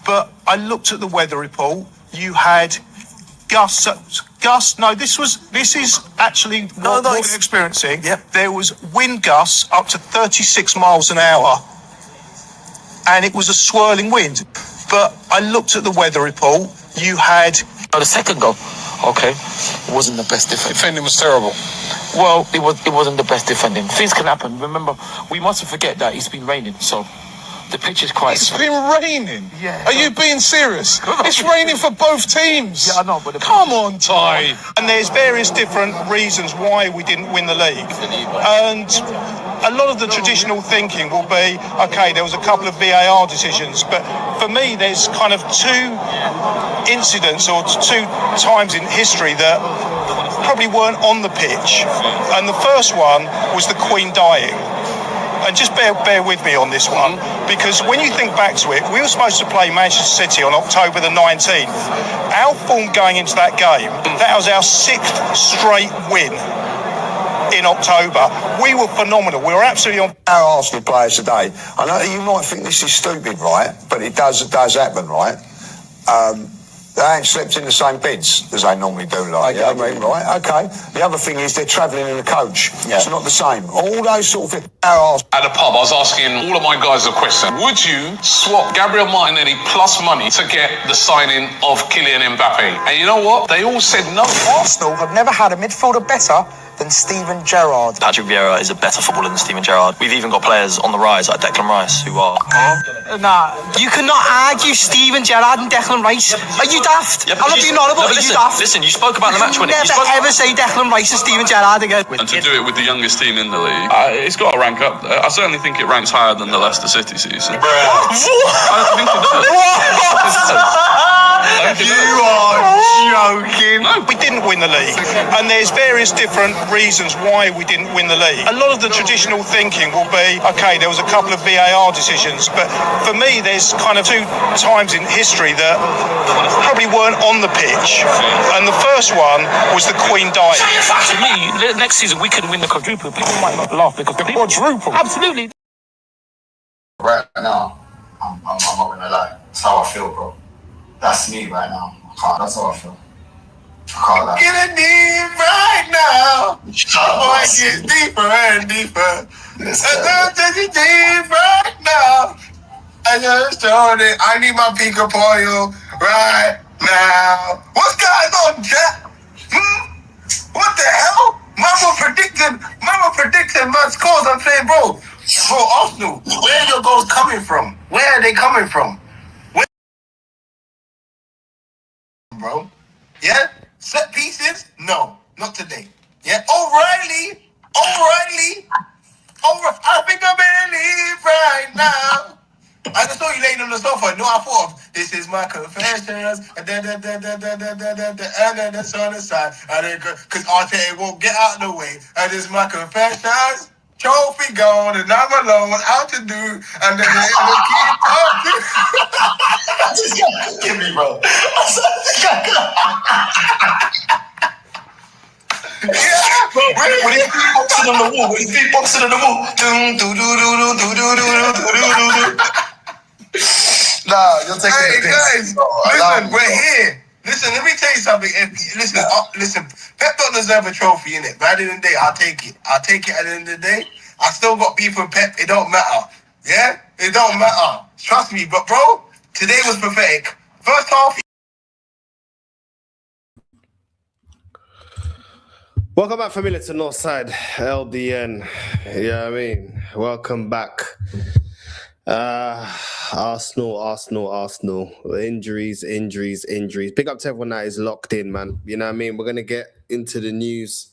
but I looked at the weather report. You had gusts. No, this is actually what we're experiencing. Yep. There was wind gusts up to 36 miles an hour, and it was a swirling wind. But I looked at the weather report. You had the second goal. Okay, it wasn't the best defending. Defending was terrible. Well, it wasn't the best defending. Things can happen. Remember, we mustn't forget that it's been raining, so the pitch is quite... It's been raining? Yeah. Are you being serious? It's raining for both teams. Yeah, I know, but... Come on, Ty. And there's various different reasons why we didn't win the league. And a lot of the traditional thinking will be, okay, there was a couple of VAR decisions, but for me, there's kind of two incidents or two times in history that probably weren't on the pitch. And the first one was the Queen dying. And just bear with me on this one, because when you think back to it, we were supposed to play Manchester City on October the 19th. Our form going into that game, that was our 6th straight win in October. We were phenomenal. We were absolutely on. Our Arsenal players today, I know you might think this is stupid, right? But it does happen, right? They ain't slept in the same beds as they normally do, like, you know what I mean, right? Okay. The other thing is they're travelling in a coach. Yeah. It's not the same. All those sort of things. At the pub, I was asking all of my guys a question. Would you swap Gabriel Martinelli plus money to get the signing of Kylian Mbappe? And you know what? They all said no. Arsenal have never had a midfielder better than Steven Gerrard. Patrick Vieira is a better footballer than Steven Gerrard. We've even got players on the rise like Declan Rice who are... Nah, you cannot argue Steven Gerrard and Declan Rice. Are you daft? Yeah, I'm not being honourable, are you daft? Listen, you spoke about the match winning. Never ever say Declan Rice and Steven Gerrard again. And to do it with the youngest team in the league, it's got to rank up there. I certainly think it ranks higher than the Leicester City season. I think it does. You are joking. No. We didn't win the league, and there's various different reasons why we didn't win the league. A lot of the traditional thinking will be, okay, there was a couple of VAR decisions, but for me, there's kind of two times in history that probably weren't on the pitch, and the first one was the Queen dying. To me, next season we could win the quadruple. People might not laugh because... Quadruple? Absolutely. Right now, I'm not gonna lie. That's how I feel, bro. That's me right now. That's how I feel. I can't lie. Getting deep right now. Boy, it gets deeper and deeper. I'm taking deep right now. I just told it. I need my Pico Pollo right now. What's going on, Jack? What the hell? Mama predicted my scores. I'm saying, bro, Arsenal, where are your goals coming from? Where are they coming from? Bro, yeah? Set pieces? No, not today. Yeah? O'Reilly, I think I'm gonna leave right now. I just saw you laying on the sofa. No, I thought of, this is my confessions. And then that's on the side. Because Arteta won't get out of the way. And this is my confessions. Trophy gone, and I'm alone. Out to do, and then they will keep talking. Give me, bro. Yeah, bro. When he's beatboxing on the wall, Nah, you're taking the piss. Guys, listen, we're here. Listen, let me tell you something. Listen. Pep don't deserve a trophy, innit? But at the end of the day, I'll take it. At the end of the day. I still got beef with Pep. It don't matter. Yeah? It don't matter. Trust me. But, bro, today was pathetic. First half... Welcome back, familiar to Northside, LDN. Yeah, I mean, welcome back. Arsenal. Injuries. Big up to everyone that is locked in, man. You know what I mean? We're going to get into the news.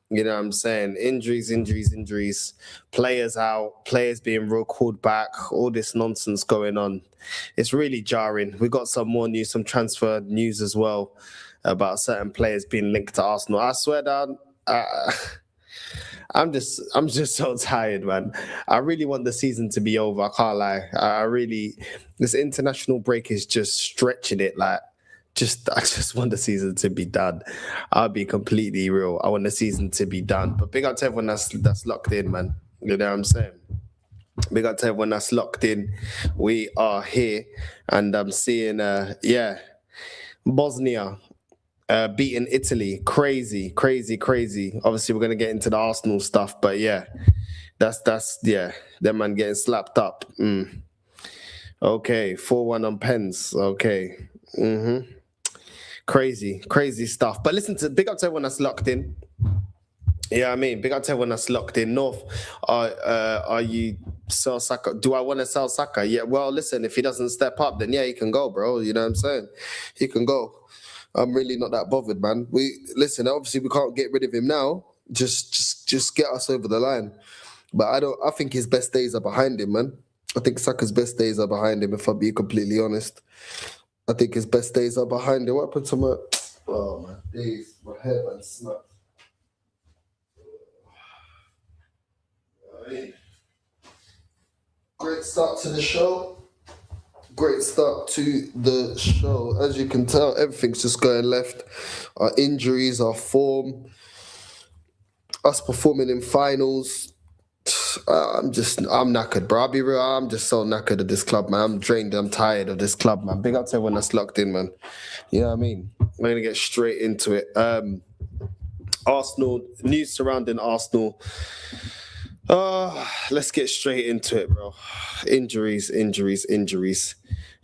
You know what I'm saying? Injuries. Players out, players being called back, all this nonsense going on. It's really jarring. We got some more news, some transfer news as well about certain players being linked to Arsenal. I swear down, I'm just so tired, man. I really want the season to be over. I can't lie. This international break is just stretching it. I just want the season to be done. I'll be completely real. I want the season to be done. But big up to everyone that's locked in, man. You know what I'm saying? Big up to everyone that's locked in. We are here, and I'm seeing, Bosnia beating Italy. Crazy. Obviously, we're gonna get into the Arsenal stuff, but yeah, that's that man getting slapped up. Okay, 4-1 on pens. Okay. Crazy stuff. But listen to big up to everyone that's locked in. Yeah, I mean, big up to everyone that's locked in. North, are you sell Saka? Do I want to sell Saka? Yeah, well, listen, if he doesn't step up, then yeah, he can go, bro. You know what I'm saying? He can go. I'm really not that bothered, man. Obviously we can't get rid of him now. Just get us over the line. But I think his best days are behind him, man. I think Saka's best days are behind him, if I'll be completely honest. I think his best days are behind him. What happened to my... Oh, my days. My hair, man, snapped. Great start to the show. As you can tell, everything's just going left. Our injuries, our form, us performing in finals. I'm knackered, bro. I'll be real. I'm just so knackered of this club, man. I'm drained. I'm tired of this club, man. Big up to everyone that's locked in, man. You know what I mean? We're going to get straight into it. Arsenal, news surrounding Arsenal. Let's get straight into it, bro. Injuries.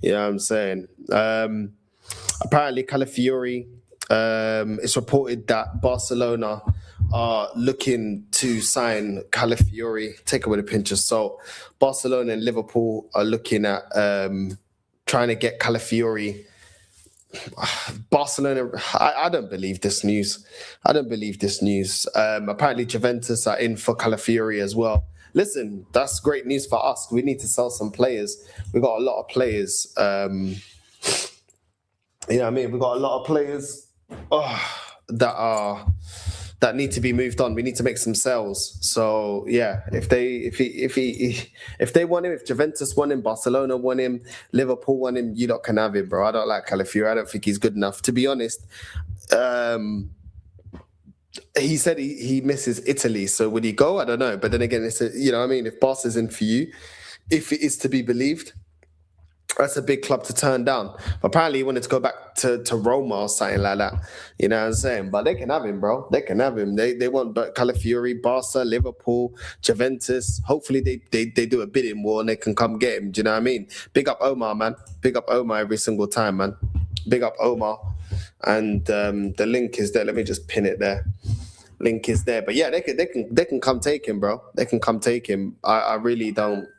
You know what I'm saying? Apparently, Calafiori, it's reported that Barcelona are looking to sign Calafiori. Take it with a pinch of salt. Barcelona and Liverpool are looking at trying to get Calafiori. Barcelona, I don't believe this news. Apparently, Juventus are in for Calafiori as well. Listen, that's great news for us. We need to sell some players. We got a lot of players. You know what I mean? We got a lot of players that need to be moved on. We need to make some sales. So yeah, if they want him, if Juventus want him, Barcelona want him, Liverpool want him, you lot can have him, bro. I don't like Calafiori. I don't think he's good enough. To be honest, he said he misses Italy. So would he go? I don't know. But then again, you know what I mean? If Barca's in for you, if it is to be believed, that's a big club to turn down. Apparently, he wanted to go back to Roma or something like that. You know what I'm saying? But they can have him, bro. They can have him. They want Calafiori, Barca, Liverpool, Juventus. Hopefully, they do a bidding war and they can come get him. Do you know what I mean? Big up Omar, man. Big up Omar every single time, man. Big up Omar. And the link is there. Let me just pin it there. Link is there, but yeah, they can come take him, bro. They can come take him. I really don't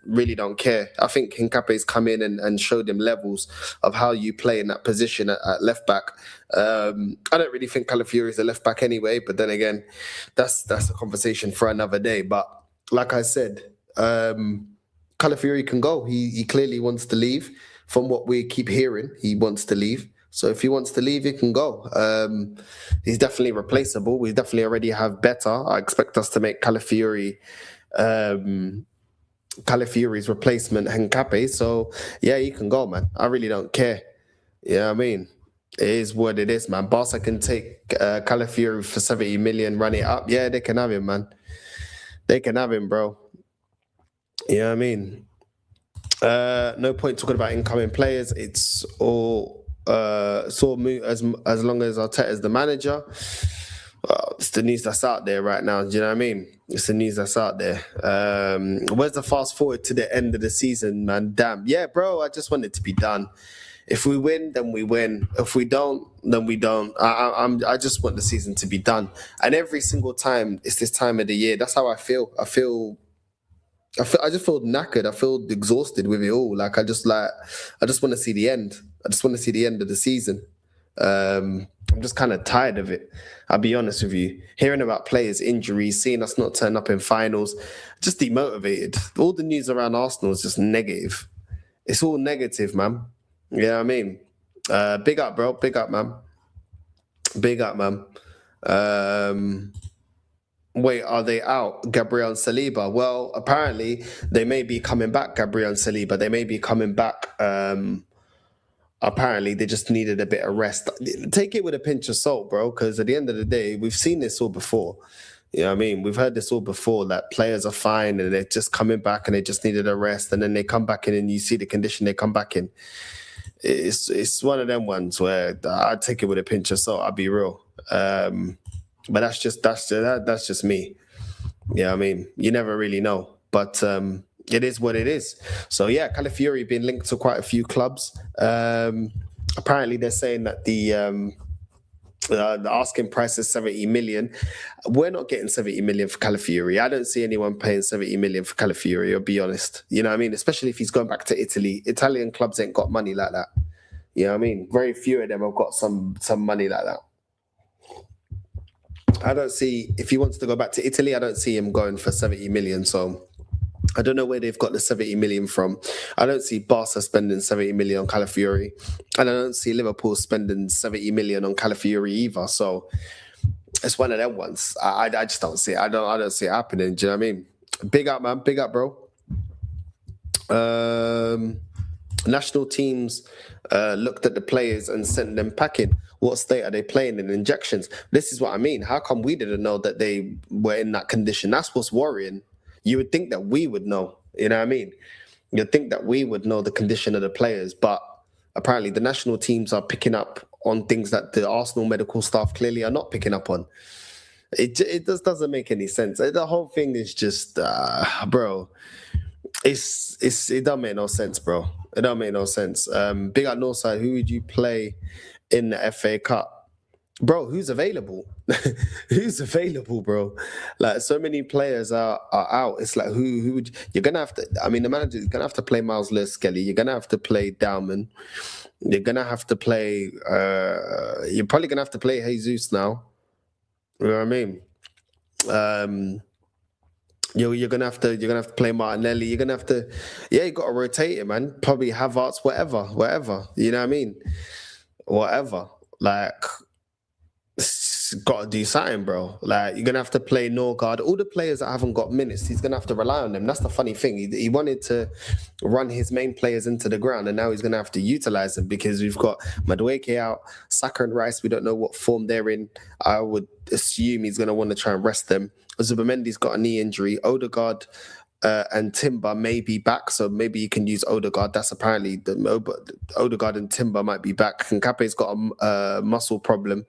care. I think Hincape's come in and showed him levels of how you play in that position at left back. I don't really think Calafiori is a left back anyway, but then again, that's a conversation for another day. But like I said, Calafiori can go. He clearly wants to leave. From what we keep hearing, he wants to leave. So if he wants to leave, he can go. He's definitely replaceable. We definitely already have better. I expect us to make Calafiori's replacement Hincape. So yeah, he can go, man. I really don't care. You know what I mean? It is what it is, man. Barca can take Calafiori for 70 million, run it up. Yeah, they can have him, man. They can have him, bro. You know what I mean? No point talking about incoming players. It's all... as long as Arteta is the manager. It's the news that's out there right now. Do you know what I mean? It's the news that's out there. Where's the fast forward to the end of the season, man? Damn. Yeah, bro, I just want it to be done. If we win, then we win. If we don't, then we don't. I just want the season to be done. And every single time it's this time of the year, that's how I feel. I just feel knackered. I feel exhausted with it all. I just want to see the end. I just want to see the end of the season. I'm just kind of tired of it. I'll be honest with you. Hearing about players' injuries, seeing us not turn up in finals, just demotivated. All the news around Arsenal is just negative. It's all negative, man. You know what I mean? Big up, bro. Big up, man. Big up, man. Wait, are they out? Gabriel and Saliba? Well, apparently they may be coming back, Gabriel and Saliba. They may be coming back. Apparently they just needed a bit of rest. Take it with a pinch of salt, bro, because at the end of the day, we've seen this all before. You know what I mean? We've heard this all before, that players are fine and they're just coming back and they just needed a rest, and then they come back in and you see the condition they come back in. It's one of them ones where I'd take it with a pinch of salt, I'll be real. But that's just me. You know what I mean? You never really know. But it is what it is. So yeah, Calafiori being linked to quite a few clubs. Apparently they're saying that the asking price is 70 million. We're not getting 70 million for Calafiori. I don't see anyone paying 70 million for Calafiori, I'll be honest. You know what I mean? Especially if he's going back to Italy. Italian clubs ain't got money like that. You know what I mean? Very few of them have got some money like that. I don't see, if he wants to go back to Italy, I don't see him going for 70 million. So I don't know where they've got the 70 million from. I don't see Barca spending 70 million on Calafiori. And I don't see Liverpool spending 70 million on Calafiori either. So it's one of them ones. I just don't see it. I don't see it happening. Do you know what I mean? Big up, man. Big up, bro. National teams looked at the players and sent them packing. What state are they playing in? Injections. This is what I mean. How come we didn't know that they were in that condition? That's what's worrying. You would think that we would know. You know what I mean? You'd think that we would know the condition of the players, but apparently the national teams are picking up on things that the Arsenal medical staff clearly are not picking up on. It just doesn't make any sense. The whole thing is just, bro. It don't make no sense, bro. It don't make no sense. Big up Northside. Who would you play in the FA Cup? Bro, who's available? Who's available, bro? Like, so many players are out. It's like, who would... You're going to have to... I mean, the manager is going to have to play Miles Lewis-Skelly. You're going to have to play Dowman. You're going to have to play... you're probably going to have to play Jesus now. You know what I mean? You're gonna have to play Martinelli. You're gonna have to, you got to rotate it, man. Probably Havertz, whatever. You know what I mean? Whatever. Like, got to do something, bro. Like, you're gonna have to play Ødegaard. All the players that haven't got minutes, he's gonna have to rely on them. That's the funny thing. He wanted to run his main players into the ground, and now he's gonna have to utilize them because we've got Madueke out, Saka and Rice. We don't know what form they're in. I would assume he's gonna want to try and rest them. Zubimendi's got a knee injury. Ødegaard and Timber may be back, so maybe you can use Ødegaard. That's apparently Ødegaard and Timber might be back. Nkape's got a muscle problem.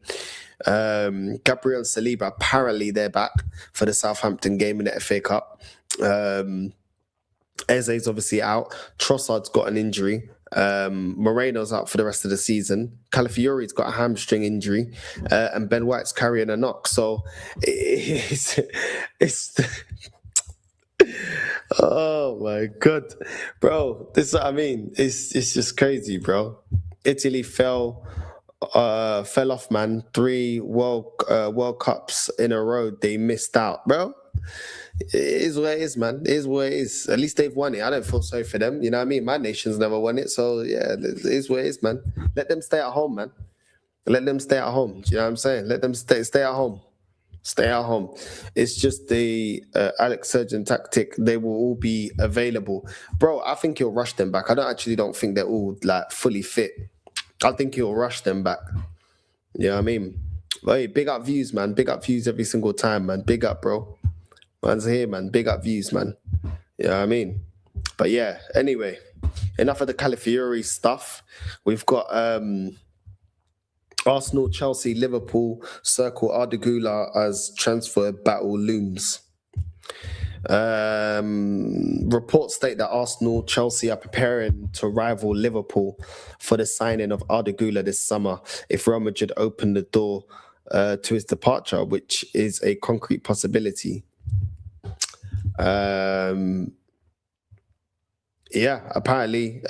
Gabriel and Saliba, apparently they're back for the Southampton game in the FA Cup. Eze's obviously out. Trossard's got an injury. Moreno's out for the rest of the season. Calafiori's got a hamstring injury, and Ben White's carrying a knock. So it's oh my god, bro! This is what I mean. It's just crazy, bro. Italy fell off, man. 3 World Cups in a row they missed out, bro. It is what it is, man. It is what it is. At least they've won it. I don't feel sorry for them. You know what I mean? My nation's never won it. So, yeah, it is what it is, man. Let them stay at home, man. Let them stay at home. Do you know what I'm saying? Let them stay at home. Stay at home. It's just the Alex Surgeon tactic. They will all be available. Bro, I think he'll rush them back. I don't think they're all, like, fully fit. I think he'll rush them back. You know what I mean? But hey, big up views, man. Big up views every single time, man. Big up, bro. Man's here, man. Big up views, man. You know what I mean? But yeah, anyway, enough of the Calafiori stuff. We've got Arsenal, Chelsea, Liverpool circle Arda Guler as transfer battle looms. Reports state that Arsenal, Chelsea are preparing to rival Liverpool for the signing of Arda Guler this summer if Real Madrid open the door to his departure, which is a concrete possibility. Apparently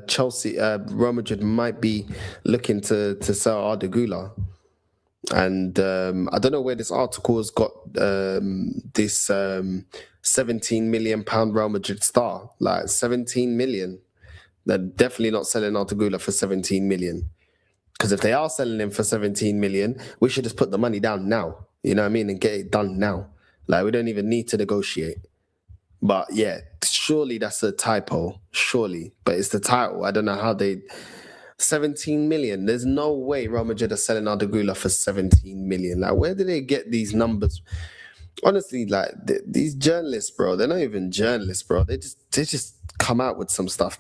Chelsea, Real Madrid might be looking to sell Arda Guler. And I don't know where this article has got this £17 million Real Madrid star. Like 17 million. They're definitely not selling Arda Guler for 17 million. Because if they are selling him for 17 million, we should just put the money down now. You know what I mean? And get it done now. Like, we don't even need to negotiate. But yeah, surely that's a typo. Surely. But it's the title. I don't know how they... 17 million. There's no way Real Madrid are selling Arda Guler for 17 million. Like, where do they get these numbers? honestly, like these journalists, bro, they're not even journalists, bro. They just come out with some stuff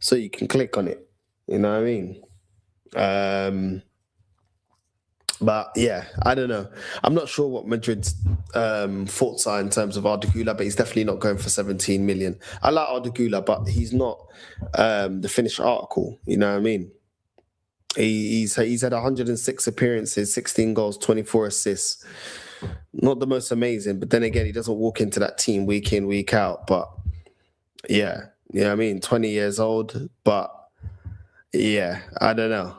so you can click on it. You know what I mean? But yeah, I don't know. I'm not sure what Madrid's thoughts are in terms of Arda Guler, but he's definitely not going for 17 million. I like Arda Guler, but he's not the finished article. You know what I mean? He's had 106 appearances, 16 goals, 24 assists. Not the most amazing, but then again, he doesn't walk into that team week in, week out. But yeah, you know what I mean? 20 years old, but yeah, I don't know.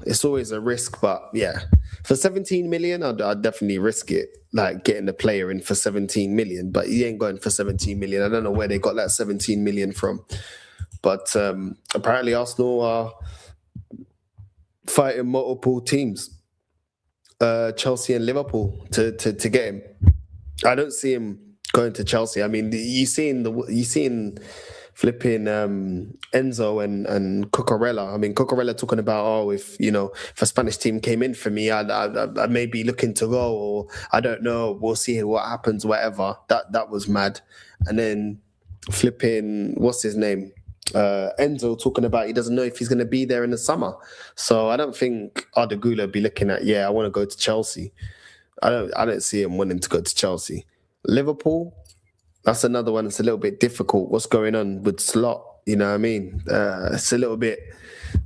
It's always a risk, but yeah. For 17 million, I'd definitely risk it, like getting the player in for 17 million, but he ain't going for 17 million. I don't know where they got that 17 million from. But apparently Arsenal are fighting multiple teams, Chelsea and Liverpool, to get him. I don't see him going to Chelsea. I mean, you seen flipping Enzo and Cucurella. I mean, Cucurella talking about, if a Spanish team came in for me, I may be looking to go, or I don't know, we'll see what happens, whatever. That was mad. And then flipping, what's his name? Enzo talking about he doesn't know if he's going to be there in the summer. So I don't think Arda Guler be looking at, I want to go to Chelsea. I don't see him wanting to go to Chelsea. Liverpool, that's another one that's a little bit difficult. What's going on with Slot? You know what I mean? It's a little bit,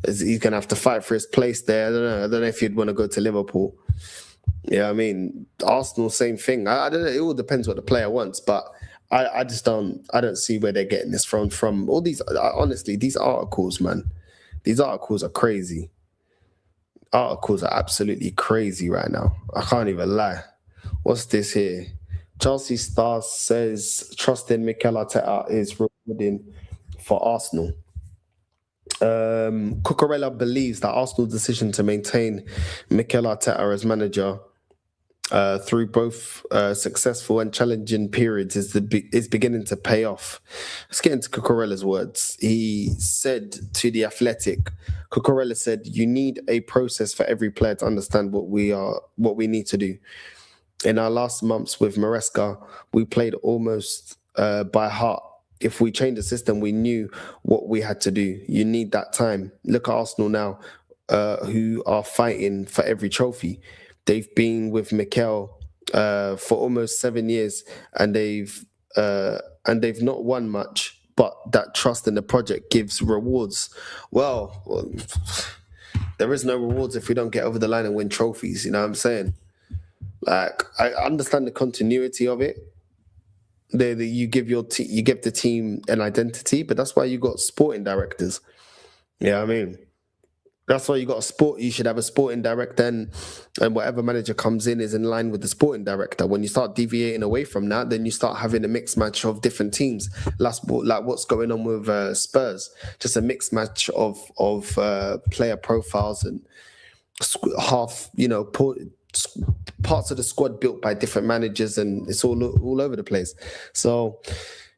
he's going to have to fight for his place there. I don't know if you'd want to go to Liverpool. Yeah, I mean, Arsenal, same thing. I don't know. It all depends what the player wants, but I just don't see where they're getting this from. All these, honestly, these articles, man, these articles are crazy. Articles are absolutely crazy right now. I can't even lie. What's this here? Chelsea Star says trust in Mikel Arteta is rewarding for Arsenal. Cucurella believes that Arsenal's decision to maintain Mikel Arteta as manager through both successful and challenging periods is beginning to pay off. Let's get into Cucurella's words. He said to The Athletic, Cucurella said, "You need a process for every player to understand what we need to do. In our last months with Maresca, we played almost by heart. If we changed the system, we knew what we had to do. You need that time. Look at Arsenal now, who are fighting for every trophy. They've been with Mikel for almost 7 years, and they've not won much. But that trust in the project gives rewards. Well, there is no rewards if we don't get over the line and win trophies. You know what I'm saying? Like, I understand the continuity of it. You give the team an identity, but that's why you got sporting directors. Yeah, I mean, that's why you should have a sporting director, and whatever manager comes in is in line with the sporting director. When you start deviating away from that, then you start having a mixed match of different teams. Like what's going on with Spurs, just a mixed match of player profiles and half, parts of the squad built by different managers, and it's all over the place. So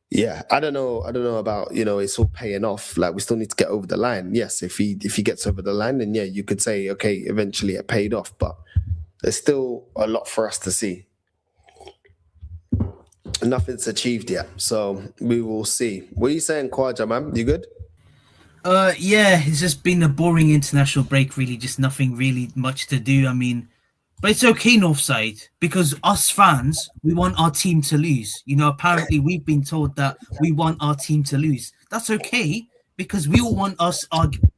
yeah, I don't know about, it's all paying off. Like, we still need to get over the line. Yes, if he gets over the line, then yeah, you could say, okay, eventually it paid off, but there's still a lot for us to see. Nothing's achieved yet, so we will see. What are you saying, Kwaja, man? You good? Yeah, it's just been a boring international break, really. Just nothing really much to do. I mean, but it's okay, Northside, because us fans, we want our team to lose. Apparently we've been told that we want our team to lose. That's okay, because we all want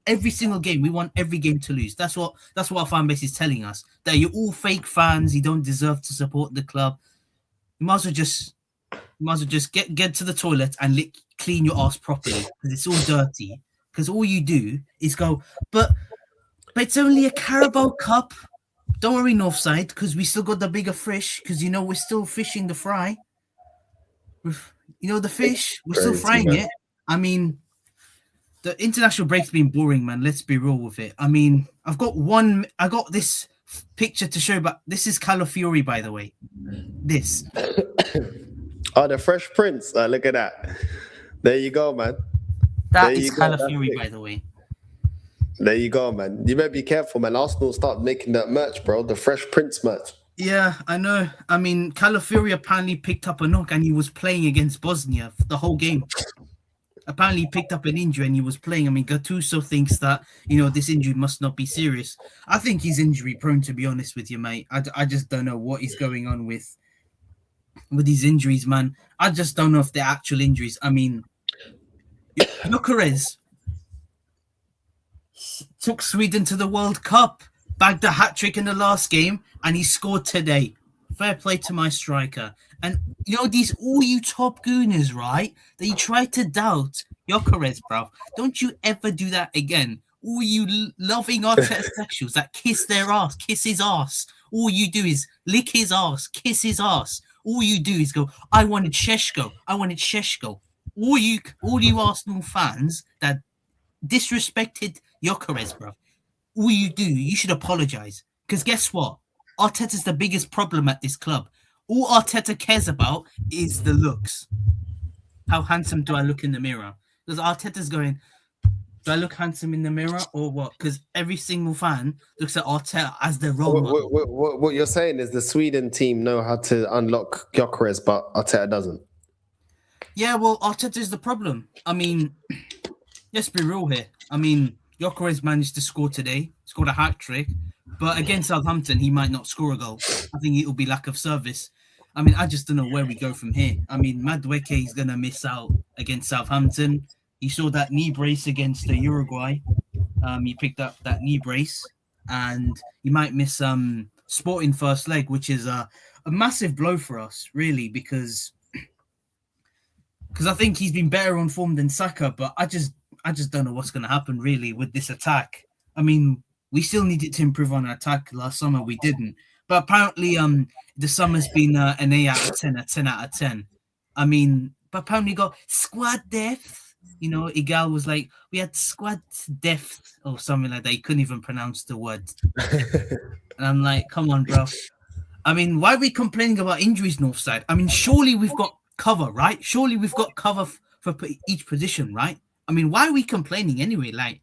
every single game. We want every game to lose. That's what our fan base is telling us. That you're all fake fans. You don't deserve to support the club. You might as well just get to the toilet and clean your ass properly, because it's all dirty. Because all you do is go, but it's only a Carabao Cup. Don't worry, Northside, because we still got the bigger fish, because, we're still fishing the fry. The fish, we're still frying it. I mean, the international break's been boring, man. Let's be real with it. I mean, I got this picture to show, but this is Calafiori, by the way. This. Oh, the Fresh Prince. Look at that. There you go, man. That is Calafiori, by the way. There you go, man. You better be careful, man. Arsenal start making that merch, bro. The Fresh Prince merch. Yeah, I know. I mean, Calafiori apparently picked up a knock and he was playing against Bosnia for the whole game. Apparently, he picked up an injury and he was playing. I mean, Gattuso thinks that, this injury must not be serious. I think he's injury prone, to be honest with you, mate. I just don't know what is going on with these injuries, man. I just don't know if they're actual injuries. I mean, Gyokeres took Sweden to the World Cup, bagged a hat-trick in the last game, and he scored today. Fair play to my striker. And, all you top gooners, right, that you try to doubt Gyokeres, bruv, don't you ever do that again. All you loving Arteta sexuals that kiss their ass, kiss his ass. All you do is lick his ass, kiss his ass. All you do is go, I wanted Sheshko. All you Arsenal fans that disrespected Gyokeres, bro. All you do, you should apologize. Because guess what? Arteta's the biggest problem at this club. All Arteta cares about is the looks. How handsome do I look in the mirror? Because Arteta's going, do I look handsome in the mirror or what? Because every single fan looks at Arteta as their role model. What you're saying is the Sweden team know how to unlock Gyokeres, but Arteta doesn't. Yeah, well, Arteta is the problem. I mean, let's be real here. I mean, Gyokeres managed to score today, scored a hat-trick, but against Southampton, he might not score a goal. I think it'll be lack of service. I mean, I just don't know where we go from here. I mean, Madueke is going to miss out against Southampton. He saw that knee brace against the Uruguay. He picked up that knee brace, and he might miss Sporting first leg, which is a massive blow for us, really, because I think he's been better on form than Saka, but I just don't know what's going to happen, really, with this attack. I mean, we still needed to improve on our attack last summer. We didn't. But apparently the summer's been an 8 out of 10, a 10 out of 10. I mean, but apparently got squad depth. Igal was like, we had squad depth or something like that. He couldn't even pronounce the word. And I'm like, come on, bro. I mean, why are we complaining about injuries, Northside? I mean, surely we've got cover, right? Surely we've got cover for each position, right? I mean, why are we complaining anyway? Like,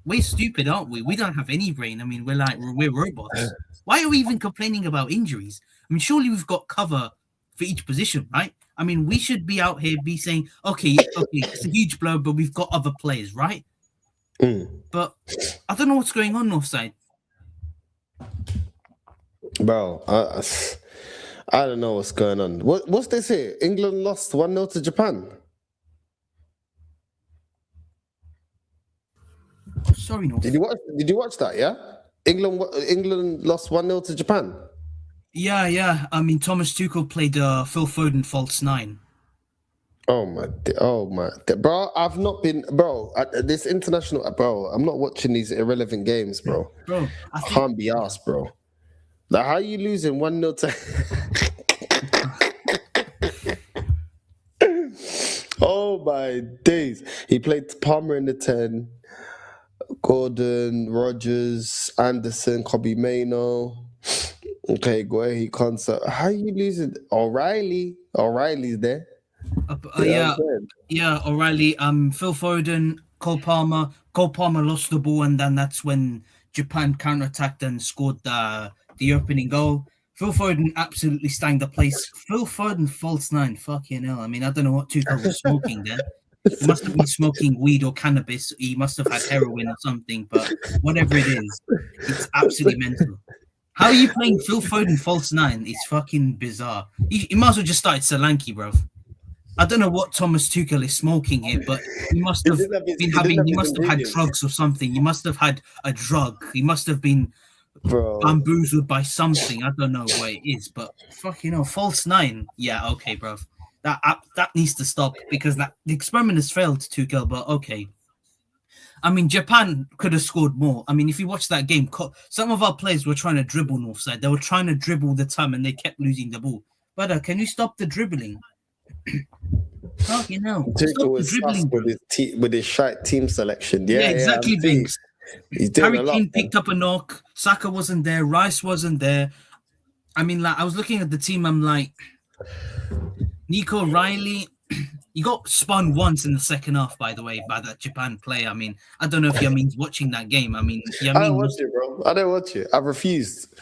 we're stupid, aren't we? We don't have any brain. I mean, we're robots. Why are we even complaining about injuries? I mean, surely we've got cover for each position, right? I mean, we should be out here be saying, okay, it's a huge blow, but we've got other players, right? But I don't know what's going on, Northside. Bro, I don't know what's going on. What's this here? England lost 1-0 to Japan. Oh, sorry, North. Did you watch that? Yeah, England lost 1-0 to Japan. Yeah. I mean, Thomas Tuchel played Phil Foden false 9. Oh my, bro! I've not been, bro. This international, bro. I'm not watching these irrelevant games, bro. Bro, I can't be asked, bro. Like, how are you losing 1-0 to? Oh my days! He played Palmer in the 10. Gordon, Rogers, Anderson, Kobe Maino. Okay, Guehi, Concert. How are you losing? O'Reilly's there. Yeah, O'Reilly. Phil Foden, Cole Palmer. Cole Palmer lost the ball, and then that's when Japan counterattacked and scored the opening goal. Phil Foden absolutely stank the place. Phil Foden false 9. Fucking hell. I mean, I don't know what Tuchel was smoking there. He must have been smoking weed or cannabis. He must have had heroin or something, but whatever it is, it's absolutely mental. How are you playing Phil Foden false 9? It's fucking bizarre. You might as well just start Solanke, bro. I don't know what Thomas Tuchel is smoking here, but he must have had drugs or something. He must have had a drug. He must have been bamboozled by something. I don't know what it is, but fucking hell, false 9. Yeah, okay, bro. That needs to stop because the experiment has failed, Tuchel, but okay. I mean, Japan could have scored more. I mean, if you watch that game, some of our players were trying to dribble Northside. They were trying to dribble the time and they kept losing the ball. But can you stop the dribbling? Fucking hell. Stop the dribbling, with his shite team selection. Yeah, exactly, Binks. He's doing Harry a lot. Kane picked up a knock. Saka wasn't there. Rice wasn't there. I mean, like, I was looking at the team. I'm like, Nico Riley, he got spun once in the second half, by the way, by that Japan player. I mean, I don't know if Yamin's watching that game. I mean, I don't watch it, bro. I don't watch it. I've refused.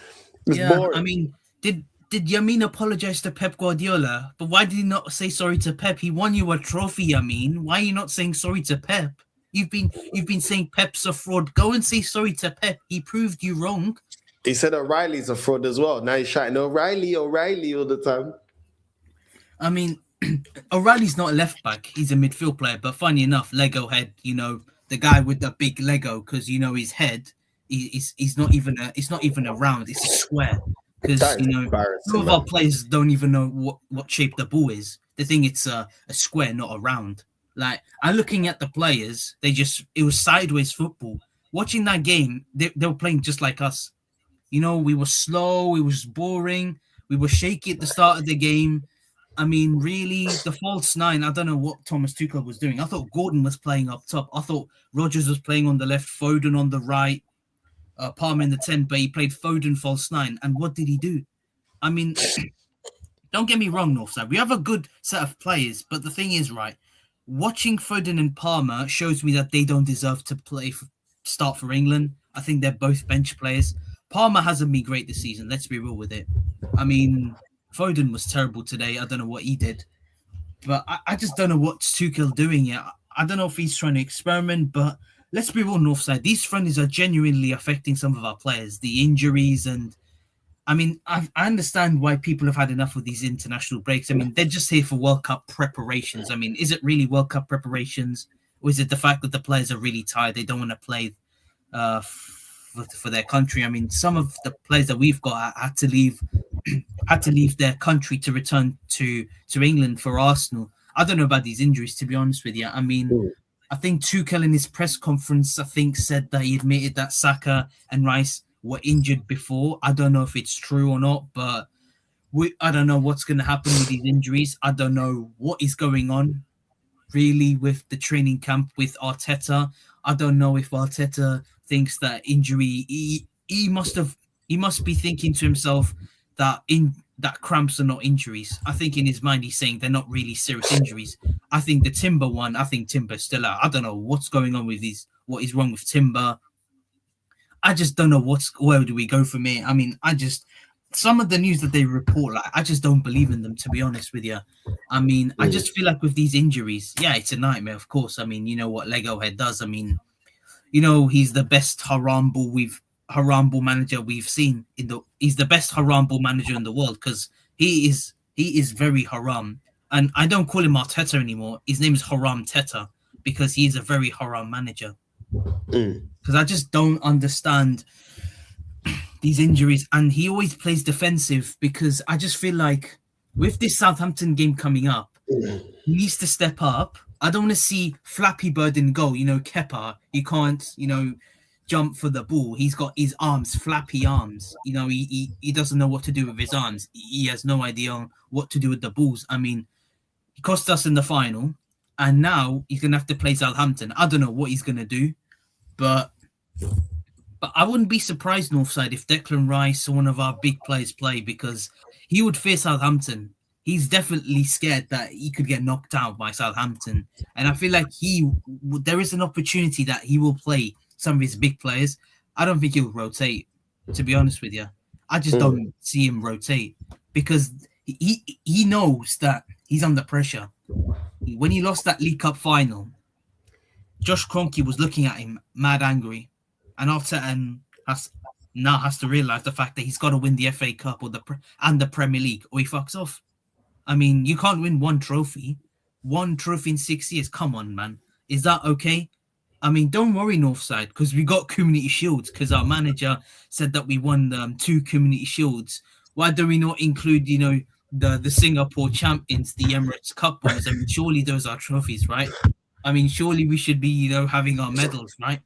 It's boring. I mean, Did Yamin apologize to Pep Guardiola? But why did he not say sorry to Pep? He won you a trophy, Yamin. Why are you not saying sorry to Pep? You've been saying Pep's a fraud. Go and say sorry to Pep. He proved you wrong. He said O'Reilly's a fraud as well. Now he's shouting O'Reilly all the time. I mean, O'Reilly's not a left back. He's a midfield player. But funny enough, Lego head, the guy with the big Lego, because his head is not even a round. It's a square. Because some of our players don't even know what shape the ball is. They think it's a square, not a round. Like, I'm looking at the players, it was sideways football. Watching that game, they were playing just like us. We were slow, it was boring, we were shaky at the start of the game. I mean, really, the false nine, I don't know what Thomas Tuchel was doing. I thought Gordon was playing up top. I thought Rodgers was playing on the left, Foden on the right. Palmer in the 10, but he played Foden false 9. And what did he do? I mean, don't get me wrong, Northside. We have a good set of players, but the thing is, right, watching Foden and Palmer shows me that they don't deserve to start for England. I think they're both bench players. Palmer hasn't been great this season. Let's be real with it. I mean, Foden was terrible today. I don't know what he did. But I just don't know what Tuchel doing yet. I don't know if he's trying to experiment, but let's be real, Northside. These friendlies are genuinely affecting some of our players. The injuries and, I mean, I understand why people have had enough of these international breaks. I mean, they're just here for World Cup preparations. I mean, is it really World Cup preparations? Or is it the fact that the players are really tired? They don't want to play for their country. I mean, some of the players that we've got had to leave their country to return to England for Arsenal. I don't know about these injuries, to be honest with you. I mean, I think Tuchel in his press conference, said that he admitted that Saka and Rice were injured before. I don't know if it's true or not, but I don't know what's going to happen with these injuries. I don't know what is going on really with the training camp with Arteta. I don't know if Arteta thinks that injury, he must be thinking to himself that cramps are not injuries. I think in his mind he's saying they're not really serious injuries. I think the Timber one, I think Timber's still out. I don't know what's going on with what is wrong with Timber. I just don't know where do we go from here. I mean, some of the news that they report, like, I just don't believe in them, to be honest with you. I mean, I just feel like with these injuries, yeah, it's a nightmare, of course. I mean, you know what Lego Head does. I mean, he's the best haram ball manager we've seen he's the best haram ball manager in the world, because he is very haram. And I don't call him Arteta anymore. His name is Haram Teta, because he is a very haram manager. Because I just don't understand these injuries. And he always plays defensive, because I just feel like with this Southampton game coming up, he needs to step up. I don't want to see Flappy Bird in goal. Kepa, he can't, jump for the ball. He's got his arms, flappy arms. He doesn't know what to do with his arms. He has no idea what to do with the balls. I mean, he cost us in the final, and now he's going to have to play Southampton. I don't know what he's going to do, but I wouldn't be surprised, Northside, if Declan Rice or one of our big players play, because he would fear Southampton. He's definitely scared that he could get knocked out by Southampton. And I feel like there is an opportunity that he will play some of his big players. I don't think he'll rotate, to be honest with you. I just don't see him rotate, because he knows that he's under pressure. When he lost that League Cup final, Josh Kroenke was looking at him mad angry. And Arteta has to realise the fact that he's got to win the FA Cup and the Premier League, or he fucks off. I mean, you can't win one trophy in 6 years. Come on, man. Is that okay? I mean, don't worry, Northside, because we got Community Shields, because our manager said that we won 2 Community Shields. Why do we not include, the Singapore champions, the Emirates Cup winners? I mean, surely those are trophies, right? I mean, surely we should be, having our medals, right?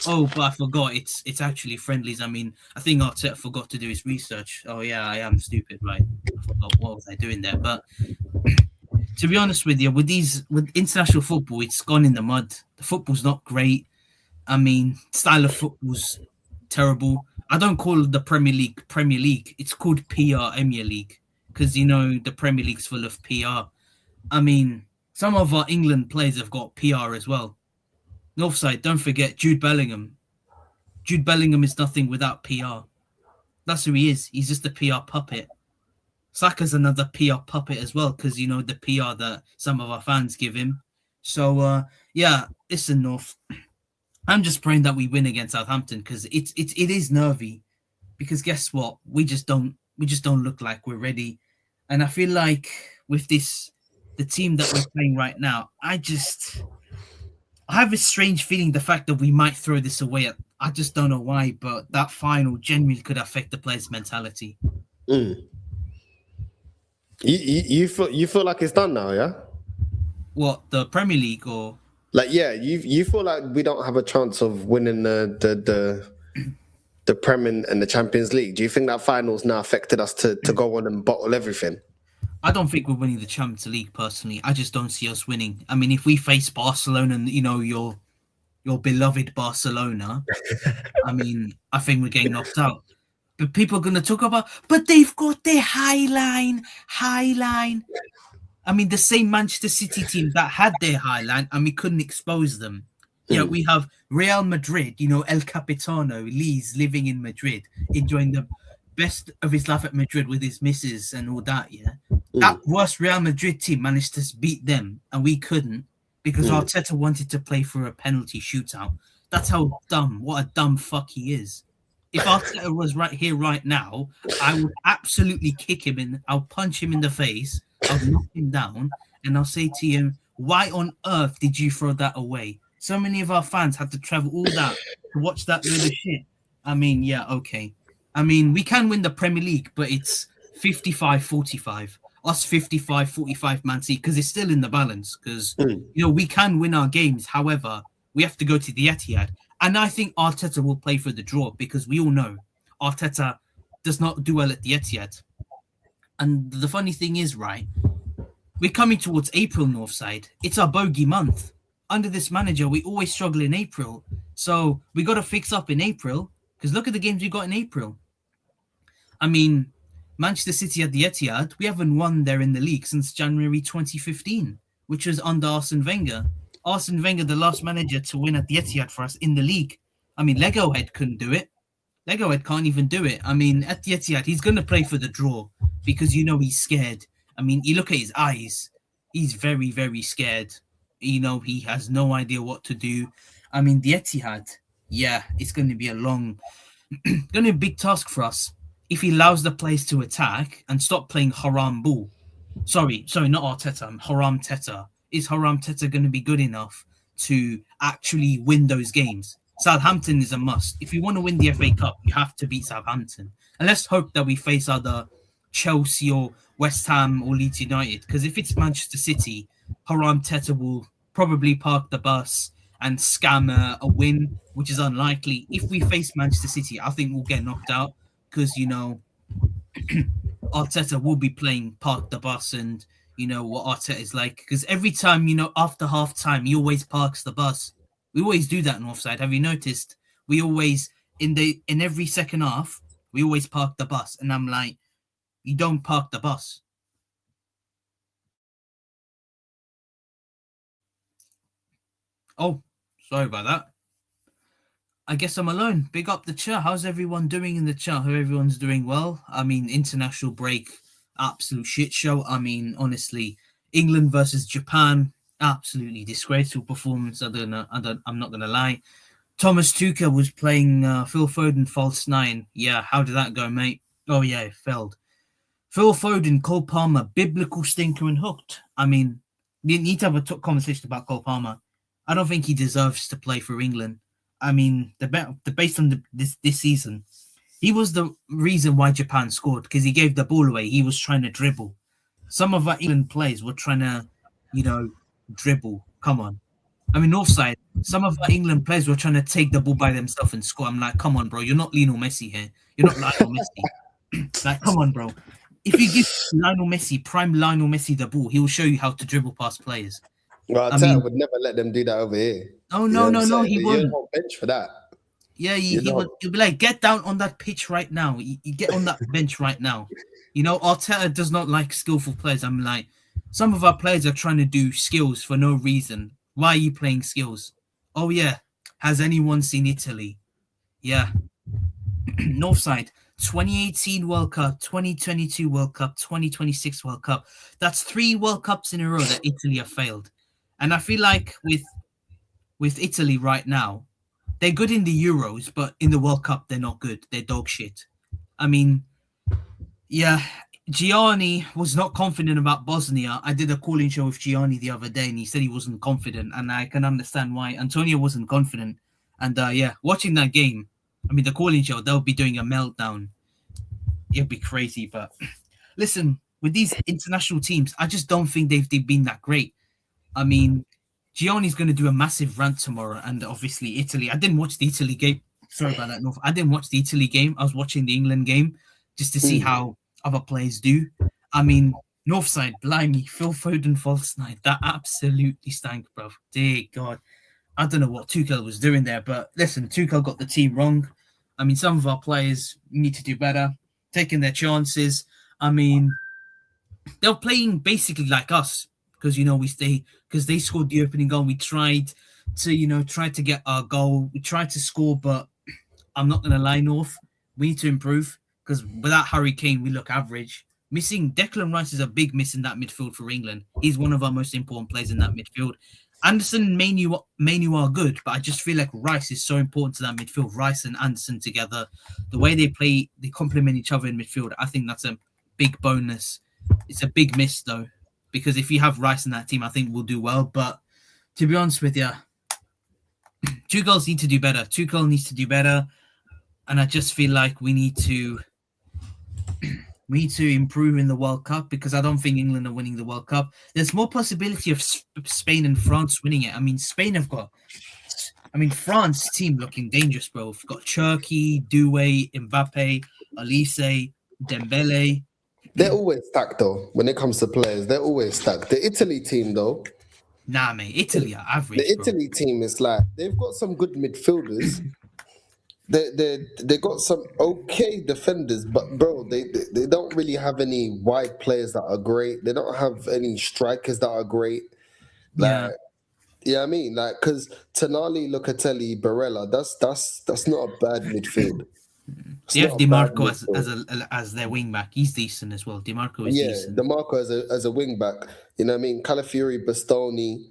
Oh, but I forgot, it's actually friendlies. I mean, I think Arteta forgot to do his research. Oh, yeah, I am stupid, right? I forgot what was I doing there. But to be honest with you, with international football, it's gone in the mud. The football's not great. I mean, style of football's terrible. I don't call the Premier League. It's called PR Emir League, because, the Premier League's full of PR. I mean, some of our England players have got PR as well. Northside, don't forget Jude Bellingham. Jude Bellingham is nothing without PR. That's who he is. He's just a PR puppet. Saka's another PR puppet as well, because you know the PR that some of our fans give him. So yeah, listen, North. I'm just praying that we win against Southampton because it is nervy. Because guess what? We just don't look like we're ready. And I feel like with the team that we're playing right now, I have a strange feeling the fact that we might throw this away. I just don't know why, but that final genuinely could affect the players' mentality. Mm. You feel like it's done now, yeah? What, the Premier League or like? Yeah, you feel like we don't have a chance of winning the Premier and the Champions League. Do you think that finals now affected us to go on and bottle everything? I don't think we're winning the Champions League personally. I just don't see us winning. I mean, if we face Barcelona and your beloved Barcelona, I mean, I think we're getting knocked out. But people are going to talk about, but they've got their high line. I mean, the same Manchester City team that had their high line and we couldn't expose them. Yeah, we have Real Madrid, El Capitano, Lee's living in Madrid, enjoying the best of his life at Madrid with his missus and all that, yeah. That worst Real Madrid team managed to beat them and we couldn't because Arteta wanted to play for a penalty shootout. That's how dumb, what a dumb fuck he is. If Arteta was right here, right now, I would absolutely kick him I'll punch him in the face, I'll knock him down, and I'll say to him, why on earth did you throw that away? So many of our fans had to travel all that to watch that load of shit. I mean, yeah, okay. I mean, we can win the Premier League, but it's 55-45. Us 55-45 Man City, because it's still in the balance. Because, we can win our games. However, we have to go to the Etihad. And I think Arteta will play for the draw because we all know Arteta does not do well at the Etihad. And the funny thing is, right, we're coming towards April, Northside. It's our bogey month. Under this manager, we always struggle in April. So we got to fix up in April because look at the games we got in April. I mean, Manchester City at the Etihad, we haven't won there in the league since January 2015, which was under Arsene Wenger. Arsene Wenger, the last manager to win at the Etihad for us in the league. I mean, Lego Head couldn't do it. Lego Head can't even do it. I mean, at the Etihad, he's going to play for the draw because he's scared. I mean, you look at his eyes. He's very, very scared. He has no idea what to do. I mean, the Etihad, yeah, it's going to be going to be a big task for us if he allows the players to attack and stop playing haram ball. Sorry, not Arteta, Haram Teta. Is Haram Teta going to be good enough to actually win those games? Southampton is a must. If you want to win the FA Cup, you have to beat Southampton. And let's hope that we face either Chelsea or West Ham or Leeds United. Because if it's Manchester City, Haram Teta will probably park the bus and scam a win, which is unlikely. If we face Manchester City, I think we'll get knocked out because, Arteta will be playing park the bus and what Arteta is like. Because every time, after half time, he always parks the bus. We always do that in Northside. Have you noticed? We always, in every second half, we always park the bus. And I'm like, you don't park the bus. Oh, sorry about that. I guess I'm alone. Big up the chat. How's everyone doing in the chat? Hope everyone's doing well. I mean, international break, absolute shit show. I mean, honestly, England versus Japan, absolutely disgraceful performance. I'm not gonna lie. Thomas Tuchel was playing Phil Foden false nine. Yeah, how did that go, mate? Oh yeah, it failed. Phil Foden, Cole Palmer, biblical stinker and hooked. I mean, we need to have a conversation about Cole Palmer. I don't think he deserves to play for England. I mean, based on this season, he was the reason why Japan scored because he gave the ball away. He was trying to dribble. Some of our England players were trying to, dribble. Come on. I mean, Northside, some of our England players were trying to take the ball by themselves and score. I'm like, come on, bro. You're not Lionel Messi here. You're not Lionel Messi. Like, come on, bro. If you give prime Lionel Messi the ball, he will show you how to dribble past players. Well, Arteta would never let them do that over here. Oh, no, he won't. You're on bench for that. Yeah, he'll be like, get down on that pitch right now. You get on that bench right now. Arteta does not like skillful players. I'm like, some of our players are trying to do skills for no reason. Why are you playing skills? Oh, yeah. Has anyone seen Italy? Yeah. Northside. 2018 World Cup, 2022 World Cup, 2026 World Cup. That's 3 World Cups in a row that Italy have failed. And I feel like with Italy right now, they're good in the Euros, but in the World Cup, they're not good. They're dog shit. I mean, yeah, Gianni was not confident about Bosnia. I did a calling show with Gianni the other day, and he said he wasn't confident, and I can understand why. Antonio wasn't confident. And yeah, watching that game, I mean, the calling show, they'll be doing a meltdown. It'll be crazy. But listen, with these international teams, I just don't think they've been that great. I mean, Gianni's going to do a massive rant tomorrow, and obviously Italy. I didn't watch the Italy game. Sorry about that, North. I didn't watch the Italy game. I was watching the England game just to see how other players do. I mean, Northside, blimey, Phil Foden false night. That absolutely stank, bro. Dear God. I don't know what Tuchel was doing there, but listen, Tuchel got the team wrong. I mean, some of our players need to do better, taking their chances. I mean, they're playing basically like us because, because they scored the opening goal. We tried to get our goal. We tried to score, but I'm not going to lie, North. We need to improve because without Harry Kane, we look average. Missing Declan Rice is a big miss in that midfield for England. He's one of our most important players in that midfield. Anderson and Mainu are good, but I just feel like Rice is so important to that midfield. Rice and Anderson together, the way they play, they complement each other in midfield. I think that's a big bonus. It's a big miss, though, because if you have Rice in that team, I think we'll do well. But to be honest with you, Tuchel need to do better. Tuchel needs to do better. And I just feel like we need to improve in the World Cup because I don't think England are winning the World Cup. There's more possibility of Spain and France winning it. I mean, France team looking dangerous, bro. We've got Cherki, Doué, Mbappe, Olise, Dembele. They're always stacked, though. When it comes to players, they're always stacked. The Italy team, though. Nah, mate. Italy are average, The Italy team is like, they've got some good midfielders. They got some okay defenders, but bro, they don't really have any wide players that are great. They don't have any strikers that are great. I mean, like, because Tonali, Locatelli, Barella, that's not a bad midfield. They have DiMarco as their wing back. He's decent as well. DiMarco is decent. DiMarco as a wing back. You know what I mean? Calafiori, Bastoni.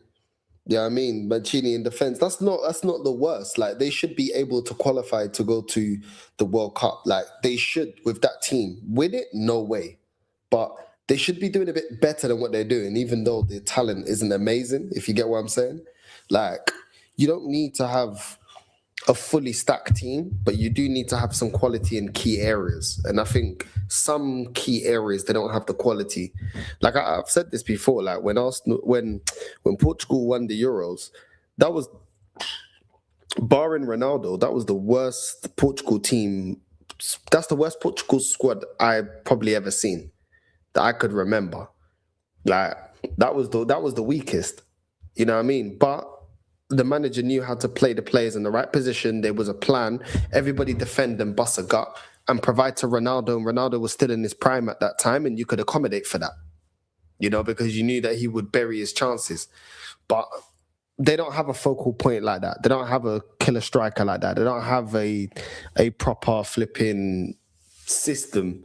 Yeah, I mean, Mancini in defense. That's not the worst. Like, they should be able to qualify to go to the World Cup. Like, they should with that team. Win it? No way. But they should be doing a bit better than what they're doing, even though their talent isn't amazing, if you get what I'm saying. Like, you don't need to have a fully stacked team, but you do need to have some quality in key areas. And I think some key areas, they don't have the quality. Like I've said this before, like when Portugal won the Euros, that was, barring Ronaldo, that was the worst Portugal team. That's the worst Portugal squad I've probably ever seen that I could remember. Like that was the weakest. You know what I mean? But the manager knew how to play the players in the right position. There was a plan. Everybody defend and bust a gut and provide to Ronaldo. And Ronaldo was still in his prime at that time, and you could accommodate for that, because you knew that he would bury his chances. But they don't have a focal point like that. They don't have a killer striker like that. They don't have a proper flipping system.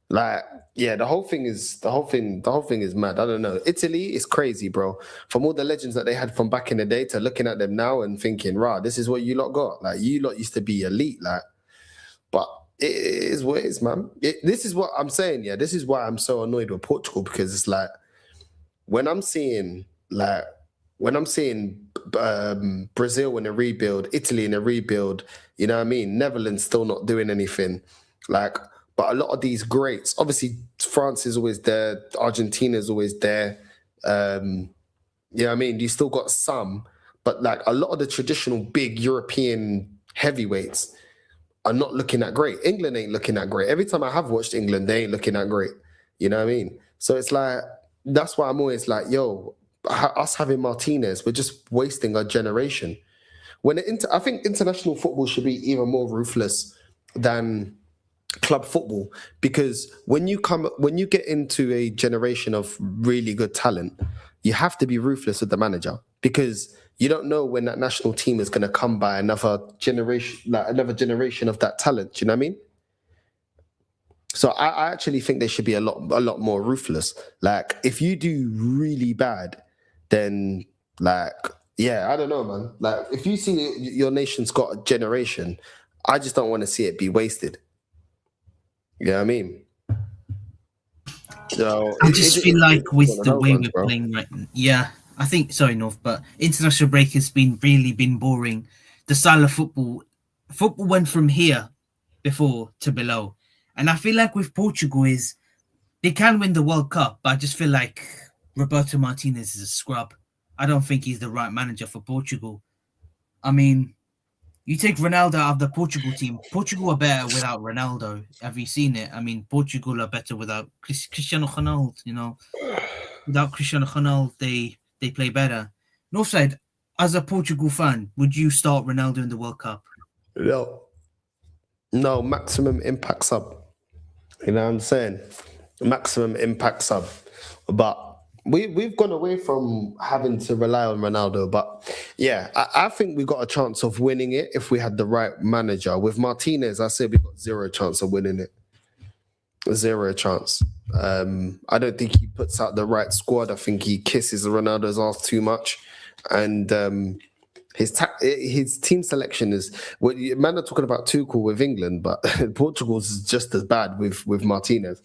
Like, yeah, the whole thing is mad. I don't know. Italy is crazy, bro. From all the legends that they had from back in the day to looking at them now and thinking, rah, this is what you lot got. Like, you lot used to be elite, like. But it is what it is, man. This is what I'm saying, yeah. This is why I'm so annoyed with Portugal, because it's like, when I'm seeing Brazil in a rebuild, Italy in a rebuild, you know what I mean? Netherlands still not doing anything. Like, but a lot of these greats, obviously France is always there, Argentina is always there. You know what I mean? You still got some, but like a lot of the traditional big European heavyweights are not looking that great. England ain't looking that great. Every time I have watched England, they ain't looking that great. You know what I mean? So it's like, that's why I'm always like, yo, us having Martinez, we're just wasting our generation. I think international football should be even more ruthless than club football, because when you get into a generation of really good talent, you have to be ruthless with the manager, because you don't know when that national team is going to come by another generation of that talent. Do you know what I mean? So I actually think they should be a lot more ruthless. Like, if you do really bad, then like, yeah, I don't know, man. Like, if you see your nation's got a generation, I just don't want to see it be wasted. You know what I mean? So I just feel like with the way we're bro. playing right now, yeah, I think, sorry, North, but international break has been boring. The style of football went from here before to below. And I feel like with Portugal is, they can win the World Cup, but I just feel like Roberto Martinez is a scrub. I don't think he's the right manager for Portugal. I mean, you take Ronaldo out of the Portugal team. Portugal are better without Ronaldo. Have you seen it? I mean, Portugal are better without Cristiano Ronaldo, you know. Without Cristiano Ronaldo, they play better. Northside, as a Portugal fan, would you start Ronaldo in the World Cup? No, maximum impact sub. You know what I'm saying? Maximum impact sub. But we've gone away from having to rely on Ronaldo. But yeah, I think we got a chance of winning it if we had the right manager. With Martinez, I said we got zero chance of winning it. Zero chance. I don't think he puts out the right squad. I think he kisses Ronaldo's ass too much. And his team selection is... Well, man are talking about Tuchel with England, but Portugal's just as bad with Martinez.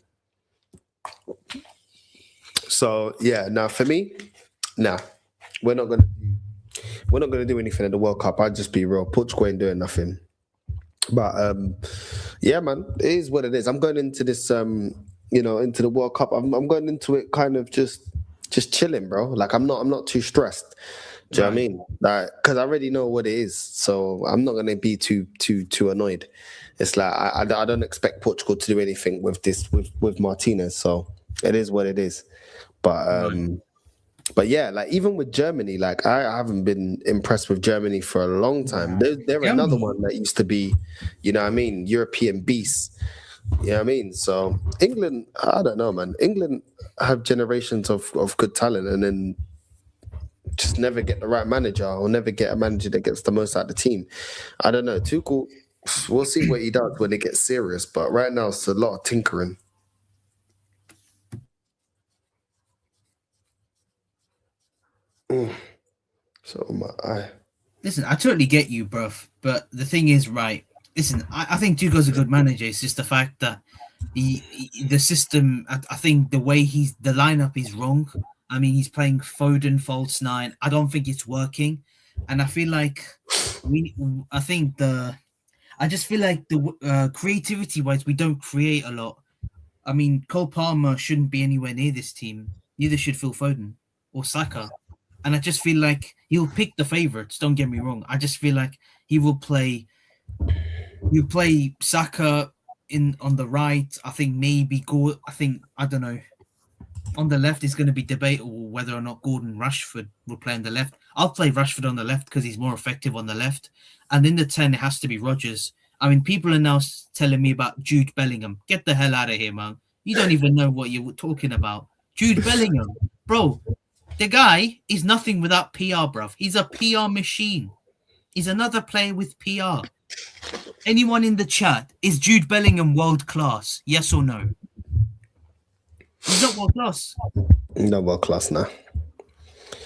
So yeah, now for me, we're not gonna do anything in the World Cup. I'll just be real. Portugal ain't doing nothing. But yeah, man, it is what it is. I'm going into this, into the World Cup. I'm going into it kind of just chilling, bro. Like I'm not too stressed. Do you know what I mean? Like, because I already know what it is, so I'm not gonna be too annoyed. It's like I don't expect Portugal to do anything with this with Martinez. So it is what it is. But yeah, like even with Germany, like I haven't been impressed with Germany for a long time. They're another one that used to be, you know what I mean, European beasts. You know what I mean? So England, I don't know, man. England have generations of good talent and then just never get the right manager or never get a manager that gets the most out of the team. I don't know. Tuchel, we'll see what he does when it gets serious. But right now, it's a lot of tinkering. So my eye. Listen, I totally get you, bruv. But the thing is, right? Listen, I think Tuchel's a good manager. It's just the fact that the system. I think the way the lineup is wrong. I mean, he's playing Foden false nine. I don't think it's working, and I feel like I just feel like the creativity wise, we don't create a lot. I mean, Cole Palmer shouldn't be anywhere near this team. Neither should Phil Foden or Saka. And I just feel like he'll pick the favourites. Don't get me wrong. I just feel like he will play. You play Saka on the right. I think maybe I don't know. On the left, it's going to be debatable whether or not Gordon Rashford will play on the left. I'll play Rashford on the left because he's more effective on the left. And in the 10, it has to be Rodgers. I mean, people are now telling me about Jude Bellingham. Get the hell out of here, man. You don't even know what you're talking about. Jude Bellingham. Bro, the guy is nothing without PR, bruv. He's a PR machine. He's another player with PR. Anyone in the chat, is Jude Bellingham world class? Yes or no? He's not world class. Not world class now.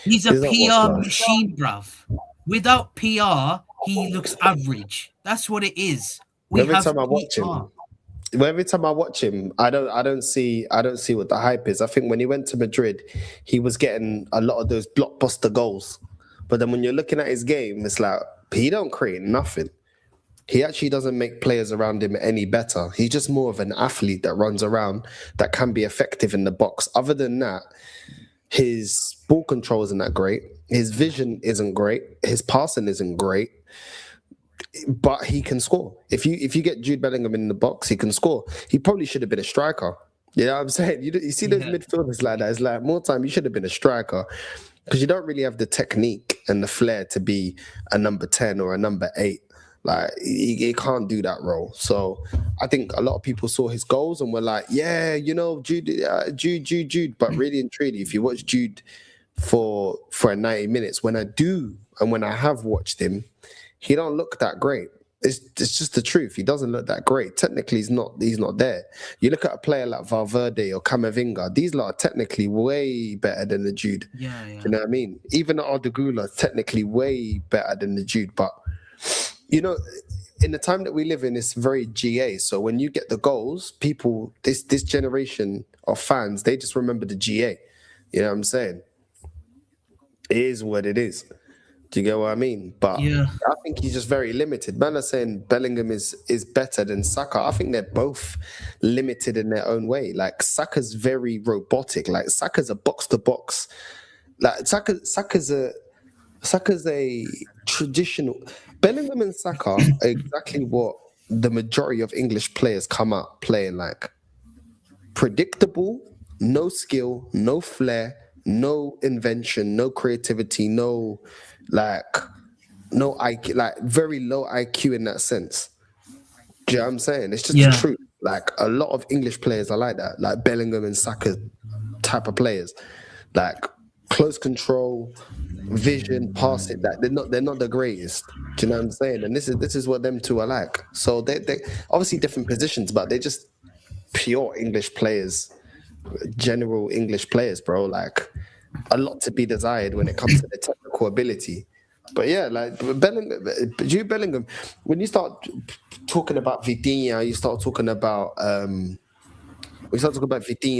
He's a PR machine, bruv. Without PR, he looks average. That's what it is. Every time I watch him, I don't see what the hype is. I think when he went to Madrid, he was getting a lot of those blockbuster goals. But then when you're looking at his game, it's like he don't create nothing. He actually doesn't make players around him any better. He's just more of an athlete that runs around that can be effective in the box. Other than that, his ball control isn't that great. His vision isn't great. His passing isn't great. But he can score. If you get Jude Bellingham in the box, he can score. He probably should have been a striker. You know what I'm saying? You see those midfielders like that. It's like more time you should have been a striker because you don't really have the technique and the flair to be a number 10 or a number 8. Like he can't do that role. So I think a lot of people saw his goals and were like, yeah, Jude. But really and truly, if you watch Jude for 90 minutes, when I have watched him, he don't look that great. It's just the truth. He doesn't look that great. Technically, he's not there. You look at a player like Valverde or Camavinga, these lot are technically way better than the Jude. Yeah. You know what I mean? Even Arda Guler is technically way better than the Jude. But, you know, in the time that we live in, it's very GA. So when you get the goals, people, this generation of fans, they just remember the GA. You know what I'm saying? It is what it is. Do you get what I mean? But Yeah. I think he's just very limited. Man are saying Bellingham is better than Saka. I think they're both limited in their own way. Like Saka's very robotic. Like Saka's a box to box. Like Saka's a traditional. Bellingham and Saka are exactly what the majority of English players come out playing like. Predictable, no skill, no flair, no invention, no creativity, no IQ, like very low IQ in that sense. Do you know what I'm saying? It's just the truth. Like a lot of English players are like that, like Bellingham and Saka type of players, like close control, vision, passing. That they're not the greatest. Do you know what I'm saying? And this is what them two are like. So they obviously different positions, but they're just pure English players, general English players, bro. Like a lot to be desired when it comes to the technical ability. But yeah, like Jude Bellingham, when you start talking about Vitinha, you start talking about Vitinha, you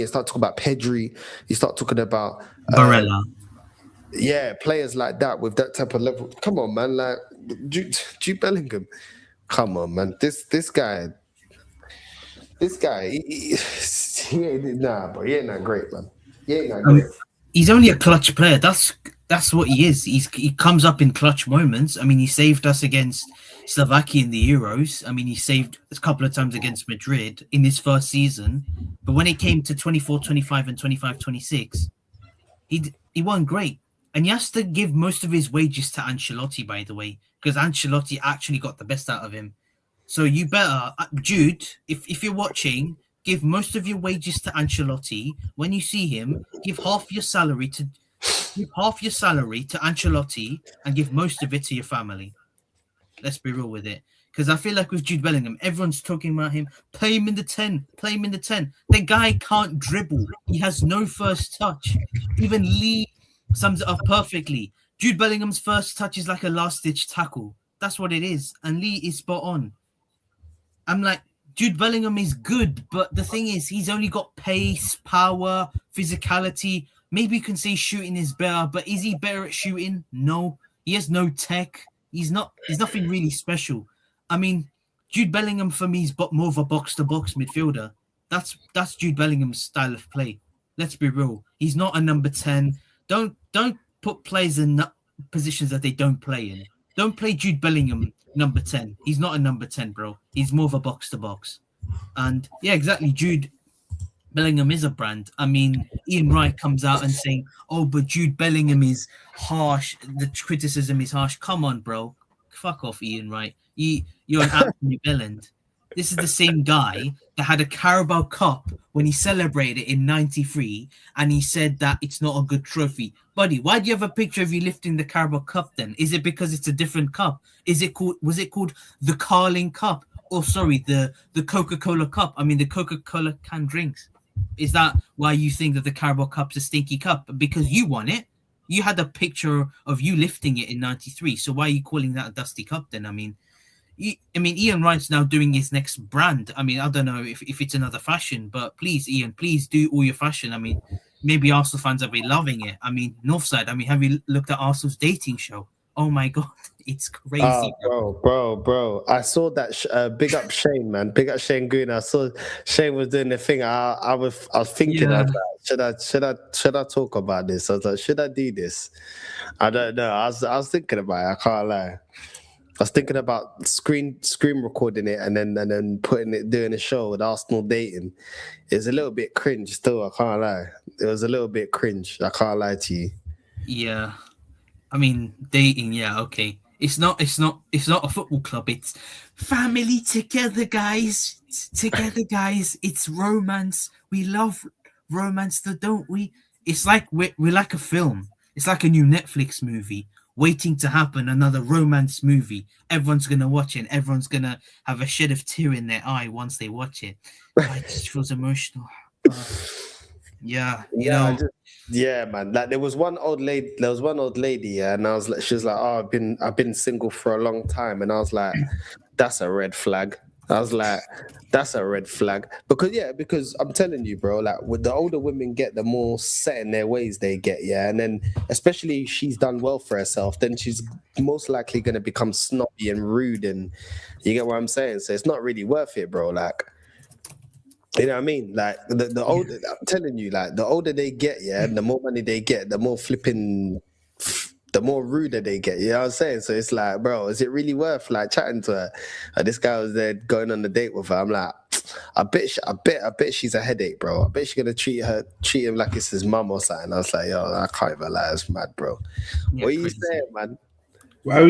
start talking about Pedri, you start talking about Barella. Yeah, players like that with that type of level. Come on, man. Like Jude Bellingham. Come on, man. This guy, he ain't bro. He ain't that great, man. He ain't that great. He's only a clutch player. That's what he is. He comes up in clutch moments. I mean, he saved us against Slovakia in the Euros. I mean, he saved a couple of times against Madrid in his first season. But when it came to 24-25 and 25-26, he wasn't great. And he has to give most of his wages to Ancelotti, by the way, because Ancelotti actually got the best out of him. So you better, Jude, if you're watching, give most of your wages to Ancelotti. When you see him, give half your salary to Ancelotti and give most of it to your family. Let's be real with it. Because I feel like with Jude Bellingham, everyone's talking about him. Play him in the 10. Play him in the 10. The guy can't dribble. He has no first touch. Even Lee sums it up perfectly. Jude Bellingham's first touch is like a last-ditch tackle. That's what it is. And Lee is spot on. I'm like, Jude Bellingham is good, but the thing is, he's only got pace, power, physicality. Maybe you can say shooting is better, but is he better at shooting? No. He has no tech. He's nothing really special. I mean, Jude Bellingham for me is more of a box-to-box midfielder. That's Jude Bellingham's style of play. Let's be real. He's not a number 10. Don't put players in positions that they don't play in. Don't play Jude Bellingham number 10. He's not a number 10, bro. He's more of a box-to-box. And yeah, exactly. Jude Bellingham is a brand. I mean, Ian Wright comes out and saying, oh, but Jude Bellingham is harsh. The criticism is harsh. Come on, bro. Fuck off, Ian Wright. You're an Anthony Belland. This is the same guy that had a Carabao Cup when he celebrated it in 93, and he said that it's not a good trophy. Buddy, why do you have a picture of you lifting the Carabao Cup then? Is it because it's a different cup? Was it called the Carling Cup? Or sorry, the Coca-Cola Cup? I mean, the Coca-Cola canned drinks. Is that why you think that the Carabao Cup's a stinky cup? Because you won it. You had a picture of you lifting it in 93. So why are you calling that a dusty cup then? I mean, Ian Wright's now doing his next brand. I mean, I don't know if it's another fashion, but please, Ian, please do all your fashion. I mean, maybe Arsenal fans have been loving it. I mean, Northside, have you looked at Arsenal's dating show? Oh my God, it's crazy. Bro. I saw that. Big up Shane, man. Big up Shane Green. I saw Shane was doing the thing. I was thinking, should I talk about this? I was like, should I do this? I don't know. I was thinking about it. I can't lie. I was thinking about screen recording it and then doing a show with Arsenal dating. It's a little bit cringe still, I can't lie. It was a little bit cringe. I can't lie to you. Yeah. I mean, dating, yeah, okay. It's not a football club. It's family together, guys. Together, guys. It's romance. We love romance, though, don't we? It's like we're like a film. It's like a new Netflix movie. waiting to happen, another romance movie. Everyone's gonna watch it, and everyone's gonna have a shed of tear in their eye once they watch it. It just feels emotional. Yeah, you know. Yeah, man. Like there was one old lady, yeah, and I was like, she was like, "Oh, I've been single for a long time," and I was like, "That's a red flag." I was like, "That's a red flag," because I'm telling you, bro. Like, with the older women get, the more set in their ways they get, yeah, and then especially if she's done well for herself, then she's most likely gonna become snobby and rude, and you get what I'm saying. So it's not really worth it, bro. Like. You know what I mean? Like the older, I'm telling you, like the older they get, yeah, and the more money they get, the more ruder they get. You know what I'm saying? So it's like, bro, is it really worth like chatting to her? This guy was there going on a date with her. I'm like, I bet she's a headache, bro. I bet she's gonna treat him like it's his mum or something. I was like, yo, I can't even lie, it's mad, bro. Yeah, what are you crazy. saying, man? Why are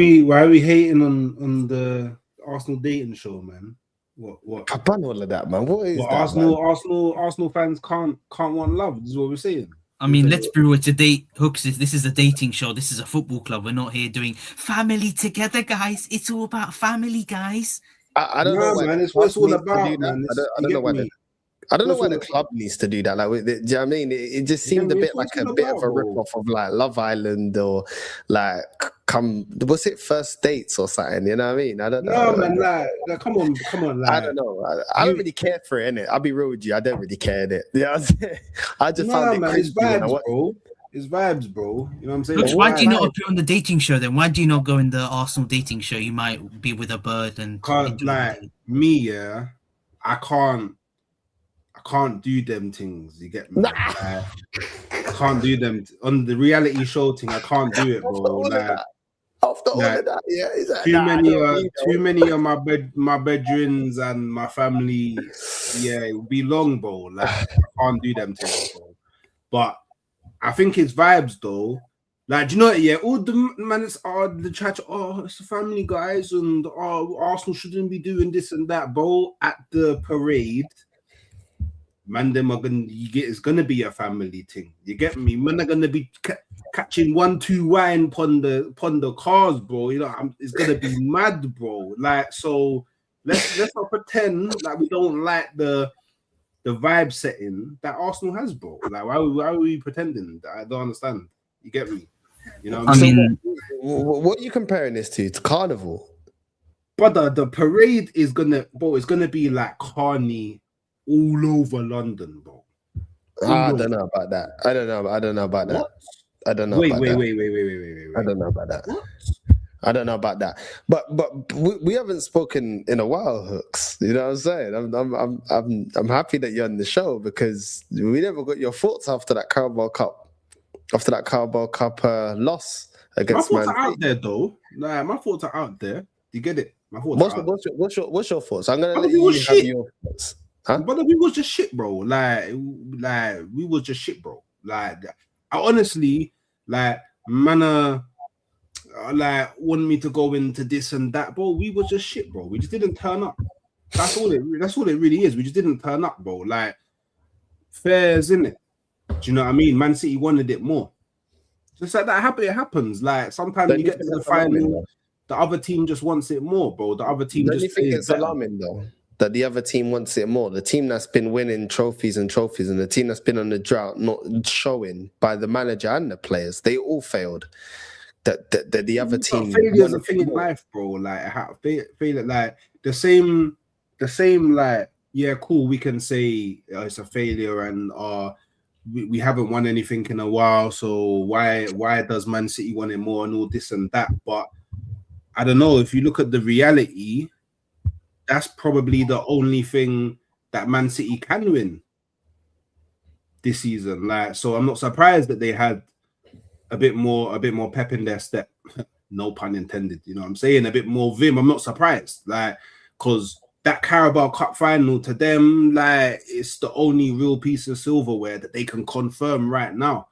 we hating on the Arsenal dating show, man? What? I've done all of that, man. What is that, Arsenal fans can't want love. This is what we're saying. I mean, let's be real. This is a dating show. This is a football club. We're not here doing family together, guys. It's all about family, guys. I don't know, man. It's what it's all about, man. I don't know why. I don't know why the club needs to do that. Like, do you know what I mean? It just seemed a bit like a bit of a rip-off of like Love Island or like was it First Dates or something? You know what I mean? I don't know. No, man, like come on. Like, I don't know. I don't really care for it, innit? I'll be real with you. I don't really care, innit? You know what I'm saying? I just found it crazy. It's vibes, bro. It's vibes, bro. You know what I'm saying? Look, why do you not appear on the dating show then? Why do you not go in the Arsenal dating show? You might be with a bird and me, yeah. I can't do them things. You get me? I can't do them on the reality show thing. I can't do it, bro. After all of that, yeah. Too many of my bedrooms and my family. Yeah, it would be long, bro. Like I can't do them things, bro. But I think it's vibes, though. Like, do you know what? Yeah, all the man are the chat. Oh, it's a family, guys, and Arsenal shouldn't be doing this and that, bro. At the parade. Man, them are it's gonna be a family thing. You get me? Man, are gonna be catching 1-2 wine pon the cars, bro. You know, it's gonna be mad, bro. Like, so let's not pretend like we don't like the vibe setting that Arsenal has, bro. Like, why are we pretending? I don't understand. You get me? You know, what I mean, what are you comparing this to? It's Carnival, brother. The parade is gonna be like Carney. All over London, bro. I don't know about that. I don't know about that. I don't know. Wait. I don't know about that. What? I don't know about that. But we haven't spoken in a while, Hooks. You know what I'm saying? I'm happy that you're on the show because we never got your thoughts after that Carabao Cup. After that Carabao Cup loss against Man City. My thoughts are out there, though. Like, my thoughts are out there. You get it? My thoughts what's your thoughts? I'm gonna let you have your thoughts. Huh? But we was just shit, bro. Like we was just shit, bro. Like, I honestly, like, man, like, wanted me to go into this and that, bro. We was just shit, bro. We just didn't turn up. That's all it really is. We just didn't turn up, bro. Like, fairs, innit? Do you know what I mean? Man City wanted it more. Just like that, it happens. Like, sometimes you get to the final, the other team just wants it more, bro. The other team just think it's alarming, though. That the other team wants it more. The team that's been winning trophies and the team that's been on the drought, not showing by the manager and the players, they all failed. That the other team. Failure is a thing in life, bro. Like, failure, like the same. Like, yeah, cool. We can say it's a failure, and we haven't won anything in a while. So why does Man City want it more and all this and that? But I don't know. If you look at the reality. That's probably the only thing that Man City can win this season. Like, so I'm not surprised that they had a bit more pep in their step. No pun intended. You know what I'm saying? A bit more vim. I'm not surprised. Like, because that Carabao Cup final to them, like, it's the only real piece of silverware that they can confirm right now.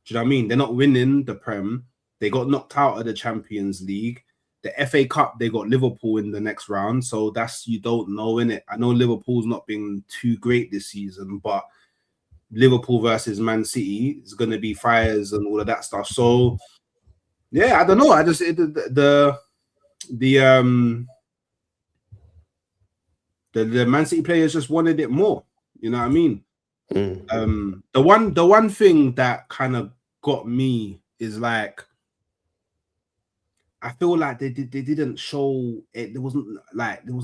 Do you know what I mean? They're not winning the Prem. They got knocked out of the Champions League. The FA Cup, they got Liverpool in the next round. So that's, you don't know, innit? I know Liverpool's not been too great this season, but Liverpool versus Man City is going to be fires and all of that stuff. So Yeah, I don't know. I just the Man City players just wanted it more. You know what I mean? The one thing that kind of got me is like, I feel like they didn't show it. There was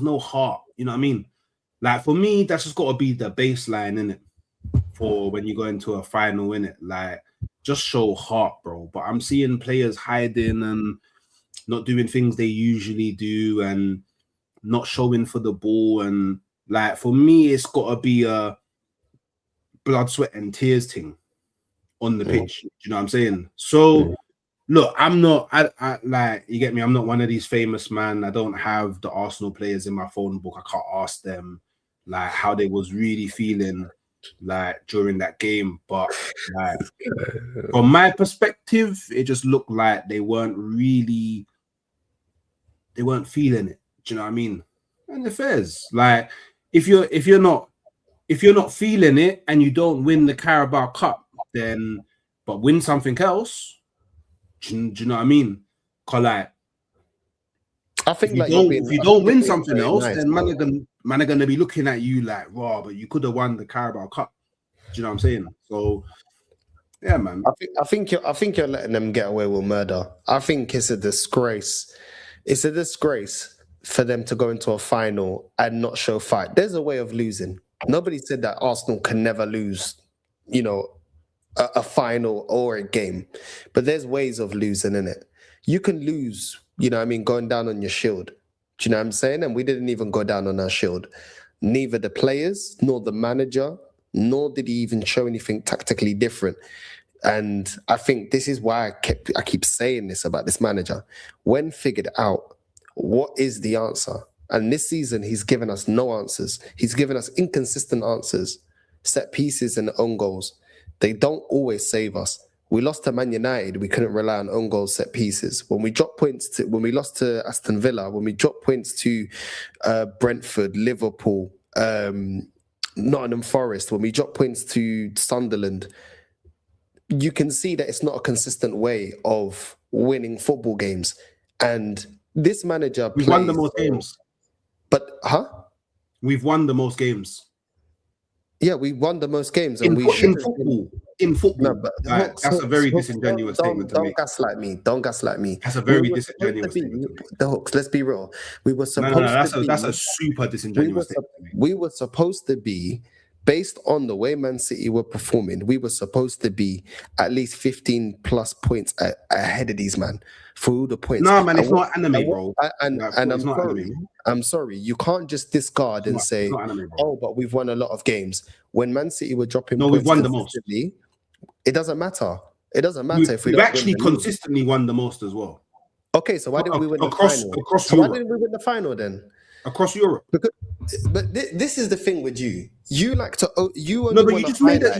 no heart. You know what I mean? Like for me, that's just got to be the baseline, innit? For when you go into a final, innit? Like just show heart, bro. But I'm seeing players hiding and not doing things they usually do and not showing for the ball. And like for me, it's got to be a blood, sweat, and tears thing on the pitch. Do you know what I'm saying? So look, I'm not. I like, you get me. I'm not one of these famous man. I don't have the Arsenal players in my phone book. I can't ask them like how they was really feeling like during that game. But like from my perspective, it just looked like they weren't feeling it. Do you know what I mean? And the fairs, like if you're not feeling it and you don't win the Carabao Cup, then but win something else. Do you know what I mean? Cause like, I think if you don't win something else, then man are gonna be looking at you like, raw, but you could have won the Carabao Cup. Do you know what I'm saying? So yeah, man. I think you're letting them get away with murder. I think it's a disgrace. It's a disgrace for them to go into a final and not show fight. There's a way of losing. Nobody said that Arsenal can never lose, a final or a game. But there's ways of losing, innit? You can lose, going down on your shield. Do you know what I'm saying? And we didn't even go down on our shield. Neither the players, nor the manager, nor did he even show anything tactically different. And I think this is why I keep saying this about this manager. When figured out, what is the answer? And this season, he's given us no answers. He's given us inconsistent answers. Set pieces and own goals. They don't always save us. We lost to Man United. We couldn't rely on own goals, set pieces. When we lost to Aston Villa, when we dropped points to Brentford, Liverpool, Nottingham Forest, when we dropped points to Sunderland, you can see that it's not a consistent way of winning football games. And this manager We've won the most games. But, We've won the most games. Yeah, we won the most games. And in football. No, but that's a very disingenuous statement to make. Don't gaslight me. That's a very disingenuous statement. The Hawks, let's be real. We were supposed to be... That's a super disingenuous statement. We were supposed to be, based on the way Man City were performing, we were supposed to be at least 15 plus points ahead of these man for all the points. No, man, it's not anime, bro. I'm sorry. You can't just discard and say, oh, but we've won a lot of games. When Man City were dropping points, we've won the most. It doesn't matter. It doesn't matter if we've actually consistently won the most as well. Okay, so why didn't we win the final? Why didn't we win the final then? Across Europe. But this is the thing with you. You like to you just made a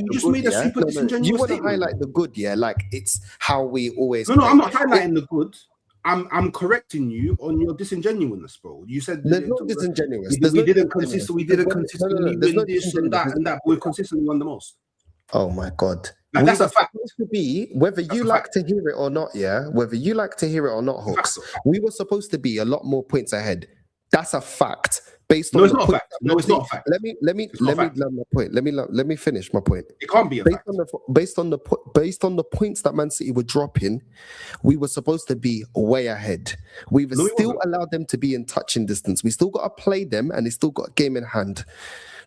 super disingenuous You want to highlight the good, yeah? Like it's how we always. No, I'm not highlighting the good. I'm correcting you on your disingenuousness, bro. You said there's no disingenuous. We didn't consistently win this and that, but we've consistently won the most. Oh my God. Like, that's a fact. To be, whether you like to hear it or not, yeah. Whether you like to hear it or not, Hawks, we were supposed to be a lot more points ahead. That's a fact. Based on it's not a fact. No, it's not a fact. Let me land my point. Let me finish my point. It can't be a fact. Based on the points that Man City were dropping, we were supposed to be way ahead. We've still allowed them to be in touching distance. We still got to play them, and they still got a game in hand.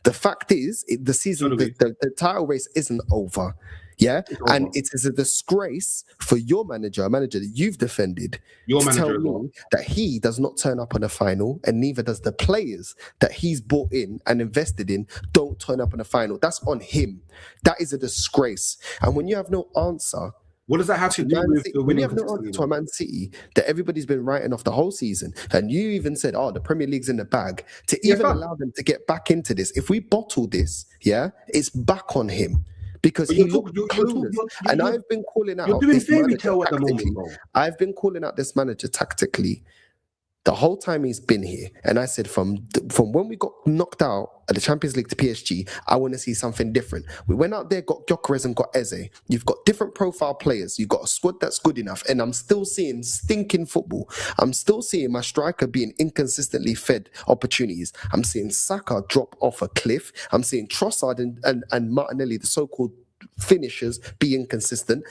The fact is, the season, the title race isn't over. Yeah, and it is a disgrace for your manager, a manager that you've defended, to tell me that he does not turn up on a final, and neither does the players that he's bought in and invested in don't turn up on a final. That's on him. That is a disgrace. And when you have no answer, what does that have to do with the winning? When you have no answer to a Man City that everybody's been writing off the whole season, and you even said, "Oh, the Premier League's in the bag," to even allow them to get back into this. If we bottle this, yeah, it's back on him. Because he looked clueless. And I've been calling out. You're doing fairy tale at the moment, bro. I've been calling out this manager tactically the whole time he's been here, and I said from when we got knocked out at the Champions League to PSG, I want to see something different. We went out there, got Gyokeres and got Eze. You've got different profile players. You've got a squad that's good enough, and I'm still seeing stinking football. I'm still seeing my striker being inconsistently fed opportunities. I'm seeing Saka drop off a cliff. I'm seeing Trossard and Martinelli, the so-called finishers, be inconsistent.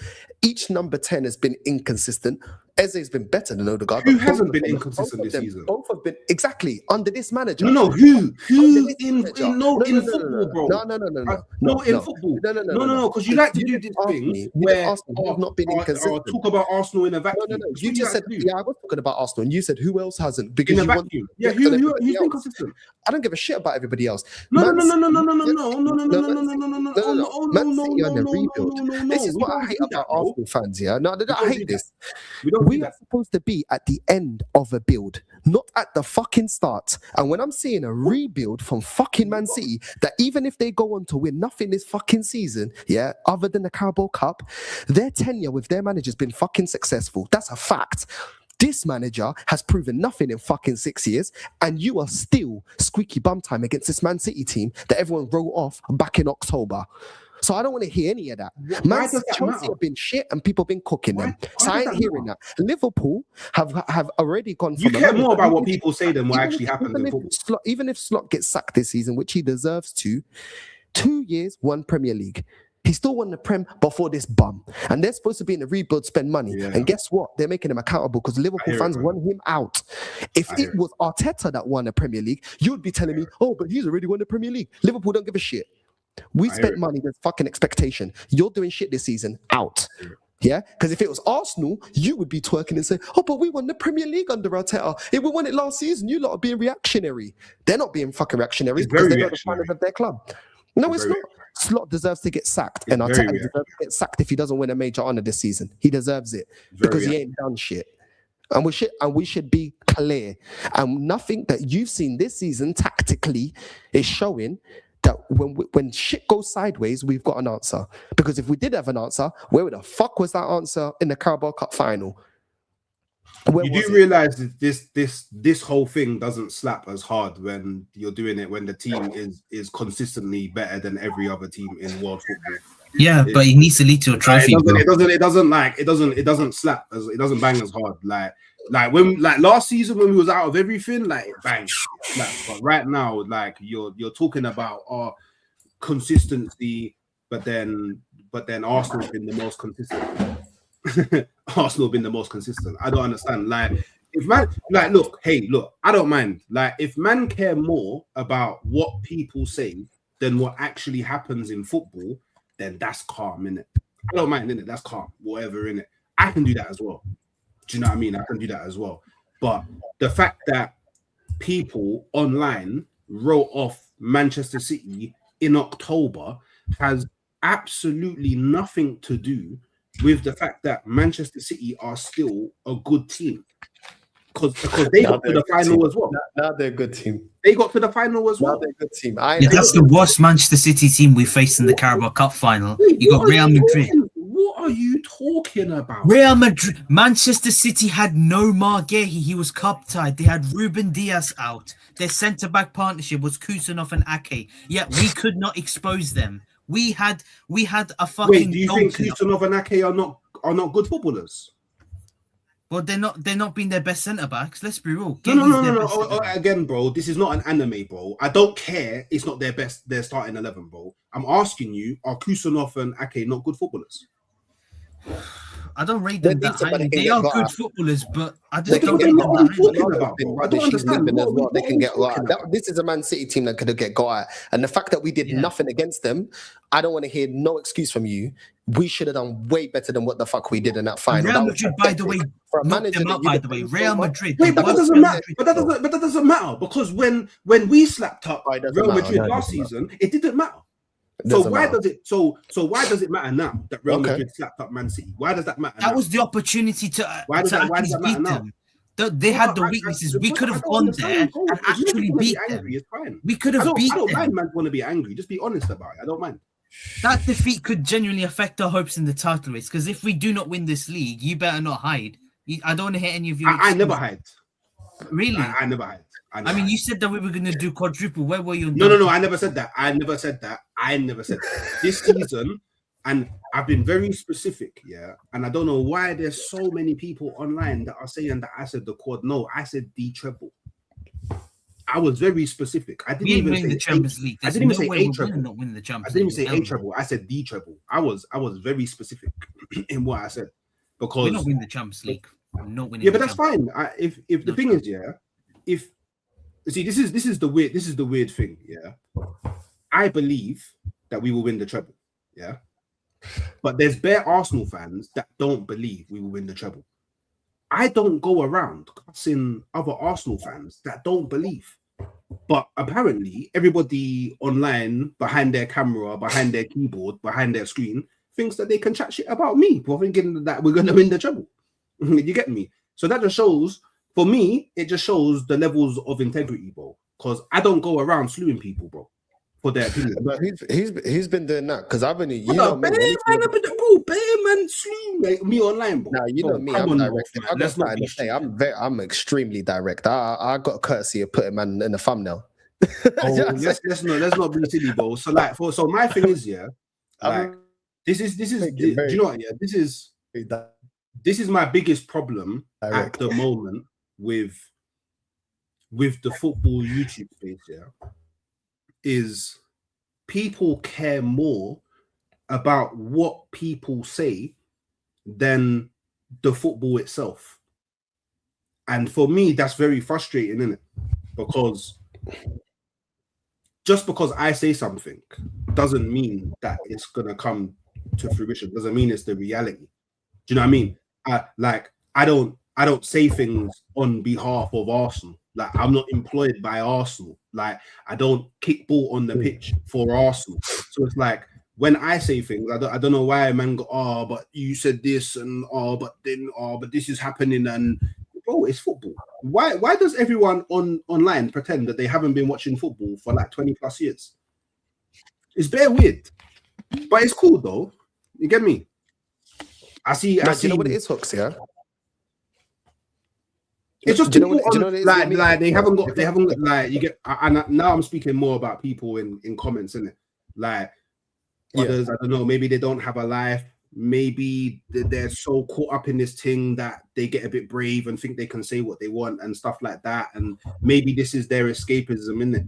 Each number 10 has been inconsistent. Eze's been better than Ødegaard. Who hasn't been inconsistent this season? Both have been exactly under this manager. No, who in football, bro? No, in football. No, because you like to do this thing where Arsenal have not been inconsistent. Talk about Arsenal in a vacuum. No. You just said, I was talking about Arsenal, and you said who else hasn't? Because in a vacuum. Yeah, who's been consistent? I don't give a shit about everybody else. No. Man City on the rebuild. This is what I hate about Arsenal fans. Yeah, no, I hate this. We are supposed to be at the end of a build, not at the fucking start. And when I'm seeing a rebuild from fucking Man City, that even if they go on to win nothing this fucking season, yeah, other than the Carabao Cup, their tenure with their manager's been fucking successful. That's a fact. This manager has proven nothing in fucking 6 years, and you are still squeaky bum time against this Man City team that everyone wrote off back in October. So I don't want to hear any of that. Chelsea have been shit and people have been cooking them. So I ain't hearing that. Liverpool have already gone from... You care more about what people say than what actually happened in football. Even if Slot gets sacked this season, which he deserves to, 2 years, 1 Premier League. He still won the Prem before this bum. And they're supposed to be in the rebuild, spend money. Yeah. And guess what? They're making him accountable because Liverpool fans want him out. If it was Arteta that won the Premier League, you would be telling me, oh, but he's already won the Premier League. Liverpool don't give a shit. We spent money, there's fucking expectation. You're doing shit this season, out. Yeah? Because if it was Arsenal, you would be twerking and say, oh, but we won the Premier League under Arteta. If we won it last season, you lot are being reactionary. They're not being fucking reactionary because they're not the fans of their club. No, it's not. Slot deserves to get sacked, and Arteta deserves to get sacked if he doesn't win a major honour this season. He deserves it because he ain't done shit. And we should be clear. And nothing that you've seen this season tactically is showing that when shit goes sideways, we've got an answer. Because if we did have an answer, where the fuck was that answer in the Carabao Cup final? You do realize that this whole thing doesn't slap as hard when you're doing it when the team is consistently better than every other team in world football. Yeah, but he needs to lead to a trophy. It doesn't slap as it doesn't bang as hard. Like when last season when we was out of everything, like it banged. But right now, like you're talking about our consistency, but then Arsenal's been the most consistent. Arsenal been the most consistent. I don't understand. Like, if man, like, look, I don't mind. Like, if man care more about what people say than what actually happens in football, then that's calm, innit? I don't mind, innit? That's calm, whatever, innit? I can do that as well. Do you know what I mean? I can do that as well. But the fact that people online wrote off Manchester City in October has absolutely nothing to do with the fact that Manchester City are still a good team. Because they got to the final as well. Now they're a good team. They got to the final as well. Now they're a good team. That's the worst Manchester City team we faced in the Carabao Cup final. You got Real Madrid. What are you talking about? Real Madrid. Manchester City had no Marguerite. He was cup tied. They had Ruben Diaz out. Their centre-back partnership was Kusanov and Ake. Yet we could not expose them. We had a fucking. Wait, do you think Kusanov and Ake are not good footballers? Well, they're not being their best centre backs. Let's be real. No. Again, bro, this is not an anime, bro. I don't care. It's not their starting 11, bro. I'm asking you: are Kusanov and Ake not good footballers? I don't rate them that highly. They are good footballers, but I just don't get them that I don't understand. They can get right. This is a Man City team that could get got at. And the fact that we did nothing against them, I don't want to hear no excuse from you. We should have done way better than what the fuck we did in that final. Real Madrid, by the way, knocked them up, by the way. Real Madrid. Wait, but that doesn't matter. But that doesn't matter because when we slapped up Real Madrid last season, it didn't matter. So why does it matter now that Real Madrid slapped up Man City? Why does that matter? That was the opportunity to why does that matter now? They had the weaknesses. We could have gone there and actually beat them. We could have beat them. I don't mind man want to be angry. Just be honest about it. I don't mind. That defeat could genuinely affect our hopes in the title race. Because if we do not win this league, you better not hide. I don't want to hear any of you. I never hide. Really? I never had. I mean, you said that we were going to do quadruple. Where were you? No. I never said that. I never said that. This season, and I've been very specific, yeah. And I don't know why there's so many people online that are saying that I said the quad. No, I said the treble. I was very specific. I didn't even say the Champions League. I didn't even say a treble. Not win the Champions I didn't even League say a treble. I said the treble. I was very specific in what I said because we're not winning the Champions League. I'm not winning. Yeah, but that's fine. If the thing is, yeah, if see, this is the weird thing, yeah. I believe that we will win the treble, yeah. But there's bare Arsenal fans that don't believe we will win the treble. I don't go around cussing other Arsenal fans that don't believe. But apparently, everybody online, behind their camera, behind their keyboard, behind their screen, thinks that they can chat shit about me for thinking that we're going to win the treble. You get me? So that just shows, for me, it just shows the levels of integrity, bro. Because I don't go around slewing people, bro, for their opinion. But he's been doing that because I've been man slew me online, bro. Nah, you know me, I'm direct. I'm extremely direct. I got a courtesy of putting man in the thumbnail. Let's not be silly, bro. So my thing is, yeah, like this is do you know what? Yeah, this is my biggest problem at the moment with the football YouTube space, yeah, is people care more about what people say than the football itself. And for me, that's very frustrating, isn't it? Because just because I say something doesn't mean that it's gonna come to fruition. Doesn't mean it's the reality. Do you know what I mean? I don't say things on behalf of Arsenal. Like, I'm not employed by Arsenal. Like, I don't kick ball on the pitch for Arsenal. So it's like, when I say things, I don't know why man go, but you said this, and but this is happening, and bro, it's football. Why does everyone online pretend that they haven't been watching football for like 20 plus years? It's bare weird, but it's cool though. You get me? I see. You know what it is, Hooks? Yeah. It's just like they haven't got like you get. And now I'm speaking more about people in comments, isn't it? Like others, I don't know. Maybe they don't have a life. Maybe they're so caught up in this thing that they get a bit brave and think they can say what they want and stuff like that. And maybe this is their escapism, isn't it?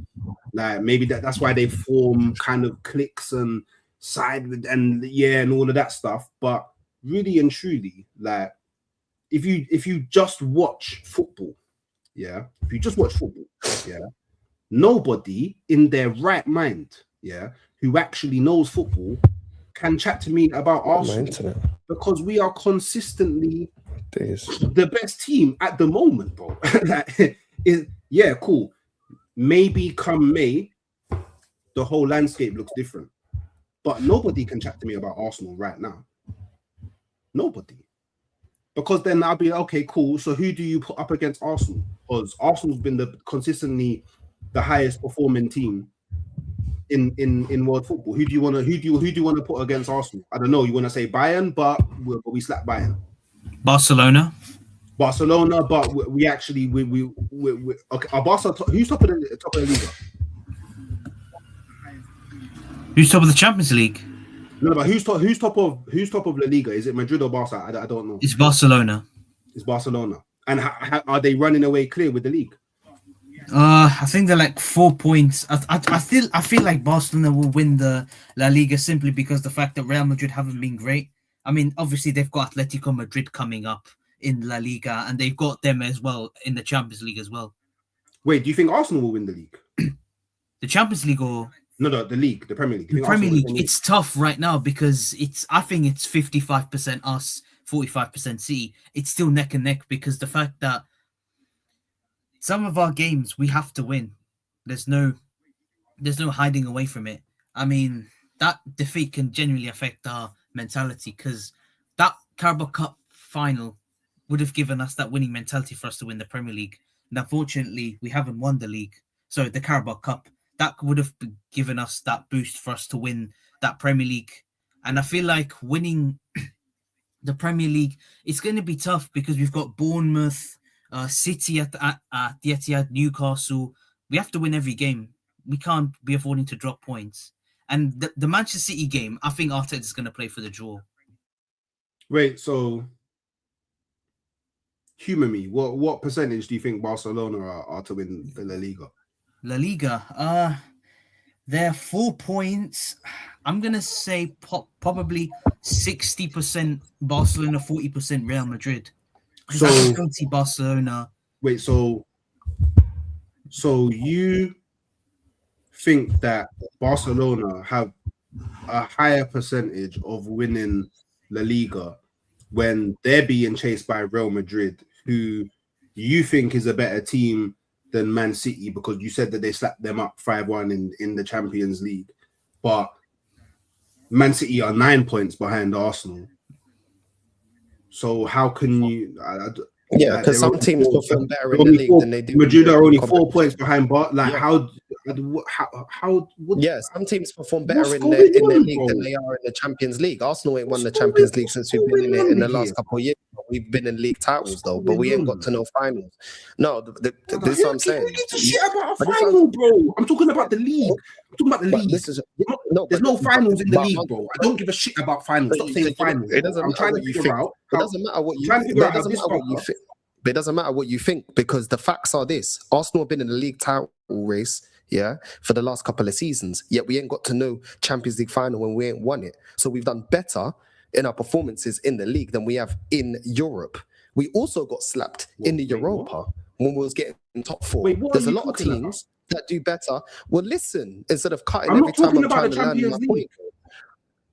Like maybe that's why they form kind of cliques and side with and all of that stuff. But really and truly, like if you just watch football, nobody in their right mind, who actually knows football can chat to me about Arsenal because we are consistently the best team at the moment, bro. Cool. Maybe come May, the whole landscape looks different, but nobody can chat to me about Arsenal right now. Nobody. Because then I'll be okay, cool. So who do you put up against Arsenal? Because Arsenal's been consistently the highest performing team in world football. Who do you want to put against Arsenal? I don't know. You want to say Bayern, but we slap Bayern. Barcelona, but we actually okay. Are Barca who's top of the Liga? Who's top of the Champions League? No, but who's top of La Liga? Is it Madrid or Barca? I don't know. It's Barcelona. It's Barcelona. And are they running away clear with the league? I think they're like 4 points. I feel like Barcelona will win the La Liga simply because the fact that Real Madrid haven't been great. I mean, obviously they've got Atletico Madrid coming up in La Liga, and they've got them as well in the Champions League as well. Wait, do you think Arsenal will win the league? The Champions League or no, the league, the Premier League. The Premier League, it's tough right now because I think it's 55% us, 45% City. It's still neck and neck because the fact that some of our games we have to win. There's no hiding away from it. I mean, that defeat can genuinely affect our mentality because that Carabao Cup final would have given us that winning mentality for us to win the Premier League. And unfortunately, we haven't won the Carabao Cup. That would have given us that boost for us to win that Premier League. And I feel like winning the Premier League, it's going to be tough because we've got Bournemouth, City at the Etihad, Newcastle. We have to win every game. We can't be affording to drop points. And the Manchester City game, I think Arteta is going to play for the draw. Wait, so humor me. What percentage do you think Barcelona are to win the La Liga? La Liga, they're 4 points. I'm gonna say probably 60% Barcelona, 40% Real Madrid. So I don't see Barcelona. Wait, so you think that Barcelona have a higher percentage of winning La Liga when they're being chased by Real Madrid, who you think is a better team than Man City, because you said that they slapped them up 5-1 in the Champions League, but Man City are 9 points behind Arsenal. So how can you? Yeah, because some teams perform better in the league than they do. Madrid are only 4 points behind, but like how? Yeah, some teams perform better in their league than they are in the Champions League. Arsenal ain't won the Champions League since we've been in it in the last couple of years. We've been in league titles though, but we ain't got to no finals. No, this is what I'm saying. Shit about a final, bro. I'm talking about the league. I'm talking about the league. There's no finals in the league, bro. I don't give a shit about finals. Stop saying finals. It doesn't matter what you think. It doesn't matter what you think. It doesn't matter what you think, because the facts are this: Arsenal have been in the league title race, for the last couple of seasons. Yet we ain't got to no Champions League final when we ain't won it. So we've done better in our performances in the league than we have in Europe. We also got slapped in the Europa when we was getting top four. There's a lot of teams that do better. Well, listen, instead of cutting every time I'm trying to land my point.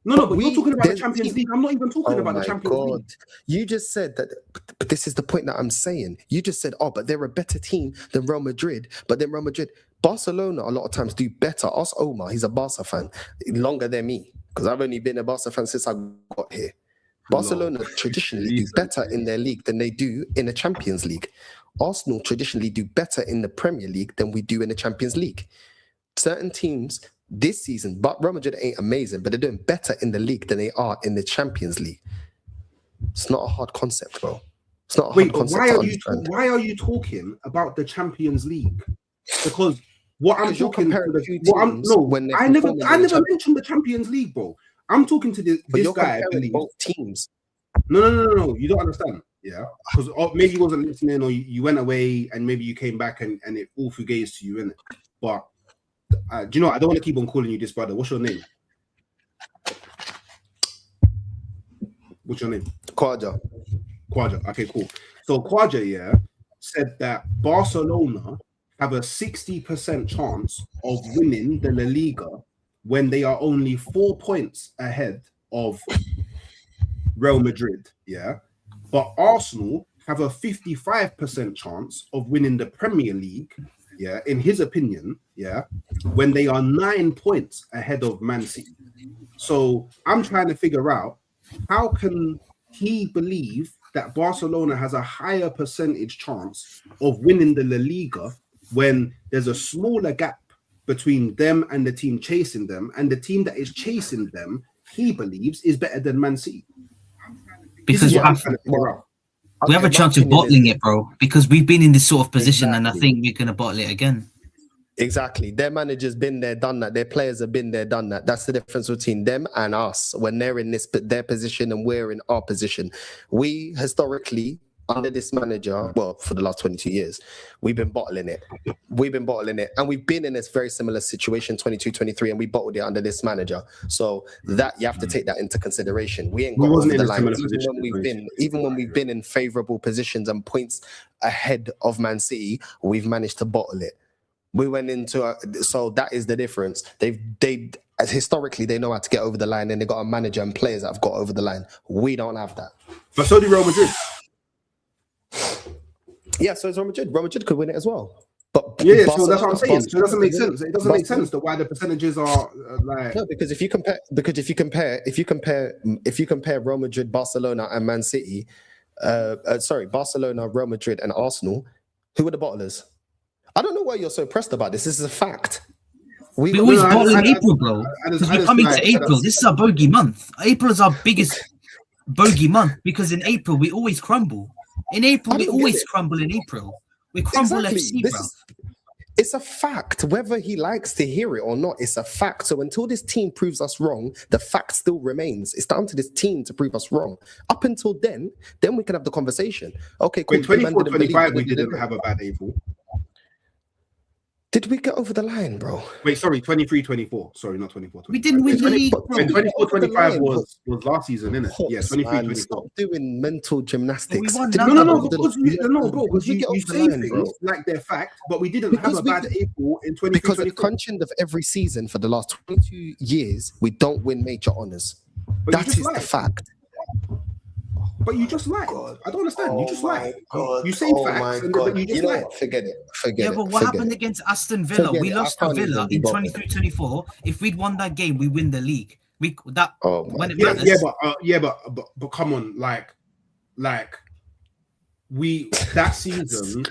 No, but you're talking about the Champions League. I'm not even talking about the Champions League. You just said that, but this is the point that I'm saying. You just said, but they're a better team than Real Madrid. But then Real Madrid, Barcelona a lot of times do better. Ask Omar, he's a Barca fan, longer than me, because I've only been a Barca fan since I got here. Barcelona traditionally do better in their league than they do in the Champions League. Arsenal traditionally do better in the Premier League than we do in the Champions League. Certain teams this season, but Real Madrid ain't amazing, but they're doing better in the league than they are in the Champions League. It's not a hard concept, bro. It's not a hard concept. Why are you talking about the Champions League? Because what I'm talking I never mentioned the Champions League, bro. I'm talking to this guy. Both teams. No. You don't understand. Yeah, because maybe you wasn't listening, or you went away, and maybe you came back and it all fugazi to you, innit? But do you know, I don't want to keep on calling you this, brother. What's your name? Kwaja. Okay, cool. So Kwaja, said that Barcelona have a 60% chance of winning the La Liga when they are only 4 points ahead of Real Madrid. Yeah, but Arsenal have a 55% chance of winning the Premier League. Yeah, in his opinion, when they are 9 points ahead of Man City. So I'm trying to figure out, how can he believe that Barcelona has a higher percentage chance of winning the La Liga when there's a smaller gap between them and the team chasing them, and the team that is chasing them, he believes, is better than Man City? Because we have a chance of bottling it, bro, because we've been in this sort of position, and I think we're going to bottle it again. Exactly. Their manager's been there, done that. Their players have been there, done that. That's the difference between them and us. When they're in their position and we're in our position. We historically, under this manager, well, for the last 22 years, we've been bottling it. And we've been in this very similar situation, 22-23, and we bottled it under this manager. So that you have to take that into consideration. We ain't got over the line. Even when we've been in favourable positions and points ahead of Man City, we've managed to bottle it. We went into so that is the difference. They historically they know how to get over the line, and they got a manager and players that have got over the line. We don't have that. But so do Real Madrid. Yeah, so it's Real Madrid. Real Madrid could win it as well. But so that's what I'm saying. So it doesn't make sense. It doesn't make sense why the percentages are like. No, because if you compare Real Madrid, Barcelona, and Man City, Barcelona, Real Madrid, and Arsenal, who are the bottlers? I don't know why you're so pressed about this. This is a fact. We always bottle in April, bro. Because we're coming to April. This is our bogey month. April is our biggest bogey month because in April we always crumble. In April, I we don't get always it. crumble in April. We crumble FC, bro. It's a fact, whether he likes to hear it or not. It's a fact. So until this team proves us wrong, the fact still remains. It's down to this team to prove us wrong. Up until then we can have the conversation. Okay, cool. Wait, 24-25, we didn't have a bad April. Did we get over the line, bro? Wait, sorry, 23-24. Sorry, not 24-25. We didn't win the league, bro. 24-25 was last season, innit? Yeah, 23-24. Stop doing mental gymnastics. We won No, because you say things like they're fact, but we didn't have a bad April in 23-24. Because at the crunching of every season for the last 22 years, we don't win major honours. That is the fact. But you just lie. I don't understand. You just lie. You say facts, but you just lie. Forget it. Yeah, but what happened against Aston Villa? We lost to Villa in 23-24. If we'd won that game, we win the league. But come on, like we that season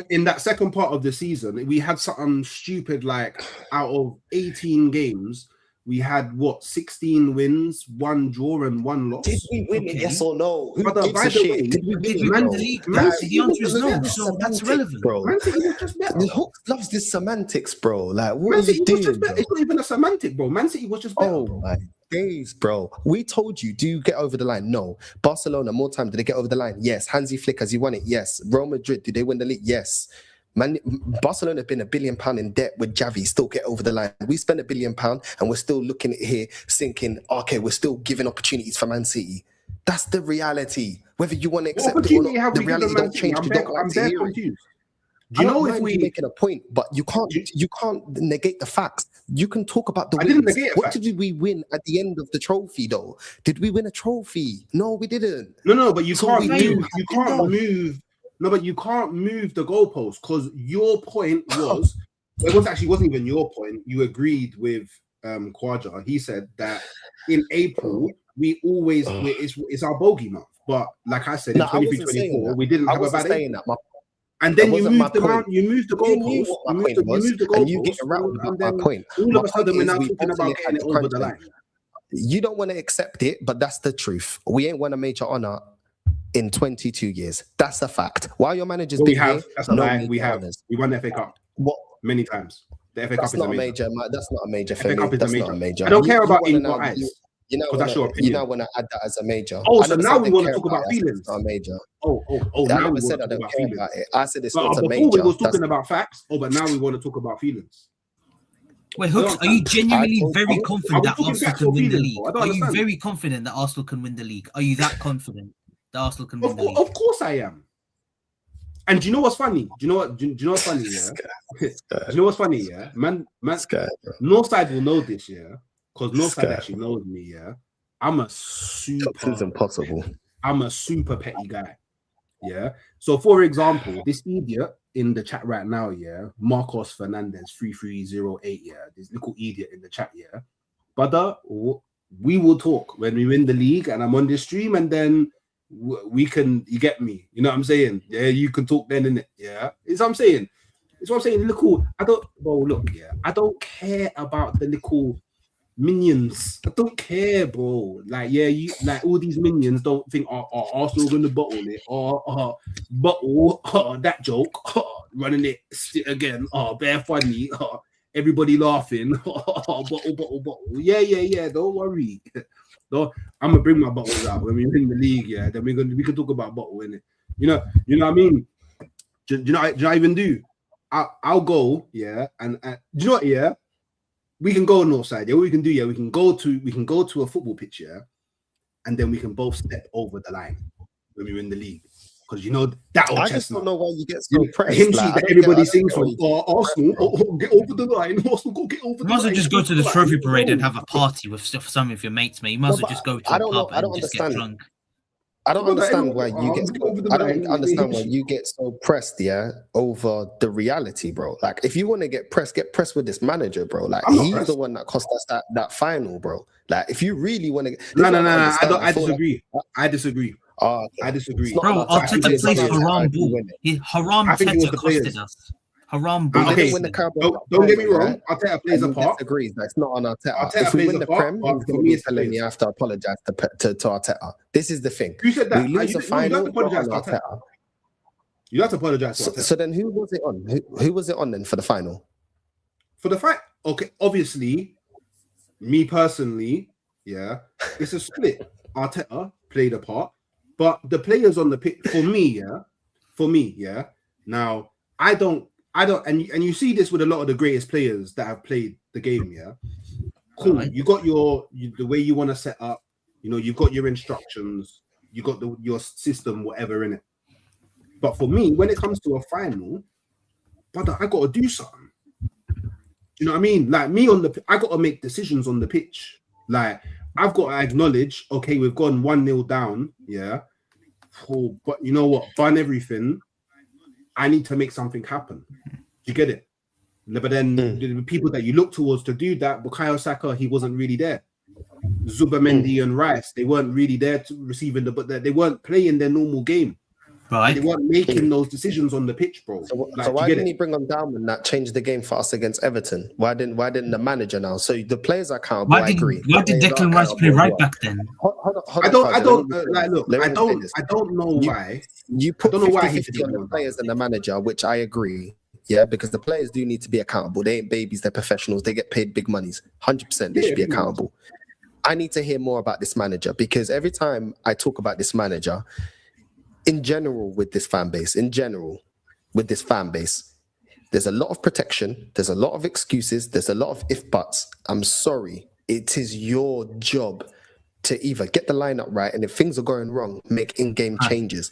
in that second part of the season, we had something stupid like out of 18 games. We had 16 wins, 1 draw, and 1 loss. Did we win it? Yes or no? By the way, did we win the league? The answer is no. So that's relevant, bro. Man City was just better. The Hawks loves this semantics, bro. Like, what Man are you City doing? was just better. It's not even a semantic, bro. Man City was just better. Oh my days, bro. We told you, do you get over the line? No. Barcelona, more time, did they get over the line? Yes. Hansi Flick, has he won it? Yes. Real Madrid, did they win the league? Yes. Barcelona have been £1 billion in debt with Javi, still get over the line. We spent £1 billion and we're still looking at here thinking, okay, we're still giving opportunities for Man City. That's the reality. Whether you want to accept it or not, the reality don't change. You don't want to hear it. Do you know if we making a point, but you can't negate the facts. You can talk about the wins. What did we win at the end of the trophy though? Did we win a trophy? No, we didn't. No, but you can't move. No, but you can't move the goalpost because your point was wasn't even your point. You agreed with Kwaja. He said that in April we always it's our bogey month. But like I said, in 23-24 we didn't have a bad April. And then you moved the goalpost. And you get around my point. All of a sudden we're now talking about getting it over the line. You don't want to accept it, but that's the truth. We ain't won a major honour in 22 years. That's a fact. While your managers we have, that's a lie. We won the FA Cup. What? Many times. The FA Cup is not a major. That's not a major for FA me. Cup is that's a not a major. I don't care about in your eyes. You now want to add that as a major. Oh, so now we want to talk about feelings. Not a major. Oh. I never said I don't care about it. I said it's not a major. Before we were talking about facts. Oh, but now we want to talk about feelings. Wait, Hooks, are you genuinely very confident that Arsenal can win the league? Are you very confident that Arsenal can win the league? Are you that confident that Arsenal can win the league? Of course I am. And do you know what's funny? Do you know what's funny? Yeah. Do you know what's funny? Yeah, man. Northside will know this. Yeah, because Northside actually knows me. Yeah, I'm a super. This is impossible. I'm a super petty guy. Yeah. So, for example, this idiot in the chat right now, yeah, Marcos Fernandez 3308, yeah, this little idiot in the chat, yeah. Brother, we will talk when we win the league and I'm on this stream, and then we can, you get me, you know what I'm saying? Yeah, you can talk then, innit? Yeah, it's what I'm saying. It's what I'm saying. Look, I don't care about the little minions. I don't care, bro. Like, yeah, you like all these minions don't think Arsenal gonna bottle it or bottle that joke, running it again, bare funny, everybody laughing, bottle. Yeah. Don't worry. I'm gonna bring my bottles out when we win the league. Yeah, then we can talk about bottle in it. You know what I mean? Do you know what I even do? I'll go, yeah, and do you know what? Yeah, we can go Northside. Yeah, what we can do? Yeah, we can go to a football pitch. Yeah, and then we can both step over the line when we win the league. Because you know that old I chestnut. just don't know why you get so pressed. Him like, that everybody sings from Arsenal, get over the line. Arsenal, go get over the line. You might as well just go to the trophy parade and have a party with some of your mates, mate. You might as well just go to a pub and just get drunk. I don't understand why you get. I don't understand why you get so pressed, yeah, over the reality, bro. Like, if you want to get pressed with this manager, bro. Like, he's the one that cost us that final, bro. Like, if you really want to, no. I disagree. I disagree. I disagree. Bro, Arteta plays haram ball. Haram Arteta costed us. Haram ball. Okay, don't get me wrong. Arteta plays a part. Agrees. That's not on Arteta. If we win the Prem, he's going to be telling you I have to apologize to Arteta. This is the thing. You said that. We lose the final. Apologize to Arteta. You have to apologize. So then, who was it on? Who was it on then for the final? For the fight, okay. Obviously, me personally, yeah, it's a split. Arteta played a part, but the players on the pitch for me, yeah. Now, I don't, and you see this with a lot of the greatest players that have played the game, yeah. Cool. You got the way you want to set up. You know, you've got your instructions. You got your system, whatever in it. But for me, when it comes to a final, brother, I got to do something. You know what I mean? Like me I got to make decisions on the pitch. Like I've got to acknowledge, okay, we've gone 1-0 down, yeah. Oh, but you know what? Done everything. I need to make something happen. Do you get it? But then the people that you look towards to do that, Bukayo Saka, he wasn't really there. Zubamendi and Rice, they weren't really there to receiving but they weren't playing their normal game. Right. They weren't making those decisions on the pitch, bro. So why didn't he bring on Dalman that changed the game for us against Everton? Why didn't the manager now? So the players are accountable. I agree. Why did Declan Rice play right back then? I don't know why. You put 50-50 on the players and the manager, which I agree. Yeah, because the players do need to be accountable. They ain't babies, they're professionals. They get paid big monies. 100%, they should be accountable. I need to hear more about this manager because every time I talk about this manager, in general with this fan base, there's a lot of protection, there's a lot of excuses, there's a lot of if buts. I'm sorry. It is your job to either get the lineup right, and if things are going wrong, make in-game changes.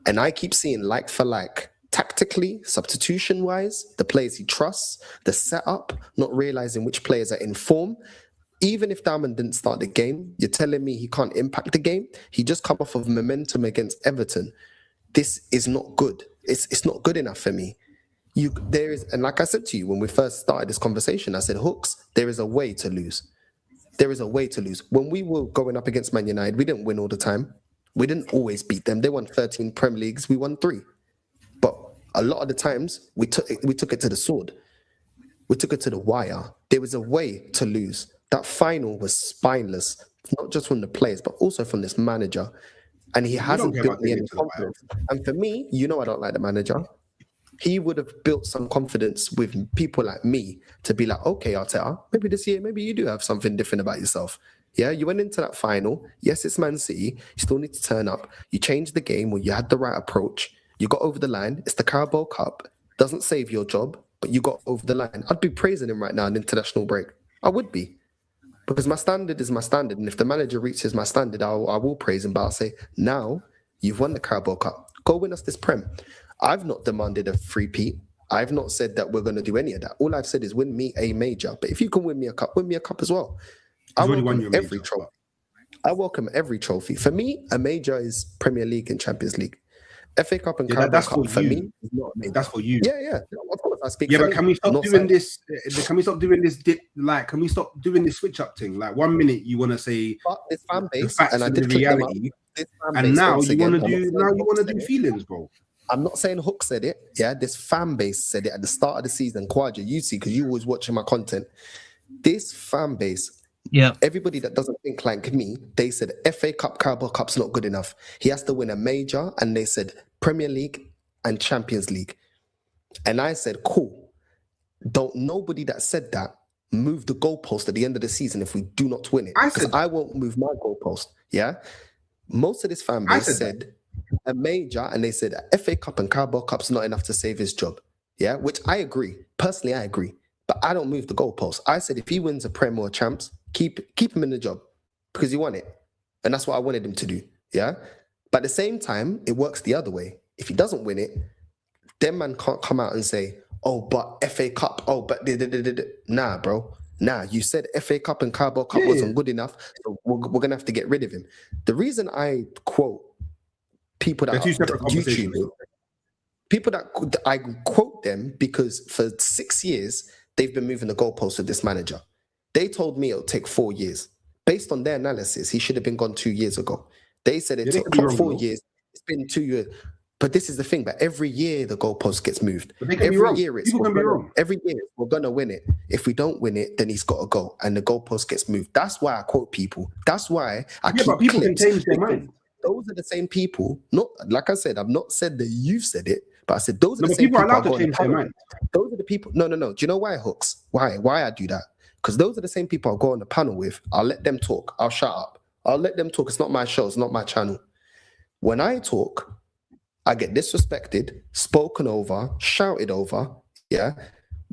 And I keep seeing like for like, tactically, substitution-wise, the players he trusts, the setup, not realizing which players are in form. Even if Diamond didn't start the game, you're telling me he can't impact the game? He just come off of momentum against Everton. This is not good. It's not good enough for me. And like I said to you, when we first started this conversation, I said, Hooks, there is a way to lose. There is a way to lose. When we were going up against Man United, we didn't win all the time. We didn't always beat them. They won 13 Premier Leagues. We won 3. But a lot of the times, we took it to the sword. We took it to the wire. There was a way to lose. That final was spineless, not just from the players, but also from this manager. And he hasn't built me any confidence. And for me, I don't like the manager. He would have built some confidence with people like me to be like, okay, Arteta, maybe this year, maybe you do have something different about yourself. Yeah, you went into that final. Yes, it's Man City. You still need to turn up. You changed the game when you had the right approach. You got over the line. It's the Carabao Cup. Doesn't save your job, but you got over the line. I'd be praising him right now in international break. I would be. Because my standard is my standard. And if the manager reaches my standard, I will praise him. But I'll say, now you've won the Carabao Cup. Go win us this Prem. I've not demanded a three-peat. I've not said that we're going to do any of that. All I've said is win me a major. But if you can win me a cup as well. I welcome every trophy. I welcome every trophy. For me, a major is Premier League and Champions League. FA Cup and Carabao Cup for me is not a major. That's for you. Yeah. Of course, I speak. Yeah, for but me. can we stop Northside. doing this? Can we stop doing this? Can we stop doing this switch up thing? Like 1 minute you want to say this fan base, the facts and I and did the reality, and now you want to do feelings, bro. I'm not saying Hook said it. Yeah, this fan base said it at the start of the season. Quadra, you see, because you always watching my content. This fan base. Yeah. Everybody that doesn't think like me, they said FA Cup, Carabao Cup's not good enough. He has to win a major, and they said Premier League and Champions League. And I said, cool. Don't nobody that said that move the goalpost at the end of the season if we do not win it. Because I won't move my goalpost. Yeah. Most of this fan base said a major, and they said FA Cup and Carabao Cup's not enough to save his job. Yeah, which I agree. Personally, I agree. But I don't move the goalpost. I said if he wins a Prem or a Champs, keep him in the job because he won it. And that's what I wanted him to do. Yeah. But at the same time, it works the other way. If he doesn't win it, then man can't come out and say, oh, but FA Cup, oh, but nah, bro. Nah, you said FA Cup and Carabao Cup wasn't good enough, so we're going to have to get rid of him. The reason I quote people that YouTube, people that I quote them because for 6 years, they've been moving the goalposts with this manager. They told me it'll take 4 years. Based on their analysis, he should have been gone 2 years ago. They said it took 4 years. It's been 2 years. But this is the thing, but every year the goalpost gets moved. Every year we're gonna win it. If we don't win it, then he's got to go, and the goalpost gets moved. That's why I quote people. That's why I keep but people clips. can change their mind. those are the same people. Not like I said, I've not said that you've said it, but I said those are No, the but same people are people. allowed to change their mind. Those are the people. No. Do you know why, Hooks? Why I do that? Because those are the same people I'll go on the panel with. I'll let them talk. I'll shut up. I'll let them talk. It's not my show. It's not my channel. When I talk, I get disrespected, spoken over, shouted over, yeah,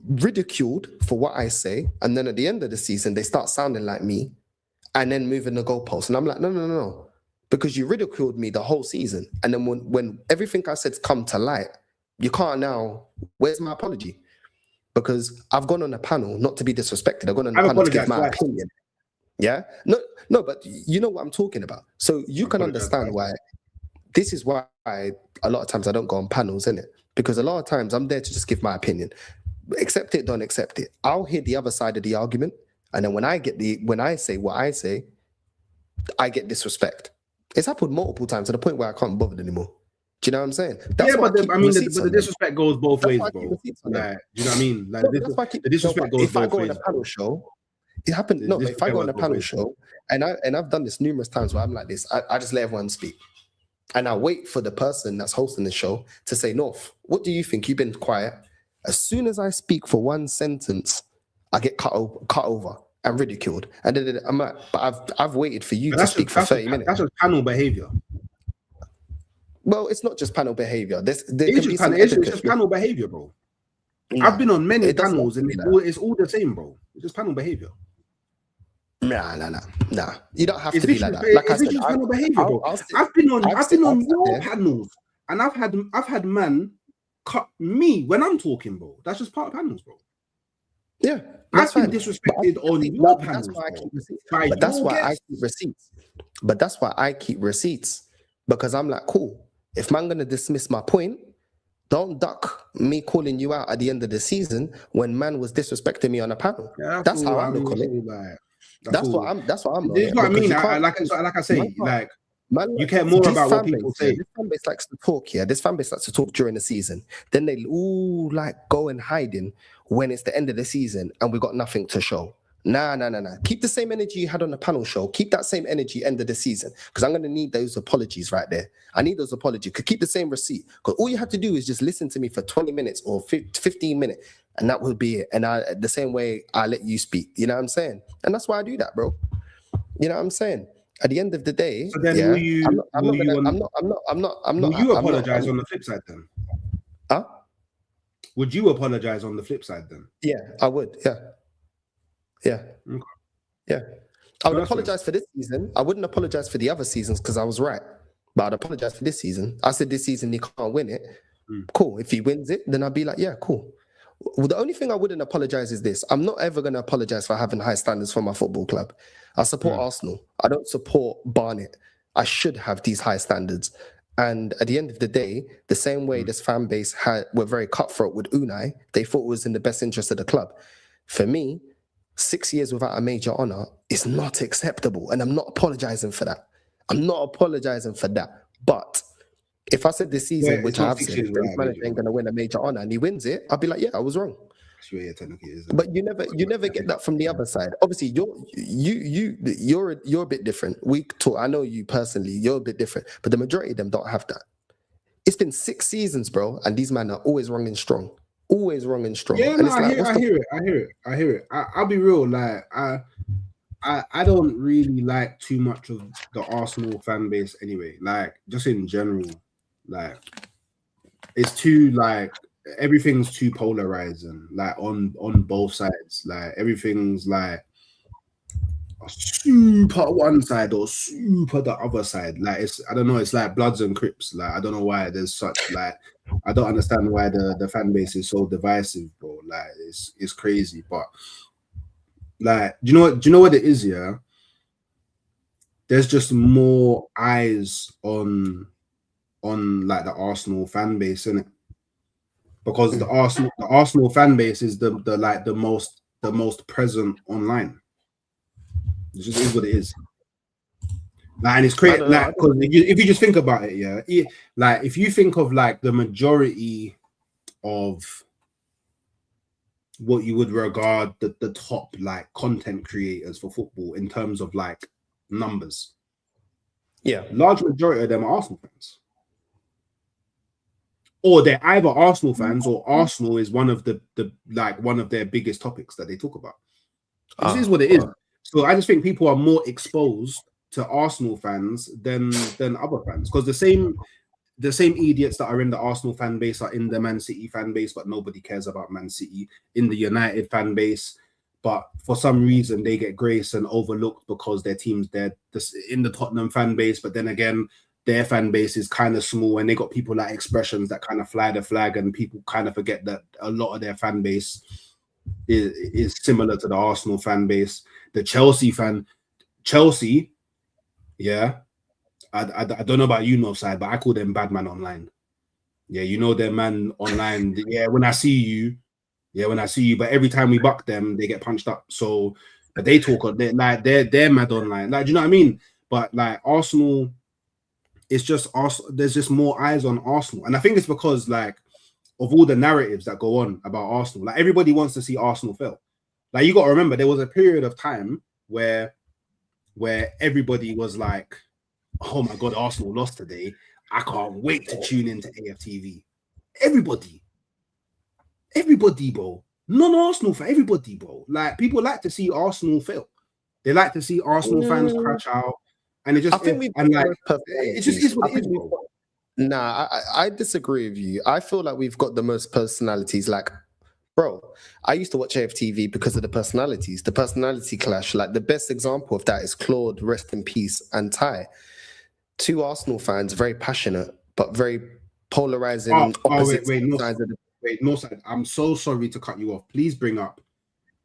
ridiculed for what I say. And then at the end of the season, they start sounding like me and then moving the goalposts. And I'm like, no. Because you ridiculed me the whole season. And then when everything I said's come to light, you can't now, where's my apology? Because I've gone on a panel not to be disrespected. I've gone on a panel to give my opinion. Yeah? No, but you know what I'm talking about. So you can understand why. This is why a lot of times I don't go on panels, innit? Because a lot of times I'm there to just give my opinion. Accept it, don't accept it. I'll hear the other side of the argument. And then when I say what I say, I get disrespect. It's happened multiple times to the point where I can't be bothered anymore. Do you know what I'm saying? That's but the disrespect goes both ways, bro. Like, do you know what I mean? Like, the disrespect goes both ways. If I go on a panel show, it happened. No, if I go on a panel show, and I've done this numerous times where I'm like this, I just let everyone speak. And I wait for the person that's hosting the show to say, North, what do you think? You've been quiet. As soon as I speak for one sentence, I get cut over and ridiculed. And then I'm like, but I've waited for you to speak for 30 minutes. That's just panel behavior. Well, it's not just panel behavior. It's just panel behavior, bro. Nah, I've been on many panels and it's all the same, bro. It's just panel behavior. Nah. You don't have to be like that. Like I said, panel behavior, bro. I've been on your panels, and I've had man cut me when I'm talking, bro. That's just part of panels, bro. Yeah, I've been disrespected on your panels. That's why I keep receipts. But that's why I keep receipts, because I'm like, cool. If man gonna dismiss my point, don't duck me calling you out at the end of the season when man was disrespecting me on a panel. Yeah, that's how I look on it. That's what I'm. That's what I'm. This is what I mean. Like I say, like you care more about what people say. This fan base likes to talk. Yeah, this fan base likes to talk during the season. Then they all like go and hiding when it's the end of the season and we got nothing to show. Nah. Keep the same energy you had on the panel show. Keep that same energy end of the season, because I'm going to need those apologies right there. I need those apologies. Could keep the same receipt, because all you have to do is just listen to me for 20 minutes or 15 minutes, and that will be it. And the same way I let you speak. You know what I'm saying? And that's why I do that, bro. You know what I'm saying? At the end of the day, so then will you apologize on the flip side then? Huh? Would you apologize on the flip side then? Yeah, I would. Yeah. Okay. Yeah. I would apologize for this season. I wouldn't apologize for the other seasons because I was right. But I'd apologize for this season. I said this season he can't win it. Cool. If he wins it, then I'd be like, yeah, cool. Well, the only thing I wouldn't apologize is this. I'm not ever going to apologize for having high standards for my football club. I support Arsenal. I don't support Barnet. I should have these high standards. And at the end of the day, the same way this fan base were very cutthroat with Unai, they thought it was in the best interest of the club. For me, 6 years without a major honour is not acceptable. And I'm not apologising for that. But if I said this season, which I have said, this manager ain't going to win a major honour and he wins it, I'll be like, yeah, I was wrong. But you never get that from the other side. Obviously, you're a bit different. I know you personally, you're a bit different, but the majority of them don't have that. It's been 6 seasons, bro, and these men are always wrong and strong. Always wrong and strong. Yeah, and I hear it. I'll be real, like I don't really like too much of the Arsenal fan base anyway. Like, just in general, like it's too like everything's too polarizing, like on both sides. Like everything's like super one side or super the other side. Like I don't know, it's like Bloods and Crips. Like I don't know why there's such like I don't understand why the fan base is so divisive, bro. Like it's crazy. But like do you know what it is, yeah? There's just more eyes on like the Arsenal fan base, innit? Because the Arsenal fan base is the most present online. It just is what it is. Like, and it's crazy. Like, because if you just think about it, yeah, like if you think of like the majority of what you would regard the top like content creators for football in terms of like numbers, Yeah. Large majority of them are Arsenal fans. Or they're either Arsenal fans or Arsenal is one of the one of their biggest topics that they talk about. This is what it is. So I just think people are more exposed to Arsenal fans than other fans, because the same idiots that are in the Arsenal fan base are in the Man City fan base, but nobody cares about Man City. In the United fan base, but for some reason they get grace and overlooked because their teams they're in the Tottenham fan base, but then again their fan base is kind of small and they got people like Expressions that kind of fly the flag, and people kind of forget that a lot of their fan base is similar to the Arsenal fan base. The Chelsea, yeah. I don't know about you, Northside, but I call them bad man online. Yeah, you know their man online. Yeah, when I see you, but every time we buck them, they get punched up. So, but they talk they're mad online. Like, do you know what I mean? But like Arsenal, it's just Arsenal. There's just more eyes on Arsenal, and I think it's because like of all the narratives that go on about Arsenal. Like everybody wants to see Arsenal fail. Like you got to remember, there was a period of time where everybody was like, oh my God, Arsenal lost today. I can't wait to tune into AFTV. Everybody, bro. Non-Arsenal for everybody, bro. Like people like to see Arsenal fail. They like to see Arsenal fans crash out, and it just it just is what it is, bro. Nah, I disagree with you. I feel like we've got the most personalities. Like, bro, I used to watch AFTV because of the personalities, the personality clash. Like the best example of that is Claude, rest in peace, and Ty. Two Arsenal fans, very passionate, but very polarizing opposite sides of the... Wait, Northside, I'm so sorry to cut you off. Please bring up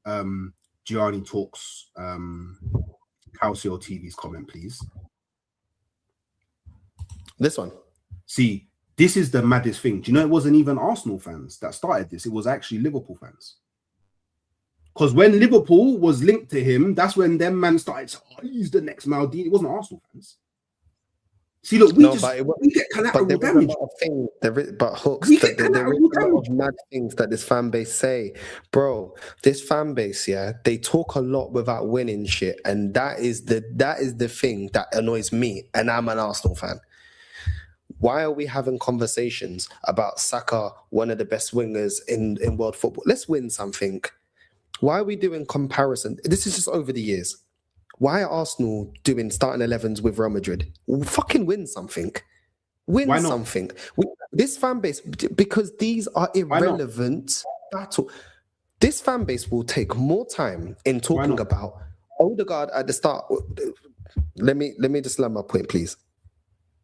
Gianni Talks Calcio TV's comment, please. This one. See, this is the maddest thing. Do you know it wasn't even Arsenal fans that started this? It was actually Liverpool fans. Because when Liverpool was linked to him, that's when them man started saying, oh, he's the next Maldini. It wasn't Arsenal fans. See, look, we get collateral damage. But Hooks, there is a lot of mad things that this fan base say. Bro, this fan base, yeah, they talk a lot without winning shit. And that is the thing that annoys me. And I'm an Arsenal fan. Why are we having conversations about Saka, one of the best wingers in world football? Let's win something. Why are we doing comparison? This is just over the years. Why are Arsenal doing starting 11s with Real Madrid? Fucking win something. Win something. This fan base, because these are irrelevant battle. This fan base will take more time in talking about Ødegaard at the start. Let me just land my point, please.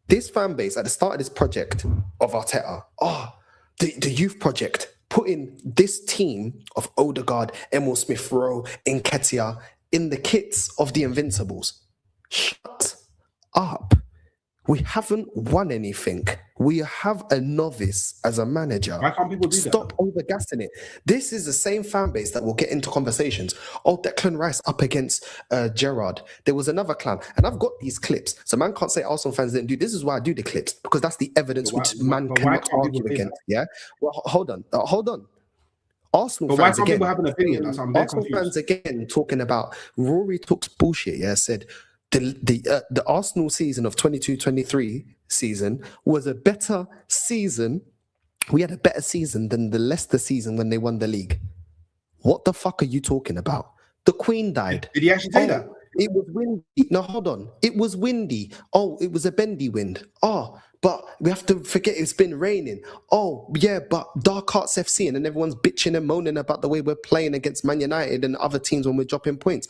This fan base at the start of this project of Arteta, the youth project, putting this team of Ødegaard, Emil Smith-Rowe, Nketiah in the kits of the Invincibles. Shut up. We haven't won anything. We have a novice as a manager. Why can't people do that? Stop overgassing it. This is the same fan base that will get into conversations. Oh, Declan Rice up against Gerrard. There was another clown. And I've got these clips. So man can't say Arsenal fans didn't do. This is why I do the clips. Because that's the evidence which man cannot argue against. Yeah? Well, hold on. Arsenal fans again. People have an opinion? Arsenal fans again talking about Rory talks bullshit. Yeah, said the Arsenal season of 22-23 season was a better season. We had a better season than the Leicester season when they won the league. What the fuck are you talking about? The Queen died. Did he actually say that? It was windy. No, hold on. It was windy. Oh, it was a bendy wind. Oh, but we have to forget it's been raining. Oh, yeah, but Dark Arts FC, and then everyone's bitching and moaning about the way we're playing against Man United and other teams when we're dropping points.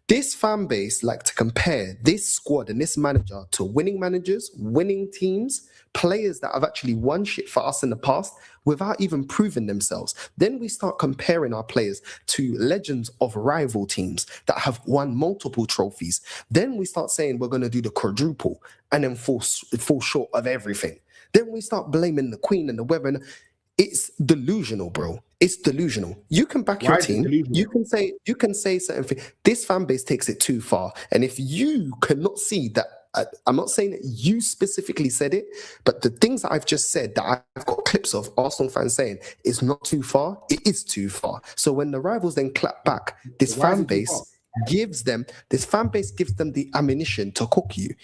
This fan base like to compare this squad and this manager to winning managers, winning teams, players that have actually won shit for us in the past without even proving themselves. Then we start comparing our players to legends of rival teams that have won multiple trophies. Then we start saying we're going to do the quadruple and then fall short of everything. Then we start blaming the Queen and the weather. And it's delusional, bro. It's delusional. You can back your team. You can say certain things. This fan base takes it too far. And if you cannot see that, I'm not saying that you specifically said it, but the things that I've just said that I've got clips of Arsenal fans saying is not too far. It is too far. So when the rivals then clap back, this fan base gives them the ammunition to cook you.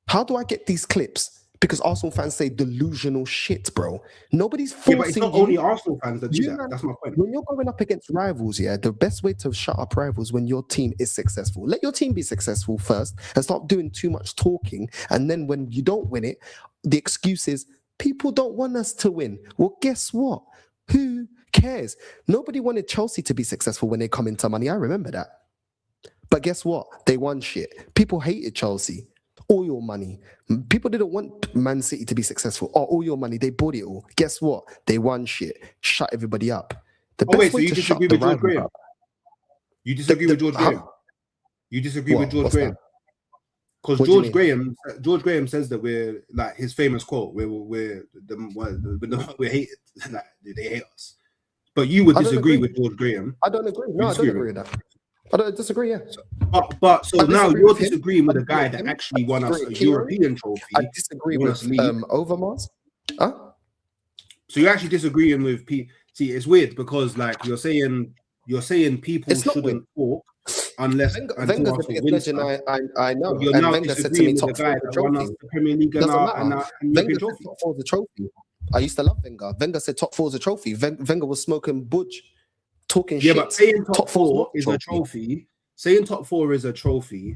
How do I get these clips? Because Arsenal fans say delusional shit, bro. Nobody's Yeah, forcing but it's not you. only Arsenal fans that do You that. man, That's my point. when you're going up against rivals, yeah, the best way to shut up rivals when your team is successful. Let your team be successful first and stop doing too much talking. And then when you don't win it, the excuse is people don't want us to win. Well, guess what? Who cares? Nobody wanted Chelsea to be successful when they come into money. I remember that. But guess what? They won shit. People hated Chelsea. All your money. People didn't want Man City to be successful. All your money. They bought it all. Guess what? They won shit. Shut everybody up. So you disagree with George Graham? You disagree with George Graham? You disagree with George Graham? Because George Graham says that we're like his famous quote, we're hated. Like, they hate us. But you would disagree with George Graham. I don't agree. No, I don't agree with that. I don't disagree, yeah. But now you're disagreeing with a guy that actually won us a European trophy. I disagree with Overmars. Huh? So you're actually disagreeing with See, it's weird because like you're saying people shouldn't talk unless Wenger's the biggest legend I know. You're and now Wenger said to me, top four the trophy. Premier League and Wenger said top four the trophy. I used to love Wenger. Wenger said top four is a trophy. Wenger was smoking budge. Talking shit. But saying top four is a trophy. Saying top four is a trophy.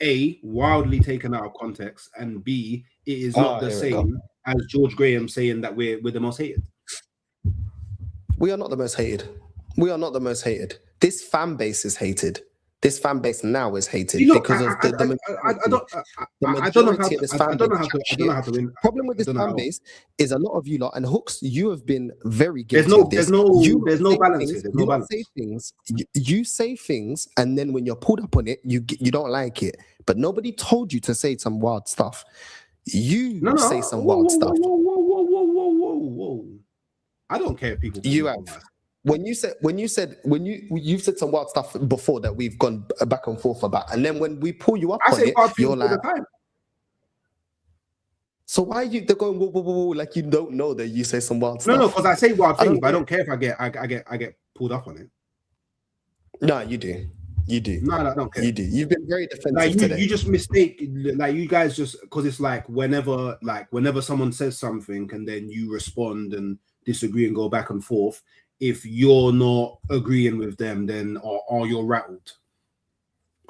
A, wildly taken out of context, and B, it is not the same as George Graham saying that we're the most hated. We are not the most hated. We are not the most hated. This fan base is hated. This fan base now is hated because of the majority of this fan base. Problem with this fan base is a lot of you lot, and Hooks, you have been very guilty of this. There's no balance. You say things, and then when you're pulled up on it, you don't like it. But nobody told you to say some wild stuff. You say some wild stuff. Whoa. I don't care if people. You have. You've said some wild stuff before that we've gone back and forth about, and then when we pull you up on it, you're like, so why are you going whoa, like you don't know that you say some wild stuff? No, because I say wild things, but I don't care if I get pulled up on it. No, you do. No, I don't care. You do. You've been very defensive like today. You just mistake, like you guys just because it's like whenever someone says something and then you respond and disagree and go back and forth. If you're not agreeing with them, then or you're rattled.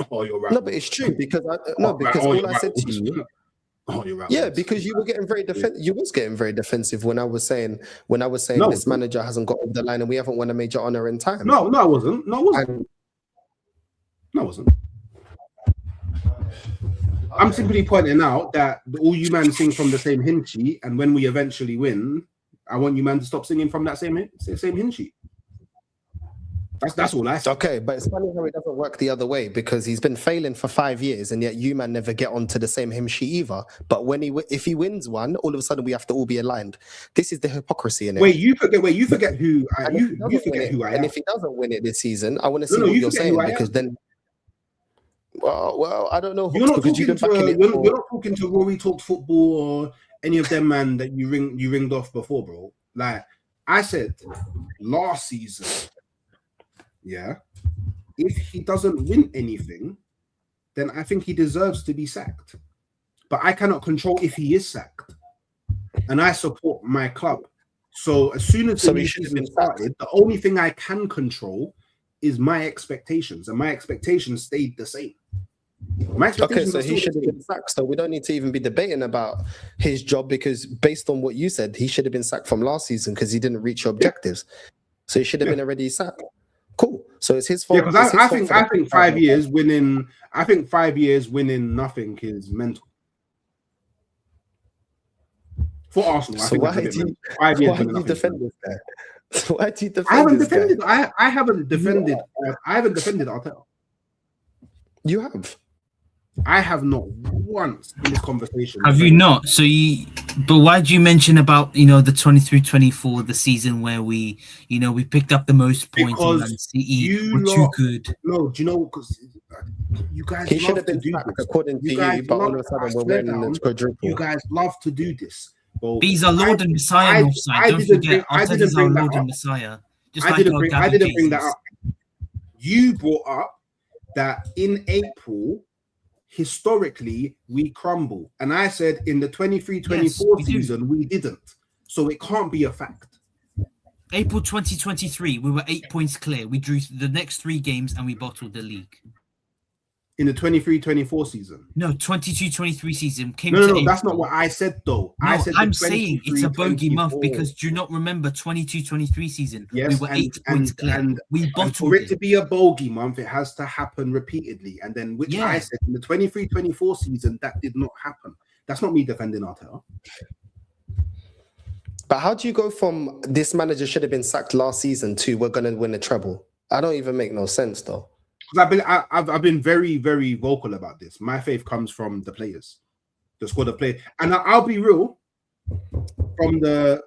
Or you're rattled. No, but it's true because all I said to you. Yeah, because you were getting very defensive. You was getting very defensive when I was saying this manager hasn't got over the line and we haven't won a major honor in time. No, I wasn't. I'm simply pointing out that all you man sing from the same hymn sheet, and when we eventually win, I want you man to stop singing from that same hymn sheet. That's all I say. Okay, but it's funny how it doesn't work the other way because he's been failing for 5 years and yet you man never get onto the same hymn sheet either. But if he wins one, all of a sudden we have to all be aligned. This is the hypocrisy in it. Wait, you forget who I am. You forget who I am. And if he doesn't win it this season, I want to see what you're saying because then. Well, I don't know. You're not talking to Rory Talked Football or any of them man that you ringed off before, bro. Like I said last season, yeah, if he doesn't win anything, then I think he deserves to be sacked. But I cannot control if he is sacked, and I support my club. So as soon as the new season started, the only thing I can control is my expectations, and my expectations stayed the same. Okay, so he should have been sacked. So we don't need to even be debating about his job because based on what you said, he should have been sacked from last season because he didn't reach your objectives. So he should have been already sacked. Cool. So it's his fault. Yeah, because I think 5 years winning. I think 5 years winning nothing is mental for Arsenal. So why do you defend this guy? So why do you defend? I haven't defended Arteta. You have. I have not once in this conversation. Have you not? But why do you mention about the 23-24, the season where we picked up the most points in Man City? We're too good. No, do you know? Because you guys, he should have been sacked according to you, but all of a sudden we're wearing the quadruple. You guys love to do this. Well, these are Lord and Messiah. Don't forget, Arteta's our Lord and Messiah. I didn't bring that up. You brought up that in April historically we crumble. And I said in the 23-24 season, we didn't. So it can't be a fact. April 2023, we were 8 points clear. We drew the next 3 games and we bottled the league. In the 23-24 season? No, 22-23 season. No, that's not what I said, though. No, I said I'm saying it's a bogey month because do you not remember 22-23 season? Yes, we were 8 points clear. And we bottled for it to be a bogey month, it has to happen repeatedly. And then, I said in the 23-24 season, that did not happen. That's not me defending Arteta. But how do you go from this manager should have been sacked last season to we're going to win a treble? I don't even make no sense, though. I've been very, very vocal about this. My faith comes from the players, the squad of players. And I'll be real, from a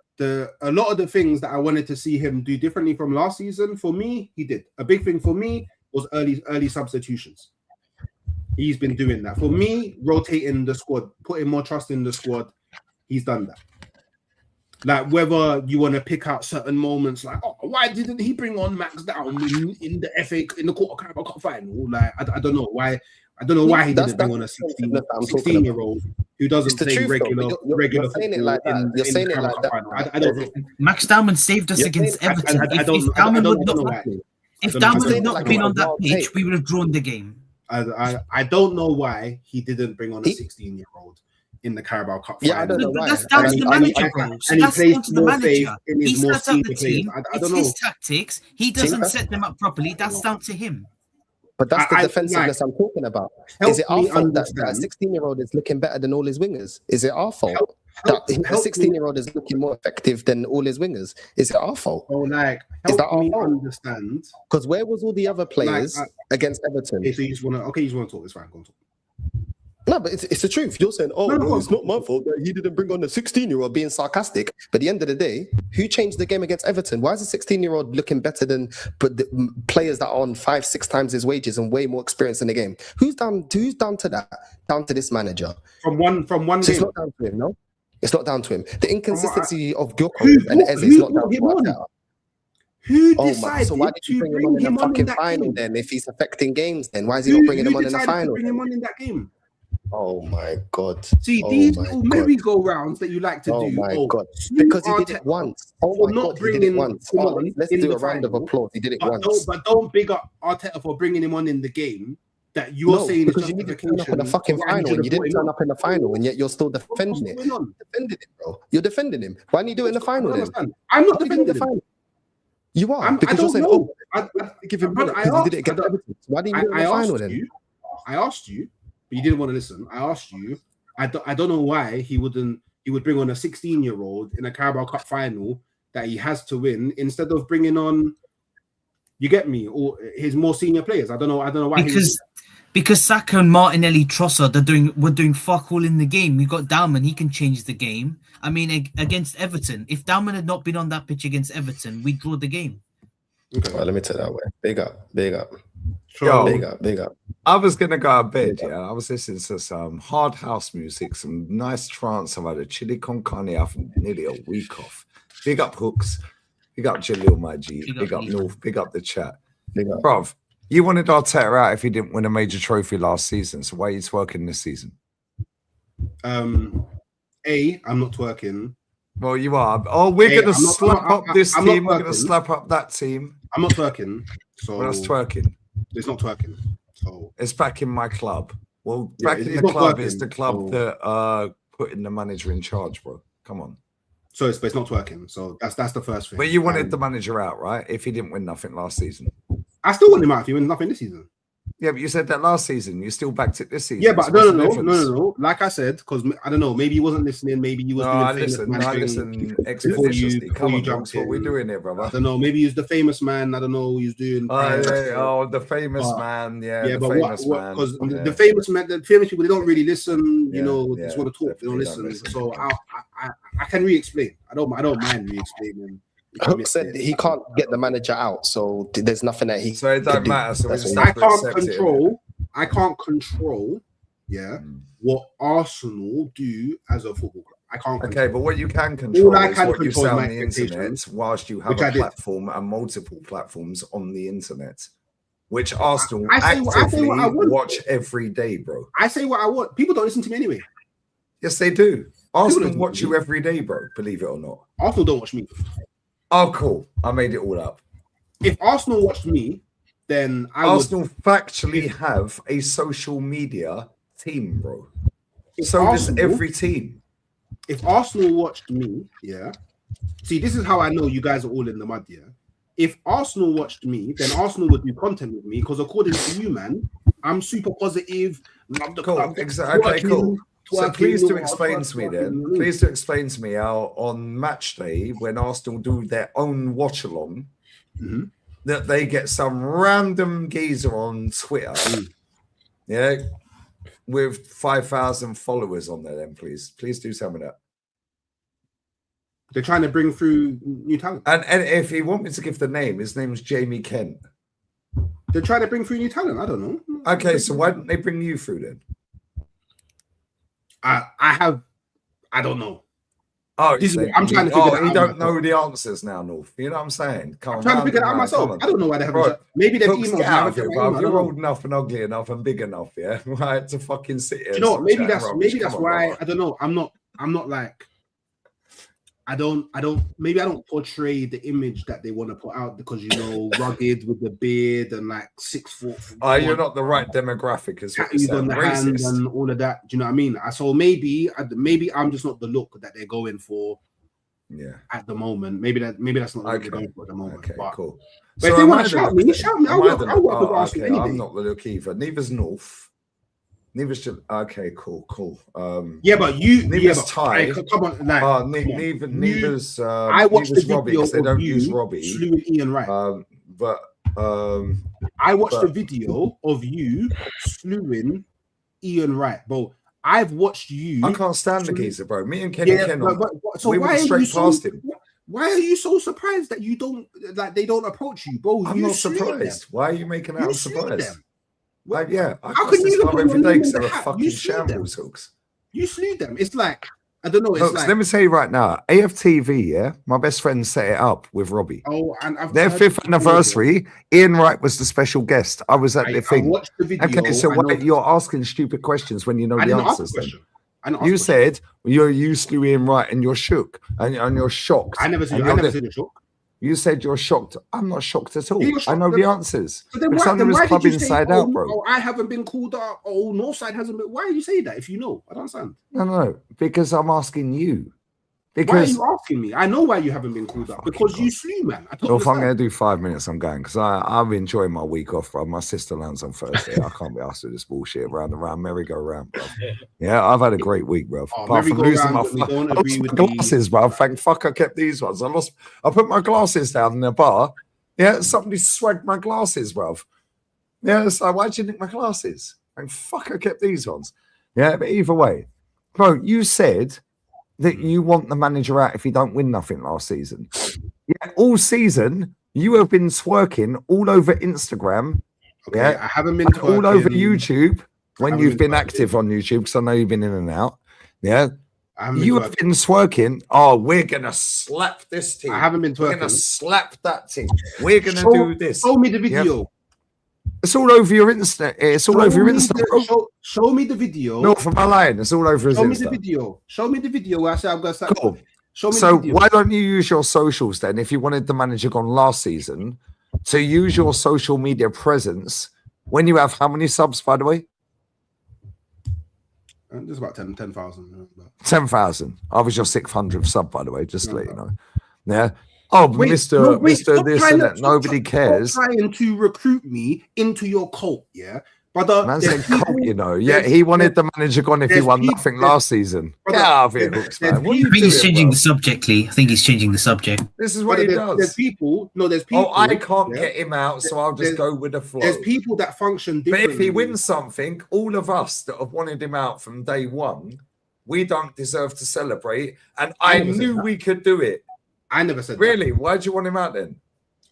lot of the things that I wanted to see him do differently from last season, for me, he did. A big thing for me was early substitutions. He's been doing that. For me, rotating the squad, putting more trust in the squad, he's done that. Like whether you want to pick out certain moments, like why didn't he bring on Max Down in the FA in the quarter Carabao Cup final? Like I don't know why. I don't know why he didn't bring on a 16-year-old who doesn't play regular. You're saying it like that. You're saying it like that. I don't know. Max Dowman saved us against Everton. If Dowman had not been on that pitch, we would have drawn the game. I don't know why he didn't bring on a 16-year-old. In the Carabao Cup. Yeah, I don't know why. That's down to the manager, bro. And he plays more faith in his more senior players. I don't know. It's his tactics. He doesn't set them up properly. That's down to him. But that's the defensiveness I'm talking about. Is it our fault that a 16-year-old is looking better than all his wingers? Is it our fault that a 16-year-old is looking more effective than all his wingers? Is it our fault? Oh, like, is that our fault? Understand? Because where was all the other players against Everton? Okay, so you just want to talk. It's fine. Go on, talk. No, but it's the truth. You're saying, no, it's not my fault that he didn't bring on a 16-year-old being sarcastic. But at the end of the day, who changed the game against Everton? Why is a 16-year-old looking better than the players that are on 5-6 times his wages and way more experience in the game? Who's down to that? Down to this manager. From one so game. It's not down to him, no? It's not down to him. The inconsistency of Gyokeres and Eze is not down to Arteta. Who decided so why did you bring him on in the fucking final then? If he's affecting games, then why is he not bringing him on in the final? Bring him on in that game. Oh my God! See these merry-go-rounds that you like to do. Oh my God! Because he did it once. Oh my God! He did it once. Let's do a round of applause. He did it once. But don't big up Arteta for bringing him on in the game. That you're saying because you need to turn up in the fucking final, and you didn't turn up in the final, and yet you're still defending it. Defending it, bro. You're defending him. Why didn't you do it in the final then? I'm not defending the final. You are because you're saying, give him credit because he did it against Everton. Why didn't you do it in the final then? I asked you. But you didn't want to listen. I asked you. I don't know why he would bring on a 16-year-old in a Carabao Cup final that he has to win instead of bringing on, you get me, or his more senior players. I don't know why. Because Saka and Martinelli Trossard were doing fuck all in the game. We got Dowman, he can change the game. I mean, against Everton, if Dowman had not been on that pitch against Everton, we'd draw the game. Okay. Well, let me take that way. Big up. Yo, big up. I was gonna go to bed. Yeah, I was listening to some hard house music, some nice trance. I've had a chili con carne after nearly a week off. Big up Hooks, big up Jalil, my G, big up North, big up the chat. Bruv, you wanted Arteta out if he didn't win a major trophy last season. So why are you twerking this season? I'm not twerking. Well, you are. Oh, we're gonna slap up this team. We're gonna slap up that team. I'm not twerking. So well, that's twerking. It's not twerking. So it's back in my club. Well, back in the club is the club that putting the manager in charge, bro. Come on. So it's not working. So that's the first thing. But you wanted the manager out, right? If he didn't win nothing last season. I still want him out if he wins nothing this season. Yeah, but you said that last season. You still backed it this season. Yeah, but no. Like I said, because I don't know, maybe he wasn't listening. Maybe he was doing I listen expeditiously. Come on, Junks, what we're doing here, brother. I don't know. Maybe he's the famous man. I don't know. He's doing. The famous man. Yeah, but famous man. Because the famous man, the famous people, they don't really listen. You know, they just want to talk. They don't listen. So I can re-explain. I don't mind re-explaining. Hook said he can't get the manager out, so there's nothing that he. So it don't matter. So I can't control. Yeah, what Arsenal do as a football club. I can't. Okay, but what you can control is what you say on the internet, whilst you have a platform and multiple platforms on the internet. which Arsenal I say what actively I want. watch every day, bro. I say what I want. People don't listen to me anyway. Yes, they do. Arsenal don't watch you every day, bro. Believe it or not. Arsenal don't watch me. Oh, cool. I made it all up. If Arsenal watched me, then Arsenal factually have a social media team, bro. So does every team. If Arsenal watched me, yeah. See, this is how I know you guys are all in the mud, yeah. If Arsenal watched me, then Arsenal would do content with me because according to you, man, I'm super positive. Love the club. Exactly. Okay, cool. So please do explain to me then. Please do explain to me how on match day when Arsenal do their own watch along, that they get some random geezer on Twitter, yeah, with 5,000 followers on there. Then please do tell me that. They're trying to bring through new talent. And if you want me to give the name, his name's Jamie Kent. They're trying to bring through new talent. I don't know. Okay, so why don't they bring you through then? I don't know. Oh, I'm trying to figure it out. You don't know the answers now, North. You know what I'm saying? I'm trying to figure it out myself. I don't know why they haven't. Maybe they've emailed me. You're old enough and ugly enough and big enough, yeah, right, to fucking sit here. You know what? Maybe that's why. I don't know. I'm not like. I don't portray the image that they want to put out because rugged with the beard and like 6 foot. You're not the right demographic as well. Tattoos on the hand and all of that. Do you know what I mean? So maybe I'm just not the look that they're going for. Yeah. At the moment, maybe that's not what they're going for at the moment. Okay, cool. But if they want to shout me. I'll work with Arsenal any day. I'm not the look either. Neither's North. Neither's just okay, cool. But neither's Ty. Come on, like, neither's. I watched the video because they don't use of Robbie. you slewing Ian Wright. I watched the video of you slewing Ian Wright, bro. I've watched you. I can't stand the geezer, bro. Me and Kenny so we went straight past him. Why are you so surprised that you don't they don't approach you, bro? I'm not surprised. Why are you making out surprised? Like, yeah, how can you look every day because they're a fucking shambles, Hooks. You slew them. It's like, I don't know. It's Hooks, let me tell you right now, AFTV, yeah, my best friend set it up with Robbie. Oh, and their 5th anniversary, Ian Wright was the special guest. I was at the thing. I watched the video. Okay, so why you're asking stupid questions when you know the answers? You said you slew Ian Wright and you're shook and you're shocked. I never said you're shocked. You said you're shocked. I'm not shocked at all. I know the answers. But then why did you inside say, out, bro. Oh, I haven't been called up. Oh, Northside hasn't been. Why are you saying that if you know? I don't understand. No, because I'm asking you. Because why are you asking me? I know why you haven't been called up. Because you slew, man. If I'm going to do 5 minutes, I'm going. Because I'm enjoying my week off, bro. My sister lands on Thursday. I can't be asked with this bullshit around merry-go-round, bro. Yeah, I've had a great week, bro. Apart from losing my glasses, bro. Thank fuck I kept these ones. I put my glasses down in the bar. Yeah, somebody swagged my glasses, bro. Yeah, so why'd you nick my glasses? Thank fuck I kept these ones. Yeah, but either way, bro, you said that you want the manager out if you don't win nothing last season. Yeah, all season you have been twerking all over Instagram. Okay, yeah, I haven't been all over YouTube when you've been active on YouTube because I know you've been in and out. Yeah, you have been twerking. Oh, we're gonna slap this team. I haven't been twerking. We're gonna slap that team. We're gonna do this. Show me the video. Yep. It's all over your Insta. It's all over your Insta. Show me the video. No, from my line. It's all over his Insta. Show me the video. Show me the video where I say I'm going to start. Cool. Show me so the video. Why don't you use your socials then? If you wanted the manager gone last season, to use your social media presence when you have how many subs, by the way? There's about 10,000. 10,000. I was your 600th sub, by the way, just to let you know. Yeah. Oh, wait, Mr. This and that. Nobody cares. Stop trying to recruit me into your cult, yeah? But man said cult, you know. Yeah, he wanted the manager gone if he won nothing last season. Get out of here, Hooks, man. I think he's changing the subject, Lee. I think he's changing the subject. This is what he does. There's people. Oh, I can't get him out, so I'll just go with the flow. There's people that function differently. But if he wins something, all of us that have wanted him out from day one, we don't deserve to celebrate. And I knew we could do it. I never said really. Why do you want him out then?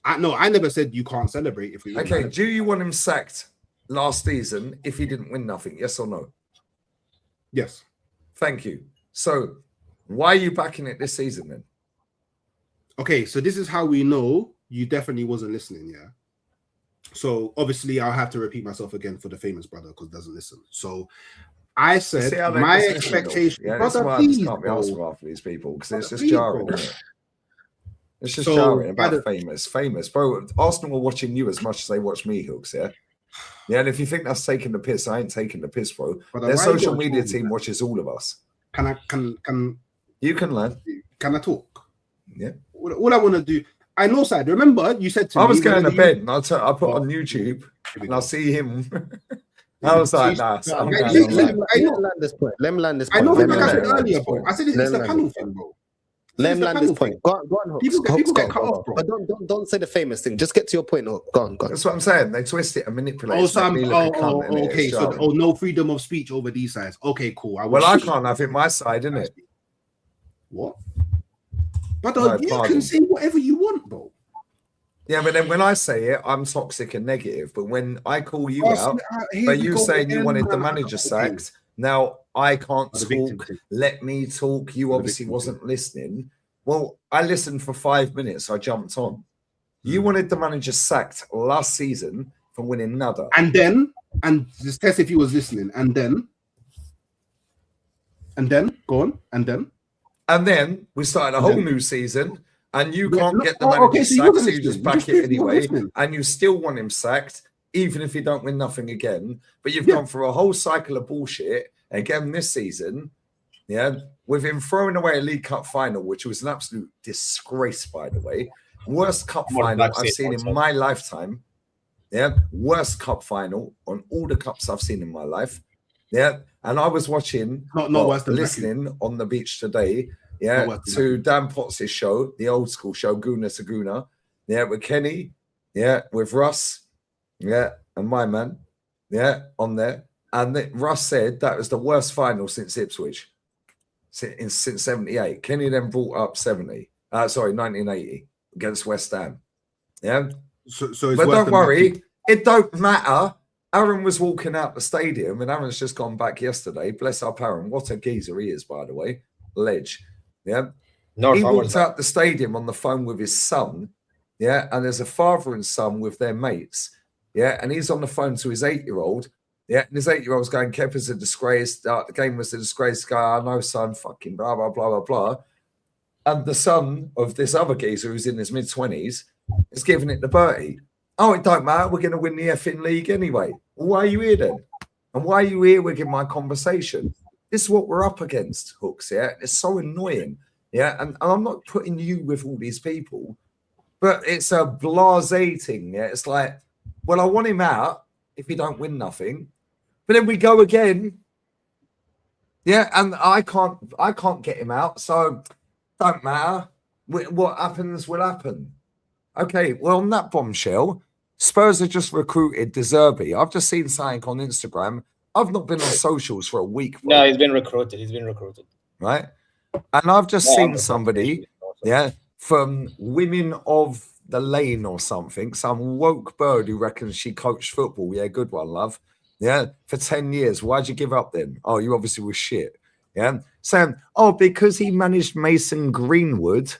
I never said you can't celebrate if we. Okay, do you want him sacked last season if he didn't win nothing? Yes or no? Yes. Thank you. So, why are you backing it this season then? Okay, so this is how we know you definitely wasn't listening. Yeah. So obviously I'll have to repeat myself again for the famous brother because doesn't listen. So I said my expectation. Yeah, that's why I just can't be asked for these people because it's just jarring, isn't it? It's just jarring about famous, bro. Arsenal are watching you as much as they watch me, Hooks. Yeah, and if you think that's taking the piss, I ain't taking the piss, bro. Their social media team watches all of us. Can you can learn? Can I talk? Yeah. All I want to do. I know, side. Remember, you said to me. I was going to bed, and I put on YouTube, and I see him. I was like, nah. Let me land this point. I know, like I said earlier, bro. I said it's the panel thing, bro. Let me land this point. Go on, Hooks. People get cut off, bro. But don't say the famous thing. Just get to your point, Hook. Go on. That's what I'm saying. They twist it and manipulate. Okay. So, no freedom of speech over these sides. Okay, cool. I can't have it my side, innit? What? But you can say whatever you want, bro. Yeah, but then when I say it, I'm toxic and negative. But when I call you out, but you saying you wanted the manager sacked, now I can't talk. Let me talk. You obviously wasn't listening. Well, I listened for 5 minutes. I jumped on. You wanted the manager sacked last season for winning another. And just test if you was listening. And then, go on. And then we started a whole new season. And you can't get the manager sacked, so you just back it anyway. And you still want him sacked, even if you don't win nothing again. But you've gone through a whole cycle of bullshit again this season. Yeah, with him throwing away a League Cup final, which was an absolute disgrace, by the way. Worst cup final I've seen in my lifetime. Yeah, worst cup final on all the cups I've seen in my life. Yeah, and I was watching, listening on the beach today. Yeah, to Dan Potts' show, the old school show, Guna Saguna. Yeah, with Kenny. Yeah, with Russ. Yeah, and my man. Yeah, on there. And Russ said that was the worst final since Ipswich. Since 78. Kenny then brought up 1980 against West Ham. Yeah. So but don't worry, it don't matter. Aaron was walking out the stadium, and Aaron's just gone back yesterday. Bless up Aaron. What a geezer he is, by the way. Ledge. Yeah. He walked out the stadium on the phone with his son. Yeah. And there's a father and son with their mates. Yeah. And he's on the phone to his 8-year-old. Yeah. And his 8-year-old's going, Kepa's a disgrace. The game was a disgrace. Guy, I know, son, fucking blah, blah, blah, blah, blah. And the son of this other geezer who's in his mid-20s is giving it to Bertie. Oh, it don't matter. We're going to win the effing league anyway. Well, why are you here then? And why are you here with my conversation? This is what we're up against, Hooks, yeah? It's so annoying, yeah? And I'm not putting you with all these people, but it's a blasé thing, yeah? It's like, well, I want him out if he don't win nothing, but then we go again, yeah? And I can't get him out, so don't matter. What happens will happen. Okay, well, on that bombshell, Spurs have just recruited De Zerbi. I've just seen something on Instagram. I've not been on socials for a week. Bro. No, he's been recruited. Right? And I've just seen somebody, from Women of the Lane or something, some woke bird who reckons she coached football. Yeah, good one, love. Yeah, for 10 years. Why'd you give up then? Oh, you obviously were shit. Yeah. Saying, because he managed Mason Greenwood.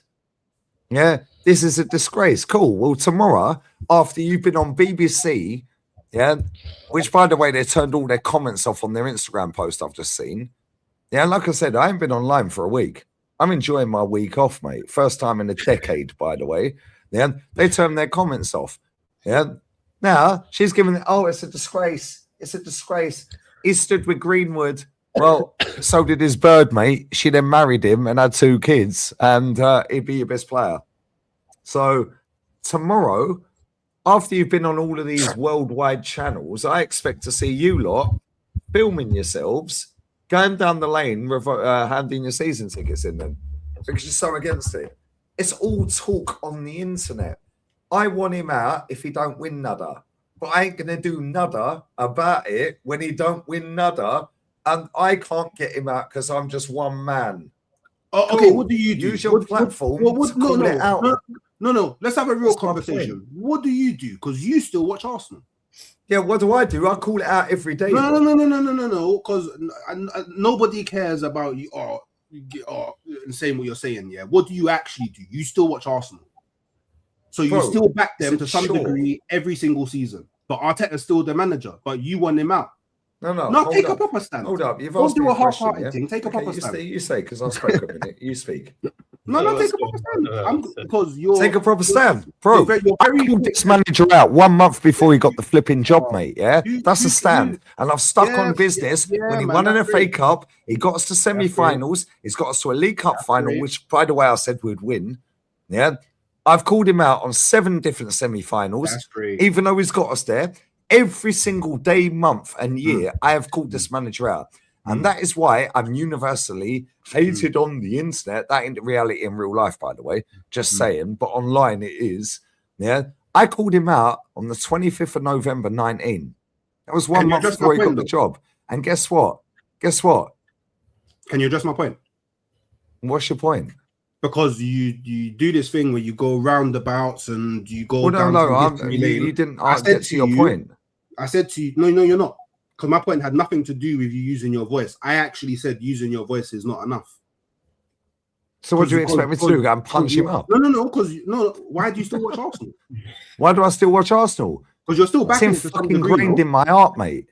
Yeah, this is a disgrace. Cool. Well, tomorrow, after you've been on BBC, yeah, which, by the way, they turned all their comments off on their Instagram post I've just seen. Yeah, like I said, I ain't been online for a week. I'm enjoying my week off, mate. First time in a decade, by the way. Yeah, they turned their comments off. Yeah. Now, she's giving it, it's a disgrace. It's a disgrace. He stood with Greenwood. Well, so did his bird, mate. She then married him and had 2 kids, and he'd be your best player. So tomorrow, after you've been on all of these worldwide channels, I expect to see you lot filming yourselves, going down the lane, handing your season tickets in them, because you're so against it. It's all talk on the internet. I want him out if he don't win nada, but I ain't going to do nada about it when he don't win nada, and I can't get him out because I'm just one man. Okay, what do you do? Use your platform to call it out. No. Let's have a real conversation. What do you do? Because you still watch Arsenal. Yeah, what do? I call it out every day. No. Because nobody cares about you. Saying what you're saying. Yeah. What do you actually do? You still watch Arsenal. So you Bro, still back them to some sure. degree every single season. But Arteta's still the manager, but you want him out. No, take a proper stand. Hold up. You've Don't asked do me a a question, half-hearted yeah? thing. Take a proper stand. You say, because I spoke a minute. You speak. No, take a proper stand. Because you're Take a proper stand, bro. You're very I called this manager out 1 month before he got the flipping job, mate. Yeah, that's a stand, and I've stuck on business. When he won an FA Cup, he got us to semi-finals. He's got us to a League Cup final, which, by the way, I said we'd win. Yeah, I've called him out on 7 different semi-finals, even though he's got us there. Every single day, month, and year, I have called this manager out. And that is why I'm universally hated on the internet. That ain't the reality in real life, by the way. Just saying. But online it is. Yeah. I called him out on the 25th of November, 19. That was 1 month before he got the job. And guess what? Guess what? Can you address my point? What's your point? Because you do this thing where you go roundabouts and you go. Well, no, you didn't get to your point. I said to you, no, you're not. Because my point had nothing to do with you using your voice. I actually said using your voice is not enough. So what do you expect me to do? Go and punch him up? No. Because why do you still watch Arsenal? Why do I still watch Arsenal? Because you're still backing it's fucking ingrained in my heart, mate.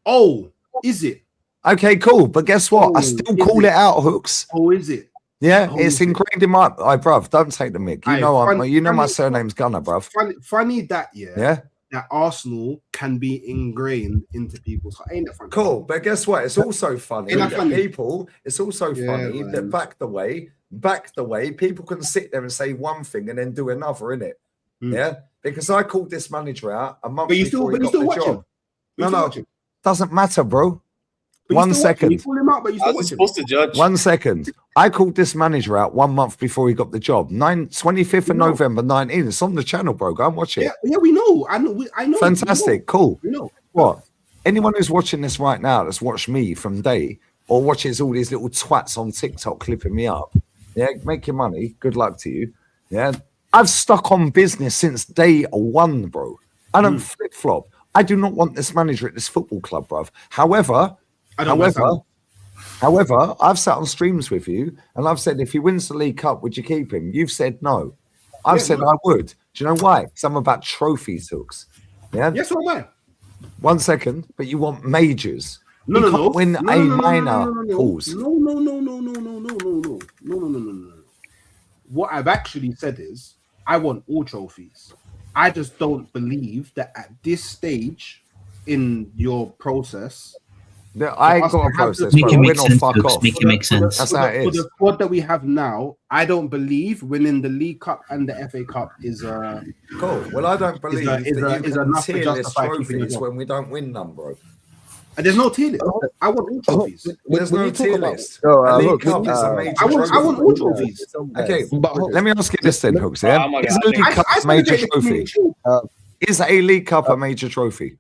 Oh, is it? Okay, cool. But guess what? I still call it out, Hooks. Oh, is it? Yeah, it's ingrained in my. Bruv, don't take the mic. You know my surname's Gunner, bruv. Funny that, yeah. That Arsenal can be ingrained into people's heart. Ain't that funny? Cool, but guess what? It's also funny that people. It's also funny that back the way, people can sit there and say one thing and then do another, innit? Yeah, because I called this manager out a month before he got the job. No, doesn't matter, bro. 1 second. You call him out, but you still supposed to judge. 1 second. I called this manager out 1 month before he got the job. 25th of November, 19. It's on the channel, bro. Go and watch it. Yeah, we know. I know. Fantastic. Cool. We know. What? Anyone who's watching this right now that's watched me from day or watches all these little twats on TikTok clipping me up, yeah, make your money. Good luck to you. Yeah. I've stuck on business since day 1, bro. I don't flip-flop. I do not want this manager at this football club, bruv. However, I've sat on streams with you and I've said, if he wins the League Cup, would you keep him? You've said no. I've said I would. Do you know why? Because I'm about trophies, Hooks. Yeah. Yes, or no? 1 second, but you want majors. You can't win a minor. Pause. No. What I've actually said is, I want all trophies. I just don't believe that at this stage in your process. I ain't got a process. Make it make sense. Fuck off. Make it make sense. That's how it is. For the squad that we have now, I don't believe winning the League Cup and the FA Cup is cool. Well, I don't believe is enough to justify trophies when we don't win none, bro. And there's no tier list. I want all trophies. There's no tier list. League Cup is a major trophy. I want all trophies. Okay, but let me ask you this then, Hooks. Yeah, is a League Cup a major trophy? Is a League Cup a major trophy?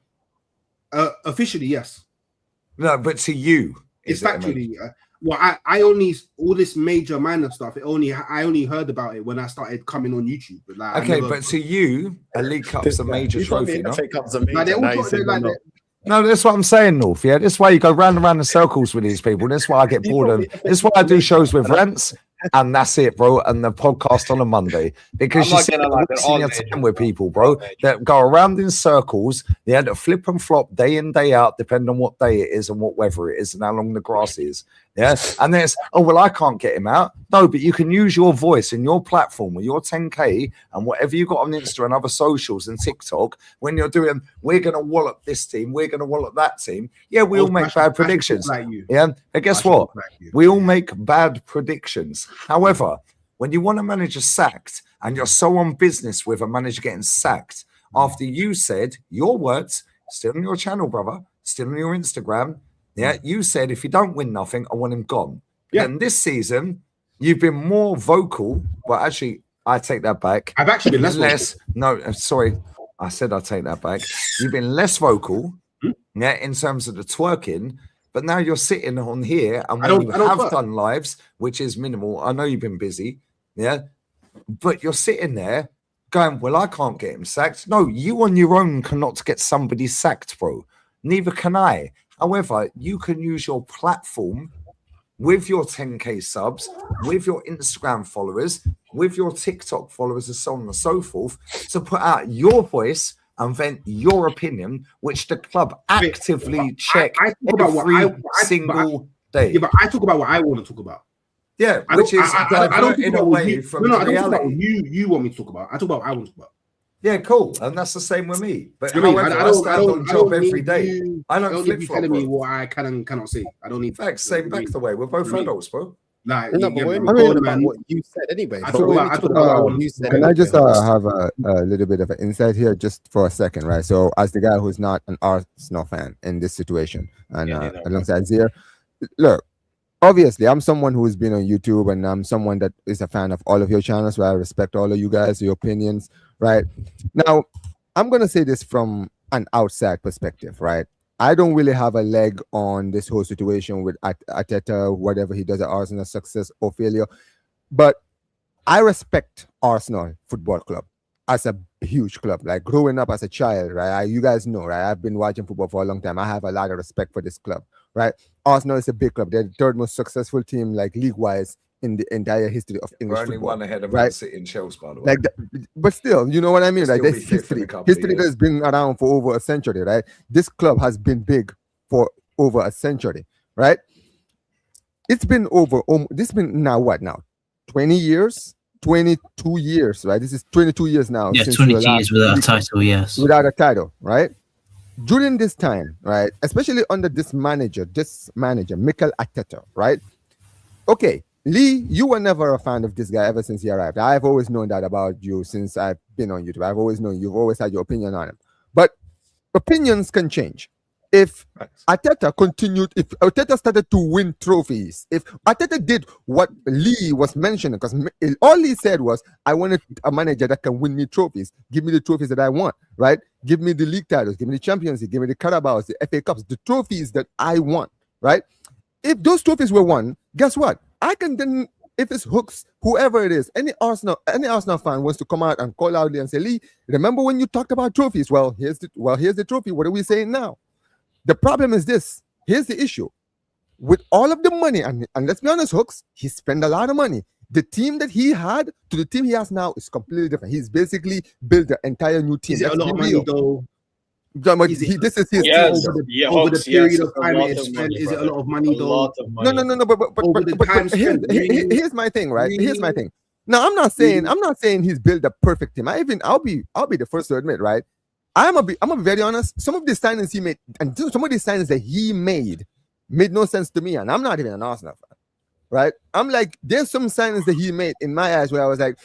Officially, yes. No, but to you, it's factually. I only all this major minor stuff. I only heard about it when I started coming on YouTube. But but to you, a League Cup's a major trophy. No? No, that's what I'm saying, North. Yeah, that's why you go round and round in circles with these people. That's why I get bored of. That's why I do shows with Rents, and that's it, bro. And the podcast on a Monday because you're wasting your time with people, bro, that go around in circles. They end up flip and flop day in day out, depending on what day it is and what weather it is and how long the grass is. Yeah, and there's I can't get him out. No, but you can use your voice and your platform with your 10K and whatever you got on Insta and other socials and TikTok. When you're doing, we're gonna wallop this team, we're gonna wallop that team. Yeah, we all make bad predictions. Yeah, but guess what? We all make bad predictions. However, when you want a manager sacked and you're so on business with a manager getting sacked after you said your words, still on your channel, brother, still on your Instagram. Yeah, you said if you don't win nothing, I want him gone. Yeah. And this season, you've been more vocal. Well, actually, I take that back. I've actually been less vocal. No, sorry. I said I take that back. You've been less vocal, yeah, in terms of the twerking. But now you're sitting on here, and when you have done lives, which is minimal, I know you've been busy, yeah, but you're sitting there going, well, I can't get him sacked. No, you on your own cannot get somebody sacked, bro. Neither can I. However, you can use your platform with your 10K subs, with your Instagram followers, with your TikTok followers and so on and so forth to put out your voice and vent your opinion, which the club actively check every single day. Yeah, but I talk about what I want to talk about. Yeah, which is in a way from reality. You want me to talk about. I talk about what I want to talk about. Yeah, cool, and that's the same with me. But I don't job every day. I don't flip flop. Telling me what I can and cannot say. I don't need facts. Same back the way. We're both adults, bro. Like, no, but we're talking about what you said anyway. Can I just have a little bit of an insight here, just for a second, right? So, as the guy who's not an Arsenal fan in this situation, and alongside Zier, look, obviously, I'm someone who's been on YouTube, and I'm someone that is a fan of all of your channels, where I respect all of you guys, your opinions, right? Now, I'm gonna say this from an outside perspective, right? I don't really have a leg on this whole situation with Arteta, whatever he does at Arsenal, success or failure. But I respect Arsenal Football Club as a huge club. Like growing up as a child, right? You guys know, right? I've been watching football for a long time. I have a lot of respect for this club, right? Arsenal is a big club. They're the third most successful team, like league-wise, in the entire history of English football. We're only one ahead of Man City and Chelsea, by the way. Like, but still, you know what I mean? Like, there's history that's been around for over a century, right? This club has been big for over a century, right? It's been now what now? 20 years? 22 years, right? This is 22 years now. Yeah, 22 years without a title, yes. Without a title, right? During this time, right? Especially under this manager, Mikel Arteta, right? Okay. Lee, you were never a fan of this guy ever since he arrived. I've always known that about you since I've been on YouTube. I've always known you've always had your opinion on him. But opinions can change. If Arteta started to win trophies, if Arteta did what Lee was mentioning, because all he said was, I wanted a manager that can win me trophies. Give me the trophies that I want, right? Give me the league titles, give me the Champions League, give me the Carabaos, the FA Cups, the trophies that I want, right? If those trophies were won, guess what? I can then, if it's Hooks, whoever it is, any Arsenal fan wants to come out and call loudly and say, Lee, remember when you talked about trophies? Well, here's the trophy. What are we saying now? The problem is this. Here's the issue. With all of the money, and let's be honest, Hooks, he spent a lot of money. The team that he had to the team he has now is completely different. He's basically built an entire new team. Is it a lot of money, though? This is his team over the period of time it spent. Is it a lot of money, though? No. But here's my thing, right? Here's my thing. Now, I'm not saying he's built a perfect team. I'll be the first to admit, right? I'm gonna be very honest. Some of the signings he made, and some of the signings that he made no sense to me, and I'm not even an Arsenal fan, right? I'm like, there's some signings that he made in my eyes where I was like,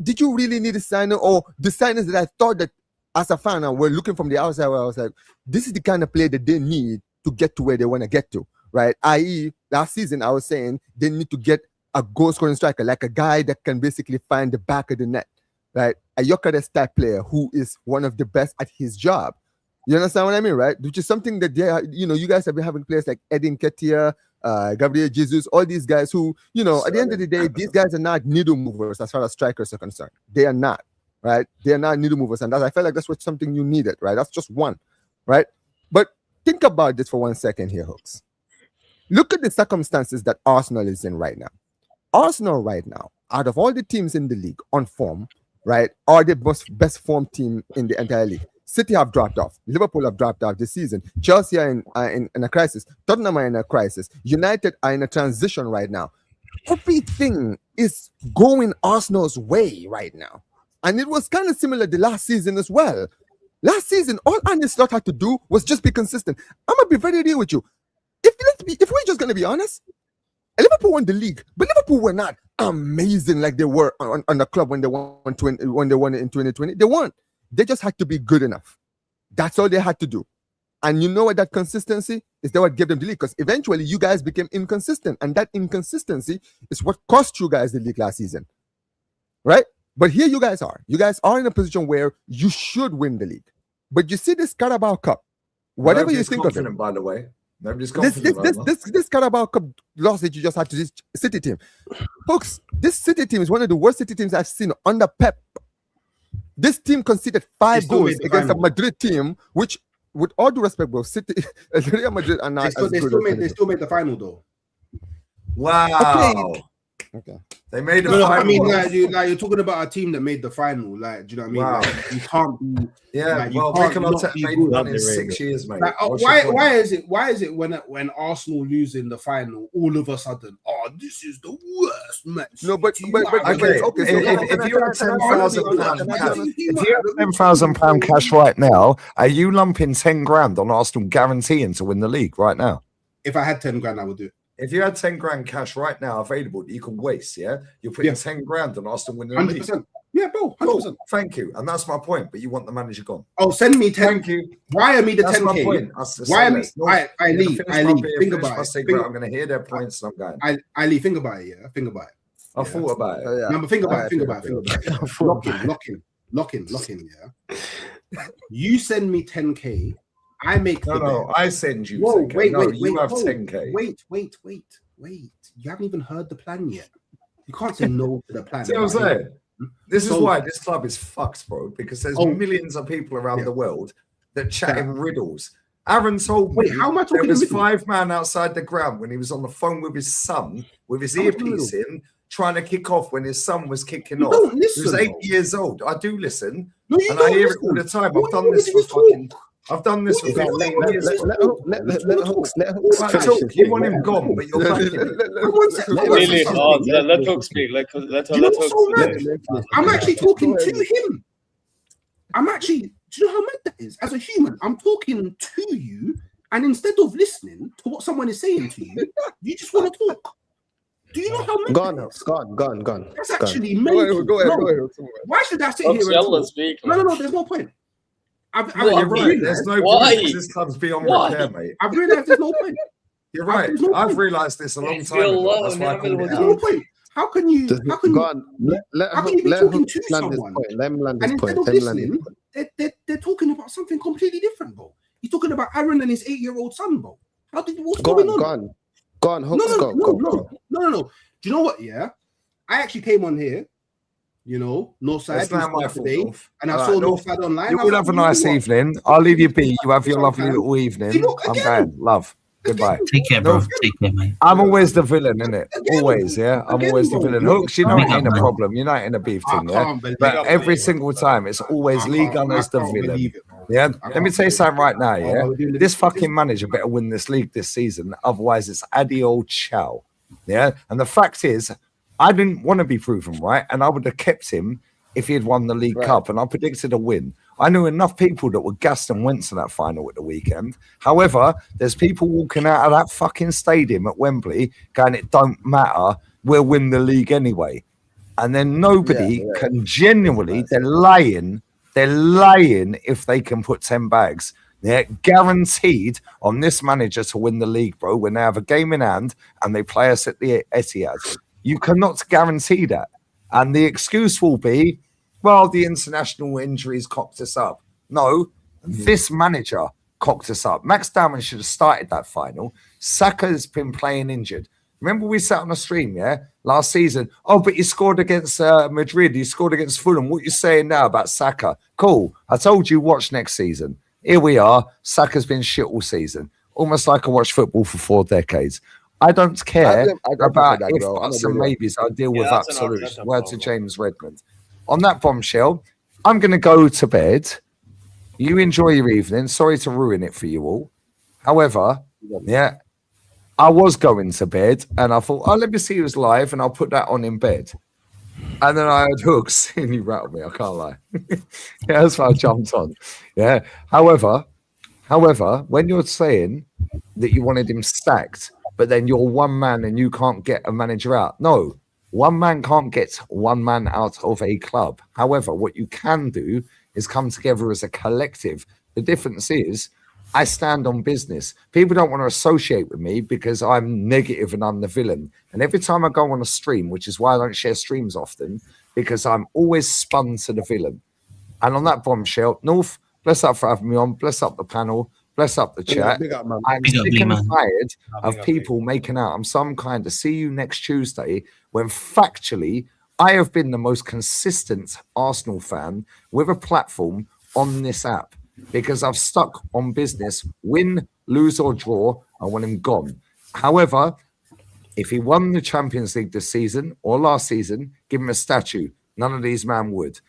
did you really need a signing? Or the signings that I thought that as a fan, and we're looking from the outside, where I was like, this is the kind of player that they need to get to where they want to get to, right? I.e., last season, I was saying they need to get a goal-scoring striker, like a guy that can basically find the back of the net, right? A Gyokeres type player who is one of the best at his job. You understand what I mean, right? Which is something that you guys have been having players like Edin Ketia, Gabriel Jesus, all these guys who, at the end of the day, these guys are not needle movers as far as strikers are concerned. They are not. Right? They are not needle movers, and I felt like that's what something you needed, right? That's just one, right? But think about this for 1 second here, Hooks. Look at the circumstances that Arsenal is in right now. Arsenal right now, out of all the teams in the league on form, right, are the best form team in the entire league. City have dropped off. Liverpool have dropped off this season. Chelsea are in a crisis. Tottenham are in a crisis. United are in a transition right now. Everything is going Arsenal's way right now. And it was kind of similar the last season as well. Last season, all Arne Slot had to do was just be consistent. I'm going to be very real with you. If we're just going to be honest, Liverpool won the league, but Liverpool were not amazing like they were on the club when they won in 2020. They weren't. They just had to be good enough. That's all they had to do. And you know what that consistency is? That what gave them the league, because eventually you guys became inconsistent. And that inconsistency is what cost you guys the league last season. Right? But here you guys are. You guys are in a position where you should win the league. But you see this Carabao Cup, whatever you think of it. By the way. Nobody's confident. This Carabao Cup loss that you just had to this City team. Folks, this City team is one of the worst City teams I've seen under Pep. This team conceded 5 goals against a Madrid team, which, with all due respect, bro, City, Real Madrid are not they still made the final, though. Wow. Okay. Okay. They made a No, final. I mean, you're talking about a team that made the final. Like, do you know what I mean? Wow. Like, you can't be. Yeah, like, well, can't Mikel not Arteta be made good. one in 6 years, mate. Like, What's your point? why is it when Arsenal lose in the final, all of a sudden, this is the worst match? No, but okay. Okay, If you had £10,000 cash, if if you had £10,000 cash right now, are you lumping 10 grand on Arsenal guaranteeing to win the league right now? If I had 10 grand, I would do it. If you had 10 grand cash right now available that you can waste, you're putting 10 grand on Arsenal winning the league. 100%. Yeah, bro, 100%. Cool. Thank you. And that's my point. But you want the manager gone. Oh, send me 10. Thank you. Wire me the That's 10K. my point. Wire me. I leave. Think about it. I'm going to hear their points and I'm going. I leave. Think about it. Yeah. Think about it. I thought about it. No, but think about it. Lock in. Yeah. You send me 10K. I make the bet. I send you. Whoa, 10K. wait. You have 10K. Wait. You haven't even heard the plan yet. You can't say no to the plan. See what I'm saying? This is why this club is fucked, bro. Because there's millions of people around the world that chat in riddles. Aaron told me how am I talking there was riddles? 5 men outside the ground when he was on the phone with his son, with his earpiece in, trying to kick off when his son was kicking off. Don't listen, he was 8 bro. years old. I do listen, No, you and don't I hear listen. it all the time. What I've done do you this want for me to fucking. I've done this for 15 years. Let Hooks You want him gone, but you're backing him. Let Hooks speak. Let Hooks speak. I'm actually talking to him. Do you know how mad that is? As a human, I'm talking to you, and instead of listening to what someone is saying to you, you just want to talk. Do you know how mad Gone. That's actually mental. Go ahead. Why should I sit here and talk? Speak. No, there's no point. You're right. There's no point because this club's beyond repair, mate. I've realised there's no point. You're right. I've realised this a long time ago. That's why I called it There's no out. point. How can you be talking to someone and instead of listening, they're talking about something completely different, bro? He's talking about Aaron and his 8-year-old son, bro. What's going on? Gone. Hooks, go. No. Do you know what? Yeah, I actually came on here. Northside. It's not my fault, today, North. and I saw Northside online. You all have a nice evening. I'll leave you be. You have your lovely little evening. I'm going. Love. Goodbye. Take care, bro. Take care, mate. I'm always the villain, innit? Always, yeah. I'm always the villain. Hooks, you're not in a problem. You're not in a beef thing, yeah. But every single time, it's always Lee Gunner's the villain. Yeah. Let me tell you something right now, yeah. This fucking manager better win this league this season. Otherwise, it's adio ciao. Yeah. And the fact is, I didn't want to be proven right, and I would have kept him if he had won the League Cup, and I predicted a win. I knew enough people that were gassed and went to that final at the weekend. However, there's people walking out of that fucking stadium at Wembley going, it don't matter, we'll win the league anyway. And then nobody can genuinely, they're lying if they can put 10 bags. They're guaranteed on this manager to win the league, bro, when they have a game in hand and they play us at the Etihad. You cannot guarantee that. And the excuse will be, well, the international injuries cocked us up. No, this manager cocked us up. Max Dowman should have started that final. Saka's been playing injured. Remember we sat on a stream, last season. Oh, but he scored against Madrid. He scored against Fulham. What are you saying now about Saka? Cool. I told you watch next season. Here we are. Saka's been shit all season. Almost like I watched football for 4 decades. I don't care about if buts and maybes. I deal with absolutes. Word to James Redmond. On that bombshell, I'm going to go to bed. You enjoy your evening. Sorry to ruin it for you all. However, I was going to bed and I thought, let me see who's live and I'll put that on in bed. And then I heard Hooks and he rattled me. I can't lie. That's why I jumped on. Yeah. However, when you're saying that you wanted him stacked, but then you're one man and you can't get a manager out. No, one man can't get one man out of a club. However, what you can do is come together as a collective. The difference is I stand on business. People don't want to associate with me because I'm negative and I'm the villain. And every time I go on a stream, which is why I don't share streams often, because I'm always spun to the villain. And on that bombshell, North, bless up for having me on, bless up the panel, bless up the chat. I'm sick and tired of people making out I'm some kind of see you next Tuesday when factually I have been the most consistent Arsenal fan with a platform on this app because I've stuck on business, win, lose or draw, I want him gone. However, If he won the Champions League this season or last season, give him a statue. None of these men would.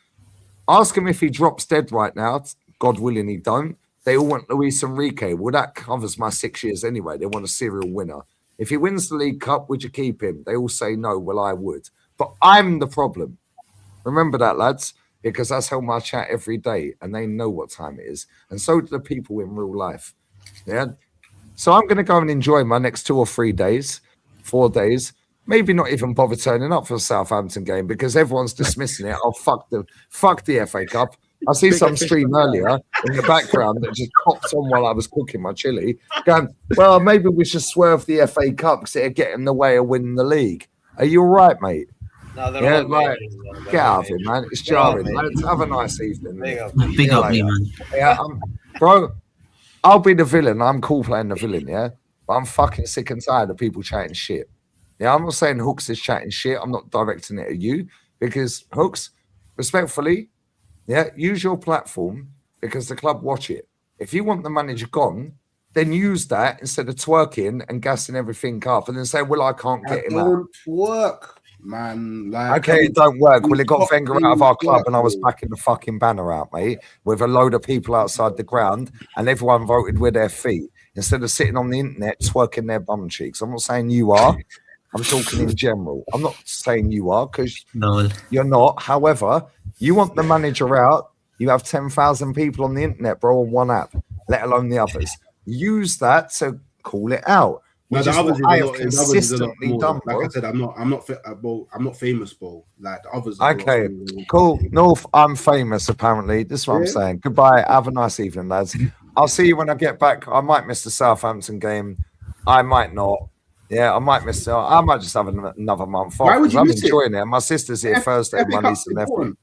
Ask him if he drops dead right now. God willing he don't. They all want Luis Enrique. Well, that covers my 6 years anyway. They want a serial winner. If he wins the League Cup, would you keep him? They all say no. Well, I would. But I'm the problem. Remember that, lads, because that's how I chat every day, and they know what time it is. And so do the people in real life. Yeah. So I'm going to go and enjoy my next 2 or 3 days, 4 days, maybe not even bother turning up for the Southampton game because everyone's dismissing it. Oh, fuck the FA Cup. I see some stream earlier in the background that just popped on while I was cooking my chili, going, well, maybe we should swerve the FA Cup because it'll get in the way of winning the league. Are you all right, mate? No, yeah, like, get out of it, man. It's jarring. Let's have a nice evening. Big up me, man. Yeah, bro, I'll be the villain. I'm cool playing the villain, yeah? But I'm fucking sick and tired of people chatting shit. Yeah, I'm not saying Hooks is chatting shit. I'm not directing it at you because Hooks, respectfully, yeah, use your platform because the club watch it. If you want the manager gone, then use that instead of twerking and gassing everything up and then say, well, I can't get him out. Don't work, man. Like, okay, it don't work. Well, it got Wenger out of our club and I was backing the fucking banner out, mate, with a load of people outside the ground and everyone voted with their feet instead of sitting on the internet twerking their bum cheeks. I'm not saying you are. I'm talking in general. I'm not saying you are because you're not. However, you want the manager out. You have 10,000 people on the internet, bro, on one app, let alone the others. Use that to call it out. Which is what I have consistently done, bro. Like I said, I'm not famous, bro. Like the others. Okay, cool. North, I'm famous, apparently. This is what I'm saying. Goodbye. Have a nice evening, lads. I'll see you when I get back. I might miss the Southampton game. I might not. Yeah, I might miss it. I might just have another month off. Why would you I'm miss enjoying it. My sister's here Thursday. My niece and nephew.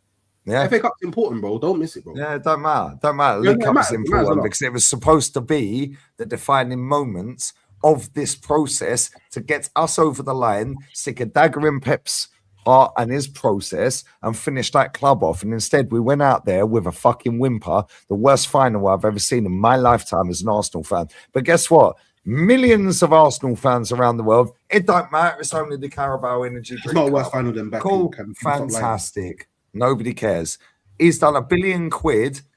Yeah, FA Cup's important, bro. Don't miss it, bro. Yeah, it don't matter. Don't matter. League Cup's important because it was supposed to be the defining moments of this process to get us over the line, stick a dagger in Pep's heart and his process, and finish that club off. And instead, we went out there with a fucking whimper, the worst final I've ever seen in my lifetime as an Arsenal fan. But guess what? Millions of Arsenal fans around the world. It don't matter. It's only the Carabao Energy Drink. It's not a worse final than back. Cool, fantastic. Nobody cares. He's done $1 billion.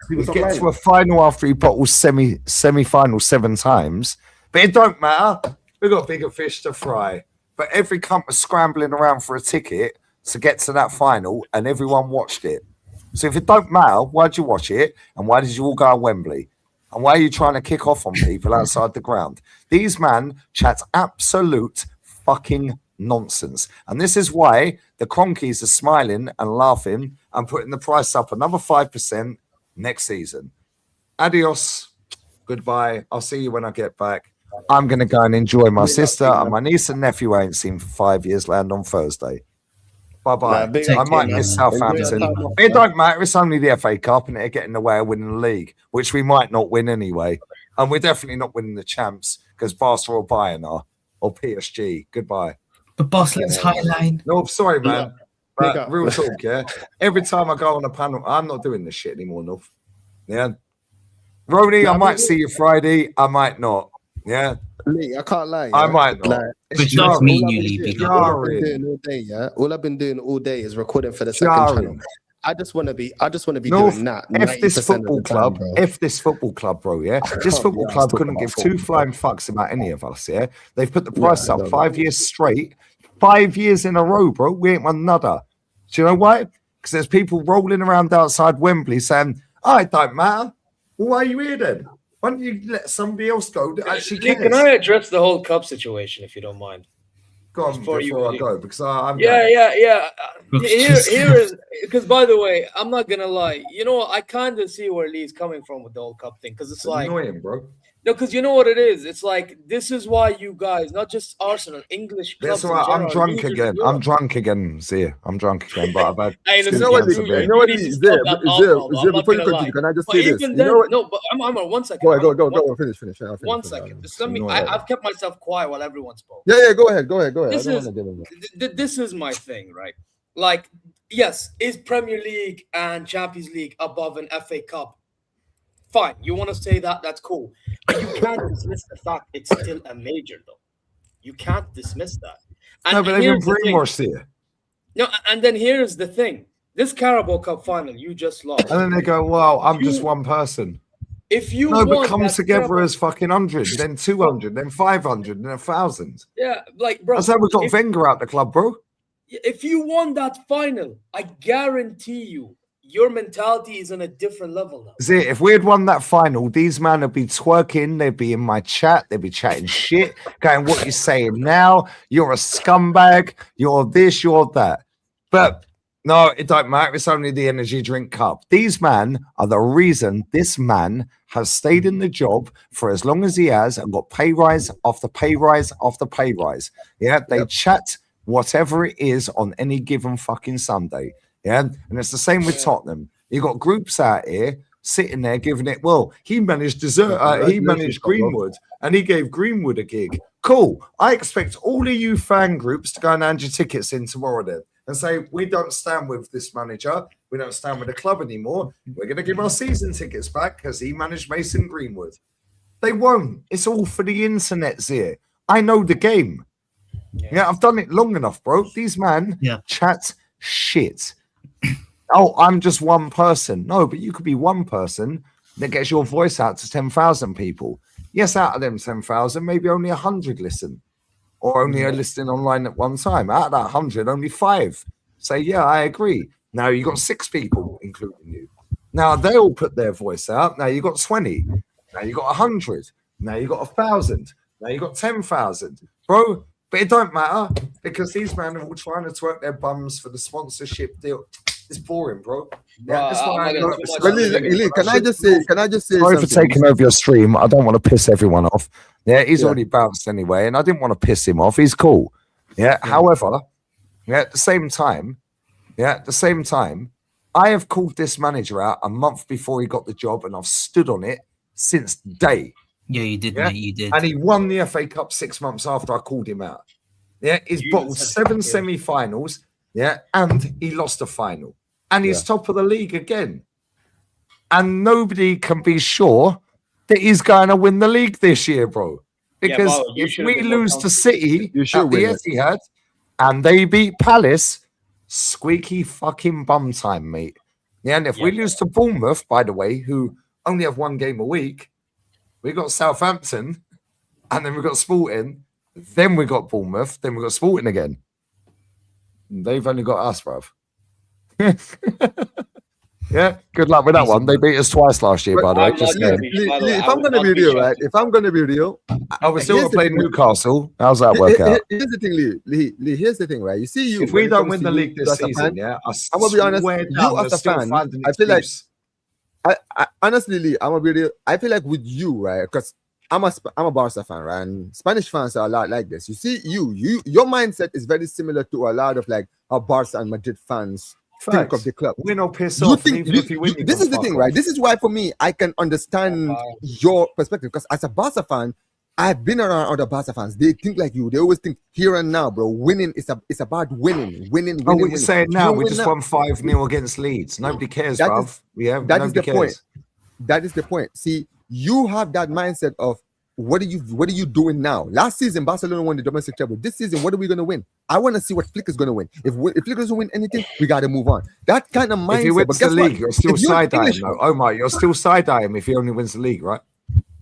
We get to a final after he bottles semi-final 7 times. But it don't matter. We've got bigger fish to fry. But every cunt was scrambling around for a ticket to get to that final, and everyone watched it. So if it don't matter, why'd you watch it? And why did you all go to Wembley? And why are you trying to kick off on people outside the ground? These men chat absolute fucking nonsense. And this is why the Cronkies are smiling and laughing and putting the price up another 5% next season. Adios. Goodbye. I'll see you when I get back. I'm going to go and enjoy my sister and my niece and nephew I ain't seen for 5 years land on Thursday. Bye-bye. I might miss Southampton. It don't matter. It's only the FA Cup and it'll get in the way of winning the league, which we might not win anyway. And we're definitely not winning the champs because Barca or Bayern are, or PSG. Goodbye. But boss, let's highline. No, sorry, man. But real talk, yeah. Every time I go on a panel, I'm not doing this shit anymore, no. Yeah. Rony, I might see you Friday. I might not. Yeah. Lee, I can't lie. I might not. Like, it's just me and you, Lee. All I've been doing all day is recording for the second channel. I just want to be doing that. If this football club, bro, yeah, this football club couldn't give two flying fucks about any of us, yeah. They've put the price up 5 years straight, 5 years in a row, bro. We ain't won another. Do you know why? Because there's people rolling around outside Wembley saying, "Oh, it don't matter." Well, why are you here then? Why don't you let somebody else go that actually cares? Can I address the whole cup situation, if you don't mind? Go on before I go, because I'm yeah. Here is because, by the way, I'm not gonna lie. You know, I kind of see where Lee's coming from with the whole cup thing, because it's like annoying, bro. No, because you know what it is. It's like this is why you guys, not just Arsenal, English clubs. That's right. I'm drunk again. I'm drunk again, Zia. I'm drunk again, but I've had. Hey, you know what? Before you continue, can I just say this? No, but I'm on 1 second. Go on. Finish. 1 second. Just let me. I've kept myself quiet while everyone spoke. Yeah. Go ahead. This is my thing, right? Like, yes, is Premier League and Champions League above an FA Cup? Fine, you want to say that, that's cool. But you can't dismiss the fact it's still a major, though. You can't dismiss that. No, but they've been brainwashed here. No, and then here's the thing: this Carabao Cup final, you just lost, and then they go, "Well, I'm just one person." If you but come together as fucking 100, then 200, then 500, then 1,000. Yeah, like bro. That's how we got Wenger out the club, bro. If you won that final, I guarantee you, your mentality is on a different level now. See, if we had won that final, these men would be twerking, they'd be in my chat, they'd be chatting shit, going, "What you saying now? You're a scumbag, you're this, you're that." But no, it don't matter. It's only the energy drink cup. These men are the reason this man has stayed in the job for as long as he has and got pay rise after pay rise after pay rise. Yeah, they chat whatever it is on any given fucking Sunday. Yeah, and it's the same with Tottenham. You got groups out here sitting there giving it. Well, he managed Greenwood, and he gave Greenwood a gig. Cool. I expect all of you fan groups to go and hand your tickets in tomorrow then and say, "We don't stand with this manager. We don't stand with the club anymore. We're going to give our season tickets back because he managed Mason Greenwood." They won't. It's all for the internet here. I know the game. Yeah, I've done it long enough, bro. These man chat shit. Oh, I'm just one person. No, but you could be one person that gets your voice out to 10,000 people. Yes, out of them 10,000, maybe only 100 listen. Or only are listening online at one time. Out of that 100, only 5 say, "Yeah, I agree." Now you got 6 people, including you. Now they all put their voice out. Now you got 20. Now you got 100. Now you got 1,000. Now you got 10,000, bro. But it don't matter because these men are all trying to twerk their bums for the sponsorship deal. It's boring, bro. Yeah, that's why can I just say? Sorry for taking over your stream. I don't want to piss everyone off. Yeah, he's already bounced anyway, and I didn't want to piss him off. He's cool. Yeah. However, at the same time, I have called this manager out a month before he got the job, and I've stood on it since day. Yeah, you did, mate. You did. And he won the FA Cup 6 months after I called him out. Yeah, he's bottled 7 semi-finals. Yeah, and he lost a final. And he's top of the league again. And nobody can be sure that he's going to win the league this year, bro. Because if we lose to City at the Etihad and they beat Palace, squeaky fucking bum time, mate. Yeah, and if we lose to Bournemouth, by the way, who only have 1 game a week, we got Southampton, and then we got Sporting, then we got Bournemouth, then we got Sporting again. They've only got us, bruv. Yeah, good luck with that one. They beat us twice last year, by the way. If I'm going to be real, right? If I'm going to be real, we're still playing Newcastle. How's that work out? Here's the thing, Lee. Here's the thing, right? You see, if we don't win the league this season, I'm gonna be honest. You as a fan, I feel like, I honestly, Lee, I'm gonna be real. I feel like with you, right? Because I'm a Barca fan, right? And Spanish fans are a lot like this. You see, your mindset is very similar to a lot of like how Barca and Madrid fans think of the club. Win or piss off. This is the thing, right? This is why for me, I can understand your perspective. Because as a Barca fan, I've been around other Barca fans. They think like you. They always think here and now, bro. Winning is about winning. Oh, what you're saying now? We just won 5-0 against Leeds. Nobody cares, bruv. That is the point. That is the point. See, you have that mindset of what are you doing now? Last season, Barcelona won the domestic treble. This season, what are we going to win? I want to see what Flick is going to win. If Flick doesn't win anything, we got to move on. That kind of mindset. If he wins the league, you're still side-eyeing, though. Omar, you're still side-eyeing if he only wins the league, right?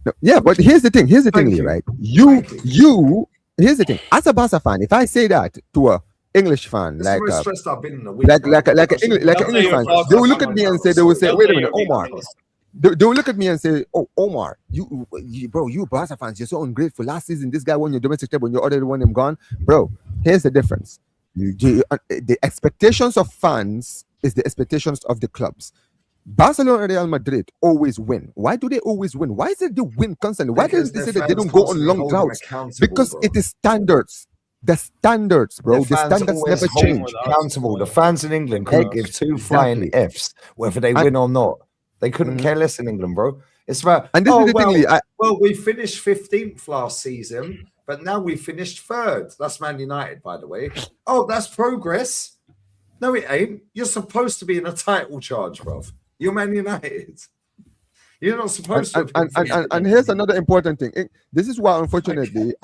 No, yeah, but here's the thing, Lee, right? Here's the thing. As a Barca fan, if I say that to a English fan, like an English fan, they will look at me and say, wait a minute, Omar. They will look at me and say, "Oh, Omar, you Barca fans, you're so ungrateful. Last season, this guy won your domestic treble, and you already won him gone, bro." Here's the difference: the expectations of fans is the expectations of the clubs. Barcelona and Real Madrid always win. Why do they always win? Why is it they win constantly? Why does they say that they don't go on long droughts? Because it is standards. The standards, bro. The standards never change. Accountable. The fans in England couldn't give 2 flying Fs whether they win or not. They couldn't care less in England, bro. It's about, and this is the thing, Lee, we finished 15th last season, but now we finished 3rd. That's Man United, by the way. Oh, that's progress. No, it ain't. You're supposed to be in a title charge, bro. You're Man United. You're not supposed to. And here's another important thing. This is why, unfortunately,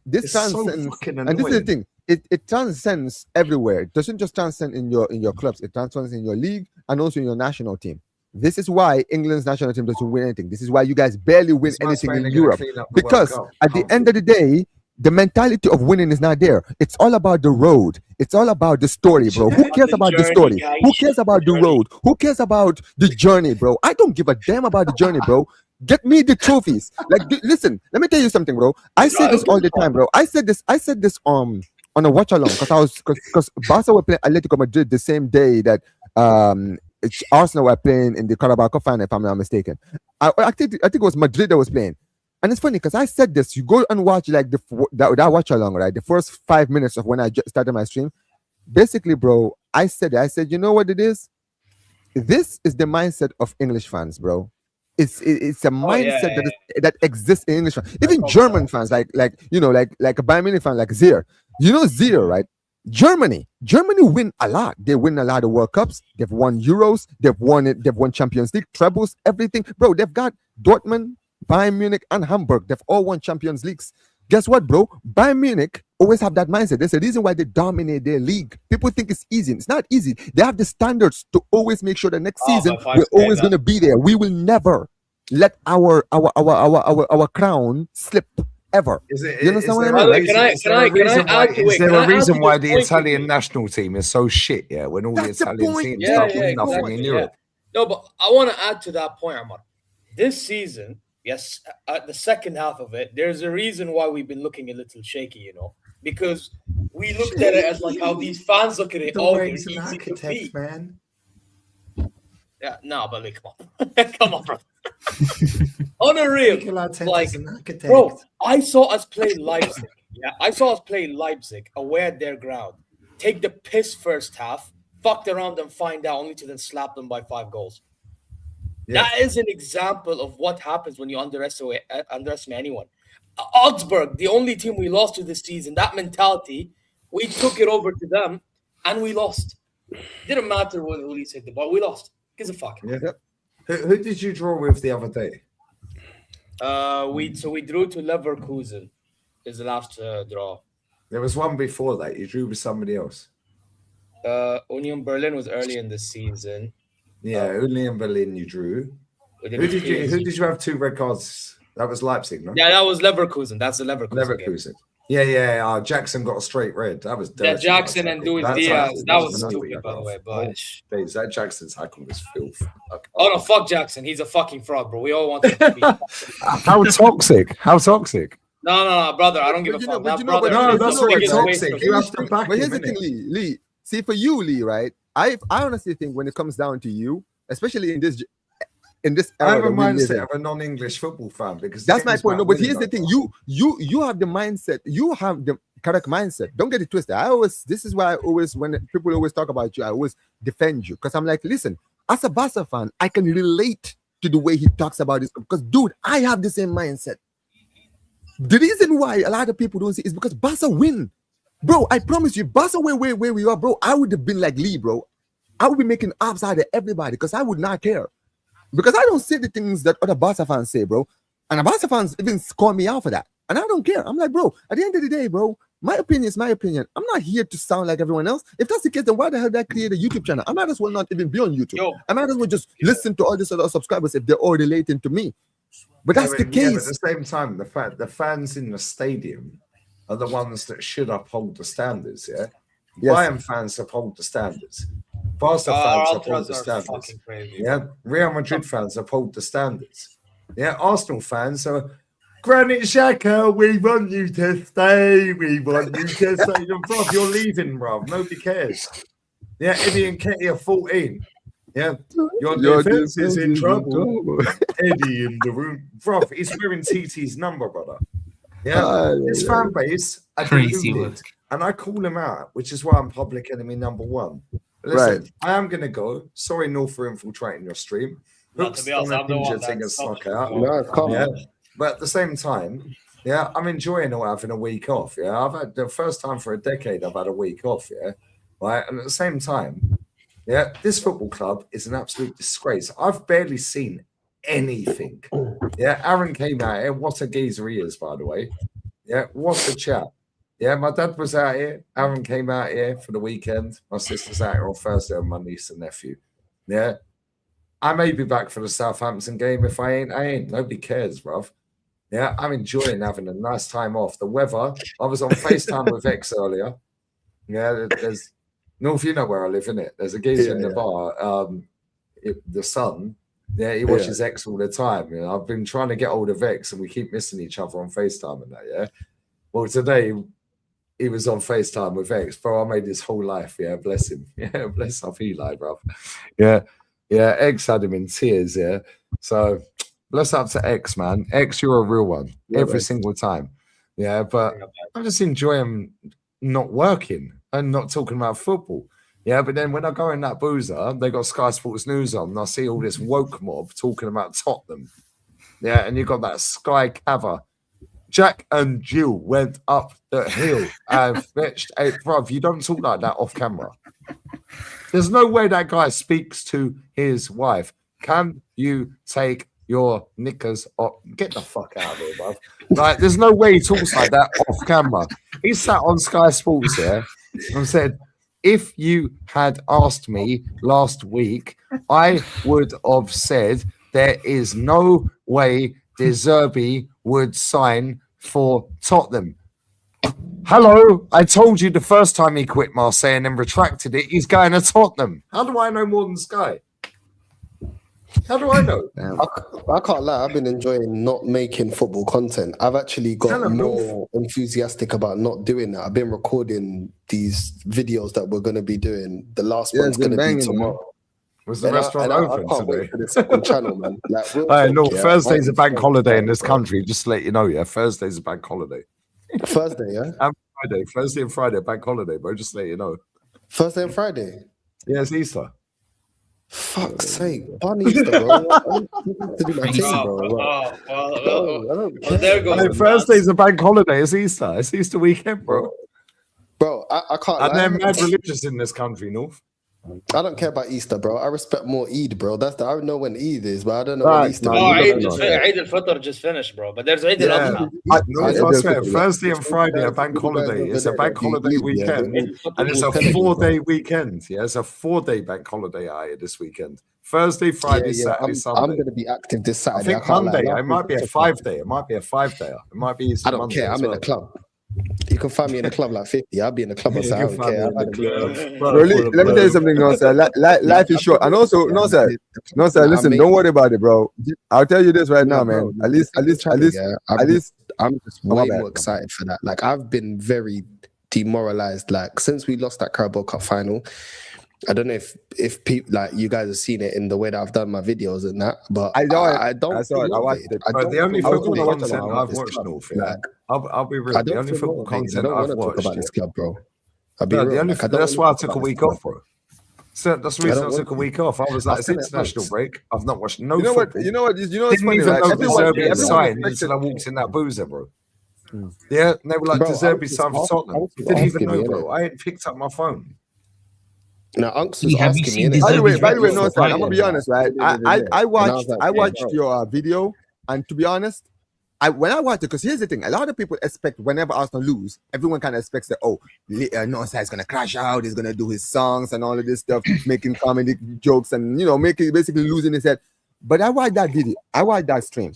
this fans and this is the thing. it transcends everywhere. It doesn't just transcend in your clubs. It transcends in your league and also in your national team. This is why England's national team doesn't win anything. This is why you guys barely win anything in Europe. Because at the end of the day, the mentality of winning is not there. It's all about the road. It's all about the story, bro. Who cares about the story? Who cares about the road? Who cares about the journey, bro? I don't give a damn about the journey, bro. Get me the trophies. Like, listen, let me tell you something, bro. I say this all the time, bro. I said this on a watch along because Barca were playing Atletico Madrid the same day that Arsenal were playing in the Carabao Cup final, if I'm not mistaken. I think it was Madrid that was playing. And it's funny because I said this. You go and watch like that watch along, right? The first 5 minutes of when I just started my stream. Basically, bro, I said, you know what it is? This is the mindset of English fans, bro. It's a mindset that exists in English fans. Even German fans, like a Bayern Munich fan, like Zier. You know Zier, right? Germany win a lot. They win a lot of World Cups. They've won Euros. They've won Champions League, trebles, everything. Bro, they've got Dortmund, Bayern Munich, and Hamburg. They've all won Champions Leagues. Guess what, bro? Bayern Munich always have that mindset. There's a reason why they dominate their league. People think it's easy. It's not easy. They have the standards to always make sure that next season we're always going to be there. We will never let our crown slip. Ever. You understand what I mean? Is there a reason why the Italian national team is so shit? Yeah, when all the Italian teams start winning nothing in Europe. No, but I want to add to that point, Ahmad. This season, yes, at the second half of it, there's a reason why we've been looking a little shaky, because we looked at it as like how these fans look at it. They're easy to beat, man. Yeah, no, but like, come on, come on, bro. On a real, like, bro, I saw us play Leipzig. Yeah, I saw us play Leipzig away at their ground. Take the piss first half, fucked around and find out, only to then slap them by 5 goals. Yeah. That is an example of what happens when you underestimate anyone. Augsburg, the only team we lost to this season, that mentality, we took it over to them and we lost. Didn't matter what Uli said the ball, we lost. Gives a fuck. Yeah. Who did you draw with the other day? We drew to Leverkusen. Is the last draw. There was one before that. You drew with somebody else. Union Berlin was early in the season. Yeah, Union Berlin you drew. Who did you have 2 red cards? That was Leipzig, no? Yeah, that was Leverkusen. That's the Leverkusen game. Yeah. Jackson got a straight red. That was dirty. Yeah, Jackson and Luis Diaz. That was stupid, by the way. But that Jackson's tackle was filth. Oh no, fuck Jackson. He's a fucking fraud, bro. We all want him to be. How toxic? How toxic? No, brother. I don't give a fuck. That's not toxic. You have to back him. But here's the thing, Lee. See, for you, Lee, right? I honestly think when it comes down to you, especially in this era, I have a mindset of a non-English football fan because that's my point. No, but here's the thing: you have the mindset. You have the correct mindset. Don't get it twisted. This is why when people always talk about you, I always defend you because I'm like, listen, as a Barca fan, I can relate to the way he talks about this because, dude, I have the same mindset. The reason why a lot of people don't see is because Barca win, bro. I promise you, Barca win where we are, bro. I would have been like Lee, bro. I would be making ups out of everybody because I would not care. Because I don't say the things that other Barca fans say, bro. And the Barca fans even call me out for that. And I don't care. I'm like, bro, at the end of the day, bro, my opinion is my opinion. I'm not here to sound like everyone else. If that's the case, then why the hell did I create a YouTube channel? I might as well not even be on YouTube. I might as well just listen to all these other subscribers if they're all relating to me. But that's the case. But at the same time, the fans in the stadium are the ones that should uphold the standards, yeah? Yes. Bayern fans uphold the standards. Barca fans uphold the standards. Yeah, Real Madrid fans uphold the standards. Yeah, Arsenal fans are Granit Xhaka. We want you to stay. We want you to stay. Bro, you're leaving, bro. Nobody cares. Yeah, Eddie and Ketty are 14. Yeah, your defense is in trouble. Eddie in the room, bro. He's wearing TT's number, brother. Yeah, his fan base are deluded, and I call him out, which is why I'm public enemy number 1. Listen, right. I am going to go. Sorry, North, for infiltrating your stream. Hooks on a ninja thing has snuck out. But at the same time, yeah, I'm enjoying having a week off. Yeah, I've had the first time for a decade I've had a week off. Yeah, right. And at the same time, yeah, this football club is an absolute disgrace. I've barely seen anything. Yeah, Aaron came out here. What a geezer he is, by the way. Yeah, what a chap. Yeah, my dad was out here. Aaron came out here for the weekend. My sister's out here on Thursday with my niece and nephew. Yeah. I may be back for the Southampton game. If I ain't. Nobody cares, bruv. Yeah, I'm enjoying having a nice time off. The weather, I was on FaceTime with X earlier. Yeah, there's North, you know where I live, innit? There's a geezer in the bar, the son. Yeah, he watches X all the time. You know, I've been trying to get hold of X and we keep missing each other on FaceTime and that, yeah. Well, today he was on FaceTime with X. Bro, I made his whole life. Yeah, bless him. Yeah, bless up Eli, bro. Yeah. Yeah, X had him in tears, yeah. So bless up to X, man. X, you're a real one every single time. Yeah, but I just enjoy him not working and not talking about football. Yeah, but then when I go in that boozer, they got Sky Sports News on, and I see all this woke mob talking about Tottenham. Yeah, and you got that Sky cover. Jack and Jill went up the hill and fetched a bruv. You don't talk like that off camera. There's no way that guy speaks to his wife. Can you take your knickers off? Get the fuck out of here, bruv. Like, there's no way he talks like that off camera. He sat on Sky Sports here and said, if you had asked me last week, I would have said there is no way De Zerbi would sign for Tottenham. Hello, I told you the first time he quit Marseille and then retracted it, he's going to Tottenham. How do I know more than Sky? How do I know? I can't lie. I've been enjoying not making football content. I've actually got more enthusiastic about not doing that. I've been recording these videos that we're going to be doing. The last one's going to be tomorrow. Was the restaurant open I can't today? wait for the second channel, man. Like, Thursday's a bank holiday in this country. Just to let you know, yeah. Thursday's a bank holiday. Thursday, yeah? And Friday. Thursday and Friday, bank holiday, bro. Just to let you know. Thursday and Friday? Yeah, it's Easter. Fuck's sake. Bun Easter, bro. I need to do my thing, bro. There goes. Thursday's a bank holiday. It's Easter. It's Easter weekend, bro. Bro, I can't And lie. they're mad religious in this country, North. I don't care about Easter, bro. I respect more Eid, bro. I know when Eid is, but I don't know when Easter is. Eid al-Fitr just finished, bro. But there's Eid al-Adha. I swear, Thursday and Friday are bank holiday. It's a bank holiday weekend, and it's a 4-day weekend. Yeah, it's a 4-day bank holiday out here this weekend. Thursday, Friday, Saturday, Sunday. I'm going to be active this Saturday. I think Monday. It might be a 5-day. It might be a 5-day. It might be. I don't care. I'm in the club. You can find me in the club like 50. I'll be in the club. I don't care. Let me tell you something, no sir. Life is short, and also, no sir. Listen, don't worry about it, bro. I'll tell you this right now, man. At least, I'm just way more excited for that. Like, I've been very demoralized. Like, since we lost that Carabao Cup final, I don't know if people like you guys have seen it in the way that I've done my videos and that, but I don't. I watched it. The only football content I've watched, North. I'll be real. The only football content I've watched about this club, bro. That's why I took a week off, bro. So that's the reason I took a week off. I was like, it's international break. I've not watched no football. You know what? Didn't funny, even right? know De Zerbi had signed until I walked in that boozer, bro. Yeah, and they were like, De Zerbi signed for Tottenham. Didn't even know, bro. I ain't picked up my phone. Now, Unks was asking me. By the way, no, sir, I'm gonna be honest, right? I watched your video, and to be honest, when I watched it, because here's the thing: a lot of people expect whenever Arsenal lose, everyone kind of expects that Northside's gonna crash out, he's gonna do his songs and all of this stuff, making comedy jokes and making basically losing his head. But I watched that video, I watched that stream,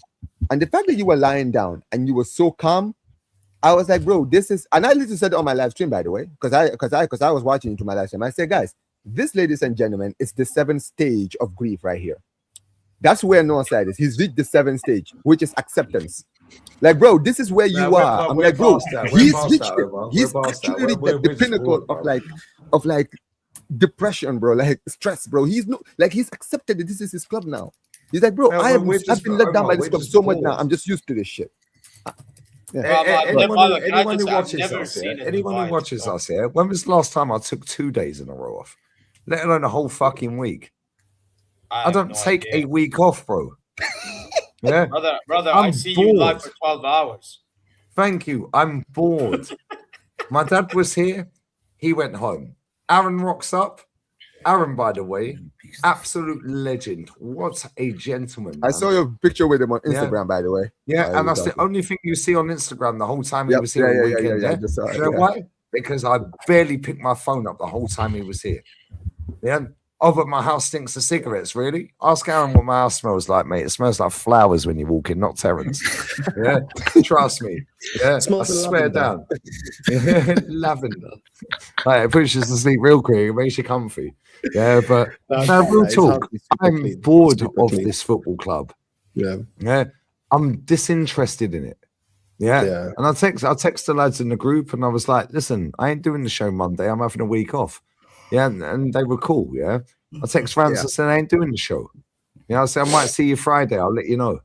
and the fact that you were lying down and you were so calm, I was like, bro, this is, and I literally said it on my live stream, by the way, because I was watching it to my live stream. I said, guys, this, ladies and gentlemen, is the 7th stage of grief right here. That's where Northside is. He's reached the 7th stage, which is acceptance. Like, bro, this is where you are. I'm like, bro, he's truly the pinnacle of depression, bro, like stress, bro. He's accepted that this is his club now. He's like, bro, I've been let down by this club so much now. I'm just used to this shit. Yeah. Anyone who watches us here, when was the last time I took 2 days in a row off? Let alone a whole fucking week. I don't take a week off, bro. Yeah, brother, I see you live for 12 hours. Thank you. I'm bored. My dad was here. He went home. Aaron rocks up. Aaron, by the way, absolute legend. What a gentleman, man. I saw your picture with him on Instagram, by the way. Yeah, and that's the only thing you see on Instagram the whole time he was here all weekend. I just saw it, you know why? Because I barely picked my phone up the whole time he was here. Yeah. Oh, but my house stinks of cigarettes, really? Ask Aaron what my house smells like, mate. It smells like flowers when you walk in, not Terrence. Yeah, trust me. Yeah, I swear down. Lavender. Like, it puts you to sleep real quick. It makes you comfy. Yeah, but real talk. I'm bored of this football club. Yeah, I'm disinterested in it. Yeah. And I text the lads in the group, and I was like, "Listen, I ain't doing the show Monday. I'm having a week off." Yeah, and they were cool. Yeah, I text Francis and said I ain't doing the show. Yeah, I said I might see you Friday. I'll let you know.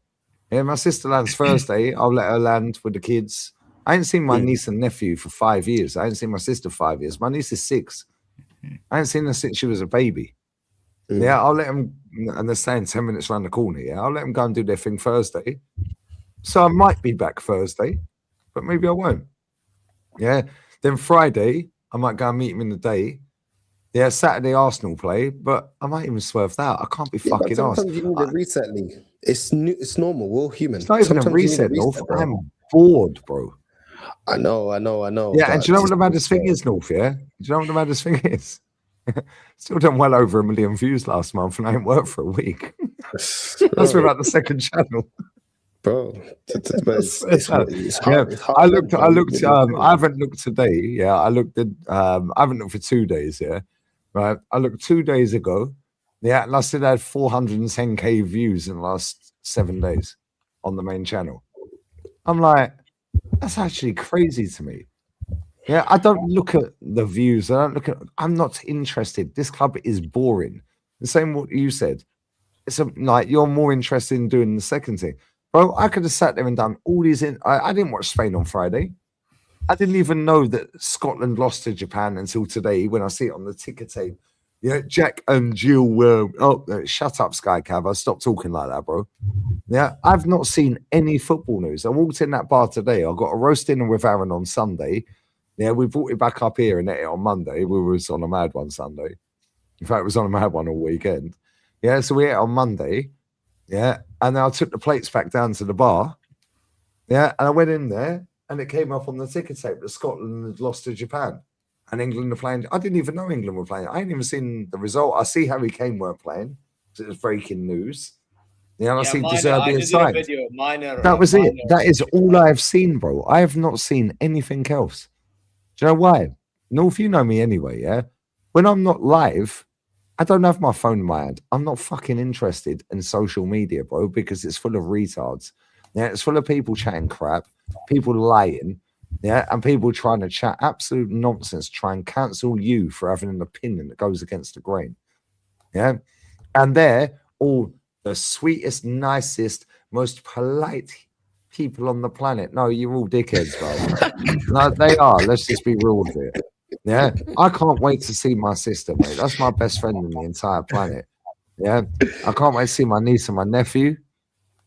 Yeah, my sister lands Thursday. I'll let her land with the kids. I ain't seen my niece and nephew for 5 years. I ain't seen my sister 5 years. My niece is 6. I ain't seen her since she was a baby. Yeah, I'll let them, and they're staying 10 minutes around the corner. Yeah, I'll let them go and do their thing Thursday. So I might be back Thursday, but maybe I won't. Yeah, then Friday I might go and meet him in the day. Yeah, Saturday Arsenal play, but I might even swerve that. I can't be fucking arsed. Sometimes you need a reset, Lee. It's normal. We're all human. It's not even a reset, North. I'm bored, bro. I know. Yeah, and do you know what the maddest thing is, North? Yeah, do you know what the maddest thing is? Still done well over 1 million views last month, and I ain't worked for a week. That's without the second channel. Bro, I looked. I haven't looked today. Yeah, I looked at. I haven't looked for 2 days. Yeah, right. I looked 2 days ago. Yeah, and I still had 410k views in the last 7 days on the main channel. I'm like, that's actually crazy to me. Yeah, I don't look at the views. I'm not interested. This club is boring. The same what you said. It's like you're more interested in doing the second thing. Bro, I could have sat there and done all these. I didn't watch Spain on Friday. I didn't even know that Scotland lost to Japan until today when I see it on the ticker tape. Yeah, Jack and Jill were. Oh, shut up, Sky Cav. Stop talking like that, bro. Yeah, I've not seen any football news. I walked in that bar today. I got a roast dinner with Aaron on Sunday. Yeah, we brought it back up here and ate it on Monday. We was on a mad one Sunday. In fact, it was on a mad one all weekend. Yeah, so we ate on Monday. Yeah, and then I took the plates back down to the bar. Yeah, and I went in there, and it came up on the ticker tape that Scotland had lost to Japan, and England were playing. I didn't even know England were playing. I ain't even seen the result. I see Harry Kane weren't playing because it was breaking news. Yeah, and I see De Zerbi inside. That was it. That is all I have seen, bro. I have not seen anything else. Do you know why? North, you know me anyway. Yeah, when I'm not live, I don't have my phone in my hand. I'm not fucking interested in social media, bro, because it's full of retards. Yeah, it's full of people chatting crap, people lying, yeah, and people trying to chat absolute nonsense, try and cancel you for having an opinion that goes against the grain. Yeah, and they're all the sweetest, nicest, most polite people on the planet. No, you're all dickheads, bro. No, they are. Let's just be real with it. Yeah, I can't wait to see my sister, mate. That's my best friend on the entire planet. Yeah, I can't wait to see my niece and my nephew.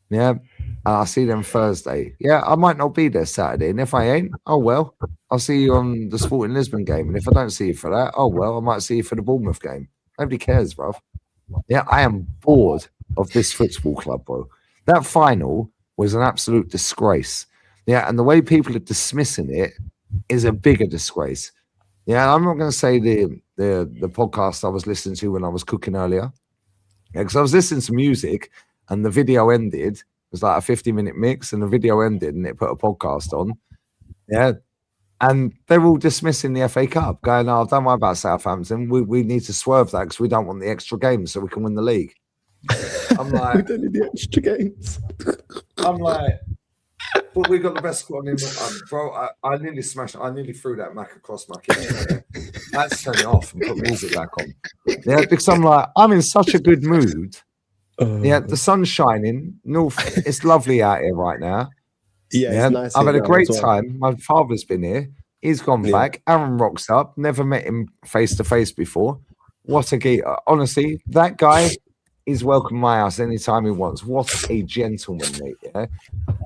Yeah, and I'll see them Thursday. Yeah, I might not be there Saturday, and if I ain't, oh well, I'll see you on the Sporting Lisbon game. And if I don't see you for that, oh well, I might see you for the Bournemouth game. Nobody cares, bro. Yeah, I am bored of this football club, bro. That final was an absolute disgrace. Yeah, and the way people are dismissing it is a bigger disgrace. Yeah, I'm not going to say the podcast I was listening to when I was cooking earlier. Yeah, because I was listening to music and the video ended. It was like a 50-minute mix and the video ended and it put a podcast on. Yeah, and they're all dismissing the FA Cup, going, oh, don't worry about Southampton. We need to swerve that because we don't want the extra games so we can win the league. I'm like, we don't need the extra games. I'm like, but we got the best squad in bro. I nearly smashed. I nearly threw that Mac across my kitchen. I had to turn it off and put music back on. Yeah, because I'm like, I'm in such a good mood. Yeah, the sun's shining. North, it's lovely out here right now. Yeah, it's nice. I've had a great time. My father's been here. He's gone back. Aaron rocks up. Never met him face to face before. What a geek. Honestly, that guy is welcome to my house anytime he wants. What a gentleman, mate.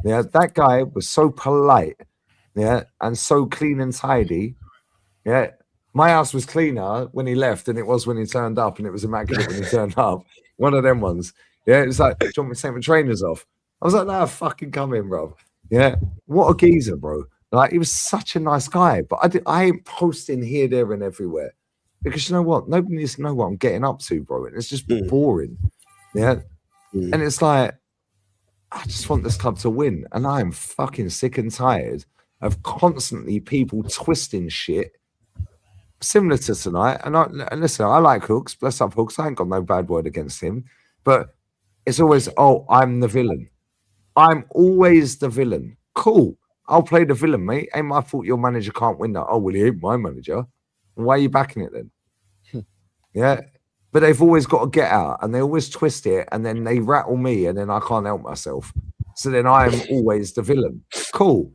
Yeah, that guy was so polite, yeah, and so clean and tidy. Yeah, My house was cleaner when he left than it was when he turned up, and it was immaculate when he turned up. One of them ones. Yeah, it's like, do you want me to take my trainers off? I was like, nah, fucking come in, bro. Yeah, what a geezer, bro. Like, he was such a nice guy, but I ain't posting here, there, and everywhere. Because you know what? Nobody needs to know what I'm getting up to, bro. And it's just boring. Yeah. And it's like, I just want this club to win. And I am fucking sick and tired of constantly people twisting shit similar to tonight. And listen, I like Hooks. Bless up Hooks. I ain't got no bad word against him. But it's always, oh, I'm the villain. I'm always the villain. Cool. I'll play the villain, mate. Ain't my fault your manager can't win that. Oh, well, he ain't my manager. Why are you backing it then? Yeah. But they've always got to get out, and they always twist it, and then they rattle me, and then I can't help myself. So then I am always the villain. Cool.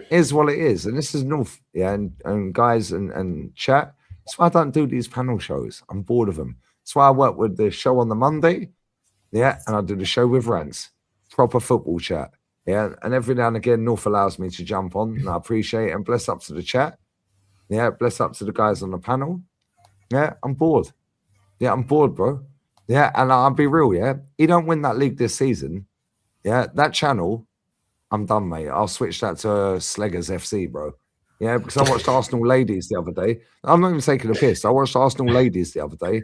Here's what it is. And this is North. Yeah. And guys and chat. That's why I don't do these panel shows. I'm bored of them. That's why I work with the show on the Monday. Yeah. And I do the show with Rants. Proper football chat. Yeah, and every now and again, North allows me to jump on, and I appreciate it. And bless up to the chat. Yeah, bless up to the guys on the panel. Yeah, I'm bored. Yeah, I'm bored, bro. Yeah, and I'll be real, yeah. You don't win that league this season. Yeah, that channel, I'm done, mate. I'll switch that to Sleggers FC, bro. Yeah, because I watched Arsenal Ladies the other day. I'm not even taking a piss. I watched Arsenal Ladies the other day.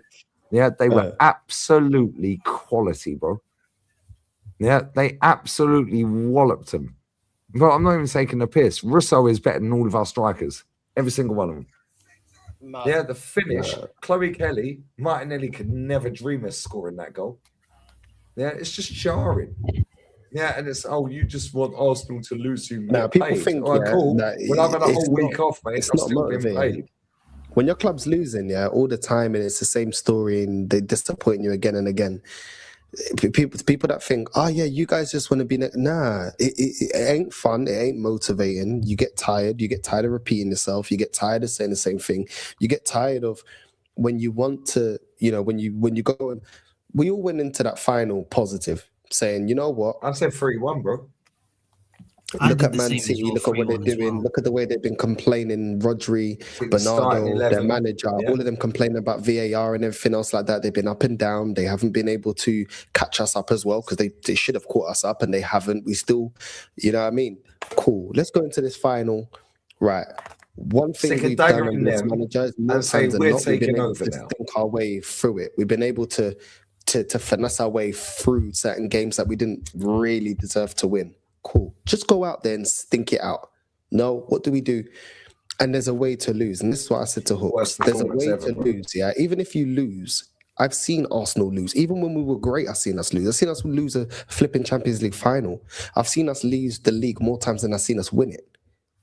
Yeah, they were absolutely quality, bro. Yeah, they absolutely walloped them. But I'm not even taking a piss. Russo is better than all of our strikers. Every single one of them. Man. Yeah, the finish. Chloe Kelly, Martinelli could never dream of scoring that goal. Yeah, it's just jarring. Yeah, and it's, oh, you just want Arsenal to lose you. Now, people think, cool. that when I've had a whole week off, mate, it's I'm not still being motivating. paid. When your club's losing, yeah, all the time, and it's the same story, and they disappoint you again and again. People that think, oh yeah, you guys just want to be nah, it ain't fun, it ain't motivating. You get tired of repeating yourself, you get tired of saying the same thing, you get tired of when you want to, when you go, and we all went into that final positive, saying, you know what, I said 3-1, bro. Look at Man City, look at what they're doing, look at the way they've been complaining, Rodri, Bernardo, their manager, all of them complaining about VAR and everything else like that. They've been up and down. They haven't been able to catch us up as well, because they should have caught us up and they haven't. We still, you know what I mean? Cool. Let's go into this final. Right. One thing we've done on this manager is more times than not, we've been able to think our way through it. We've been able to finesse our way through certain games that we didn't really deserve to win. Cool. Just go out there and stink it out. No, what do we do? And there's a way to lose. And this is what I said to Hooks. There's a way to lose, yeah? Even if you lose, I've seen Arsenal lose. Even when we were great, I've seen us lose. I've seen us lose a flipping Champions League final. I've seen us lose the league more times than I've seen us win it.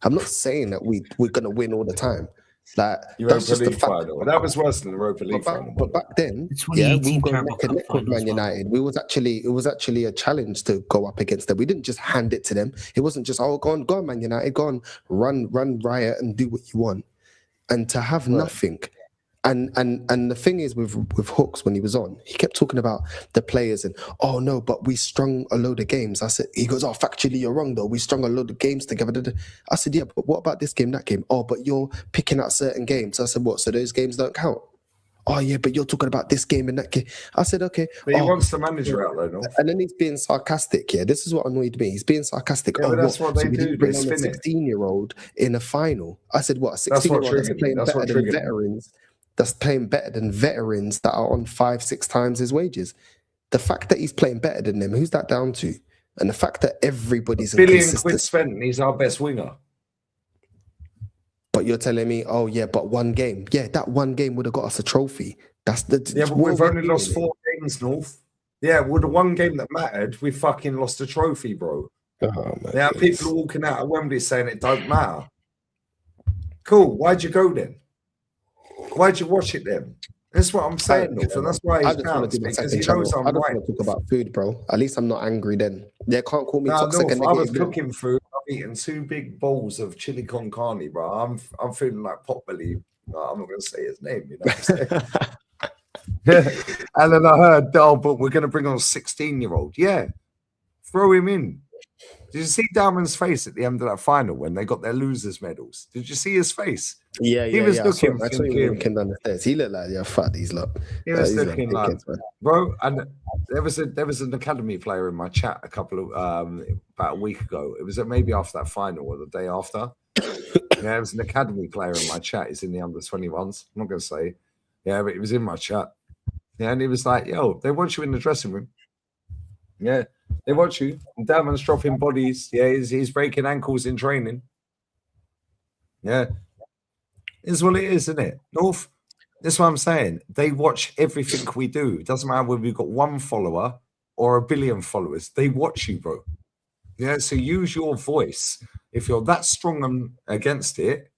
I'm not saying that we're going to win all the time. Like, that's just the fact. Final. That was worse than the Europa League final. But back then, yeah, we were going neck and neck with Man United. It was actually a challenge to go up against them. We didn't just hand it to them. It wasn't just, oh, go on, Man United, go on, run riot and do what you want. And to have nothing. And the thing is with Hooks, when he was on, he kept talking about the players and, oh no, but we strung a load of games. I said, he goes, oh, factually you're wrong though. We strung a load of games together. I said, yeah, but what about this game, that game? Oh, but you're picking out certain games. I said, what? So those games don't count? Oh yeah, but you're talking about this game and that game. I said, okay. But he wants the manager out though, no? And then he's being sarcastic. Yeah, this is what annoyed me. He's being sarcastic. Yeah, but that's what they do. Bring on a 16-year-old in a final. I said, what? A 16-year-old that's playing better than veterans. That's playing better than veterans that are on 5-6 times his wages. The fact that he's playing better than them, who's that down to? And the fact that everybody's £1 billion quid spent and he's our best winger. But you're telling me, oh yeah, but one game. Yeah, that one game would have got us a trophy. That's the but we've only lost 4 games, North. Yeah, well, the one game that mattered, we fucking lost a trophy, bro. Yeah, people are walking out of Wembley saying it don't matter. Cool. Why'd you go then? Why'd you watch it then? That's what I'm saying, North, and that's why he's down, because he knows I'm right. I just want to talk about food, bro. At least I'm not angry then. They can't call me toxic. North, I was cooking food. I've eaten 2 big bowls of chili con carne, bro. I'm feeling like Potbelly. I'm not going to say his name, you know what I'm saying? And then I heard, oh, but we're going to bring on a 16-year-old. Yeah, throw him in. Did you see Dalman's face at the end of that final when they got their losers medals? Did you see his face? He was looking. I saw him looking down the stairs. He looked like, yeah, fuck these lot. He was looking like, bro. And there was an academy player in my chat about a week ago. It was maybe after that final or the day after. Yeah, there was an academy player in my chat. He's in the under-21s. I'm not going to say. Yeah, but he was in my chat. Yeah, and he was like, yo, they want you in the dressing room. Yeah, they watch you. Dalman's dropping bodies. Yeah, he's breaking ankles in training. Yeah. It's what it is, isn't it? North, that's what I'm saying. They watch everything we do. It doesn't matter whether we've got 1 follower or 1 billion followers. They watch you, bro. Yeah, so use your voice. If you're that strong against it,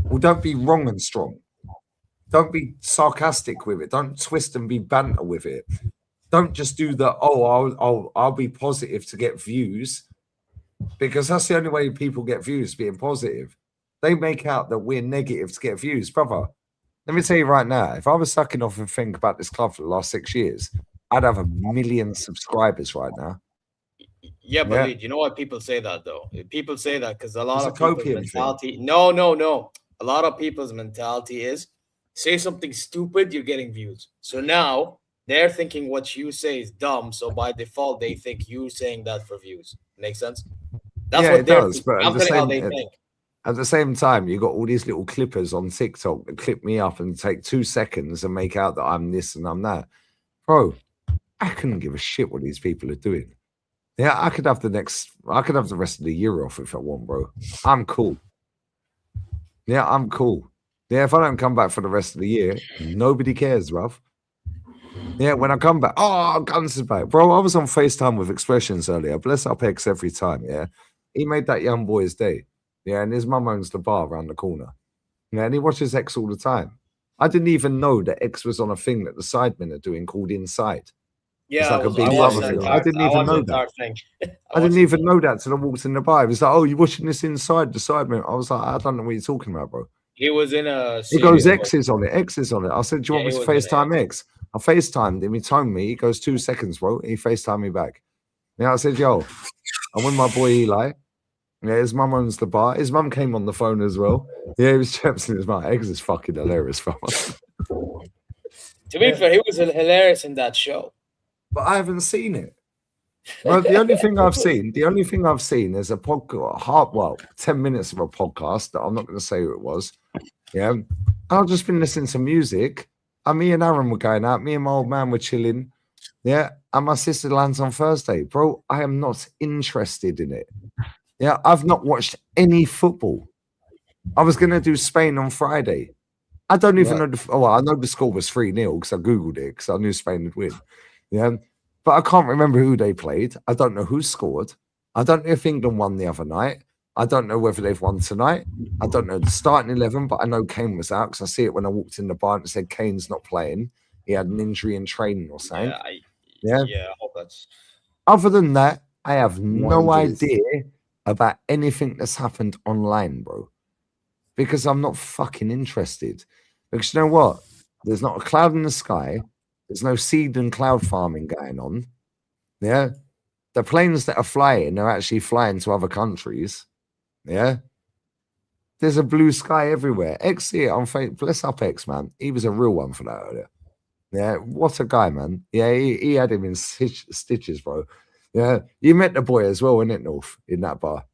well, don't be wrong and strong. Don't be sarcastic with it. Don't twist and be banter with it. Don't just do the, I'll be positive to get views, because that's the only way people get views, being positive. They make out that we're negative to get views. Brother, let me tell you right now, if I was sucking off and think about this club for the last 6 years, I'd have 1 million subscribers right now. Yeah, but dude, you know why people say that, though? People say that because a lot It's of a people's copium mentality... No. A lot of people's mentality is, say something stupid, you're getting views. So now they're thinking what you say is dumb, so by default they think you saying that for views. Make sense? That's Yeah, what it they're does. But I'm telling how they think. at the same time, you got all these little clippers on TikTok that clip me up and take 2 seconds and make out that I'm this and I'm that. Bro, I couldn't give a shit what these people are doing. Yeah, I could have the rest of the year off if I want, bro. I'm cool. Yeah, I'm cool. Yeah, if I don't come back for the rest of the year, nobody cares, bruv. Yeah, when I come back, Guns is back. Bro, I was on FaceTime with Expressions earlier. Bless up X every time, yeah. He made that young boy's day. Yeah, and his mum owns the bar around the corner. Yeah, and he watches X all the time. I didn't even know that X was on a thing that the Sidemen are doing called Inside. Yeah, it's like a big brother thing. I didn't even know that. I didn't even know that till I walked in the bar. He was like, "Oh, you're watching this Inside the Sidemen?" I was like, "I don't know what you're talking about, bro." He was in a... He goes, X is on it. X is on it. I said, do you want me to FaceTime X? I FaceTimed him. He told me. He goes, 2 seconds, bro. He FaceTimed me back. Yeah, I said, yo, I'm with my boy Eli. Yeah, his mum owns the bar. His mum came on the phone as well. Yeah, he was chirping his mum. X is fucking hilarious, fella. To be fair, he was hilarious in that show. But I haven't seen it. Well, the only thing I've seen is a podcast, 10 minutes of a podcast that I'm not going to say who it was. Yeah. I've just been listening to music. And me and Aaron were going out. Me and my old man were chilling. Yeah. And my sister lands on Thursday. Bro, I am not interested in it. Yeah. I've not watched any football. I was going to do Spain on Friday. I don't even know. I know the score was 3-0 because I Googled it because I knew Spain would win. Yeah. But I can't remember who they played. I don't know who scored. I don't know if England won the other night. I don't know whether they've won tonight. I don't know the starting 11, but I know Kane was out because I see it when I walked in the bar and it said Kane's not playing. He had an injury in training or something. Yeah, I hope that's... Other than that, I have no idea about anything that's happened online, bro. Because I'm not fucking interested. Because you know what? There's not a cloud in the sky. There's no seed and cloud farming going on. Yeah. The planes that are flying are actually flying to other countries. Yeah. There's a blue sky everywhere. X here on Facebook. Bless up X, man. He was a real one for that earlier. Yeah. What a guy, man. Yeah. He had him in stitches, bro. Yeah. You met the boy as well, innit, North, in that bar?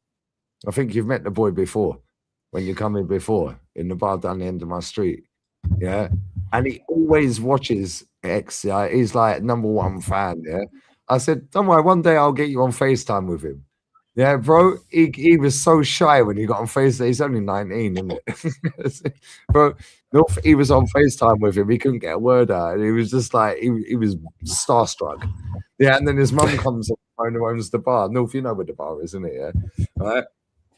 I think you've met the boy before when you come in before in the bar down the end of my street. Yeah. And he always watches X. Yeah. He's like #1 fan. Yeah. I said, don't worry, one day I'll get you on FaceTime with him. Yeah, bro. He was so shy when he got on FaceTime. He's only 19, isn't it? Bro, he was on FaceTime with him. He couldn't get a word out. And he was just like, he was starstruck. Yeah, and then his mum comes on the phone who owns the bar. North, you know where the bar is, isn't it? Yeah. Right.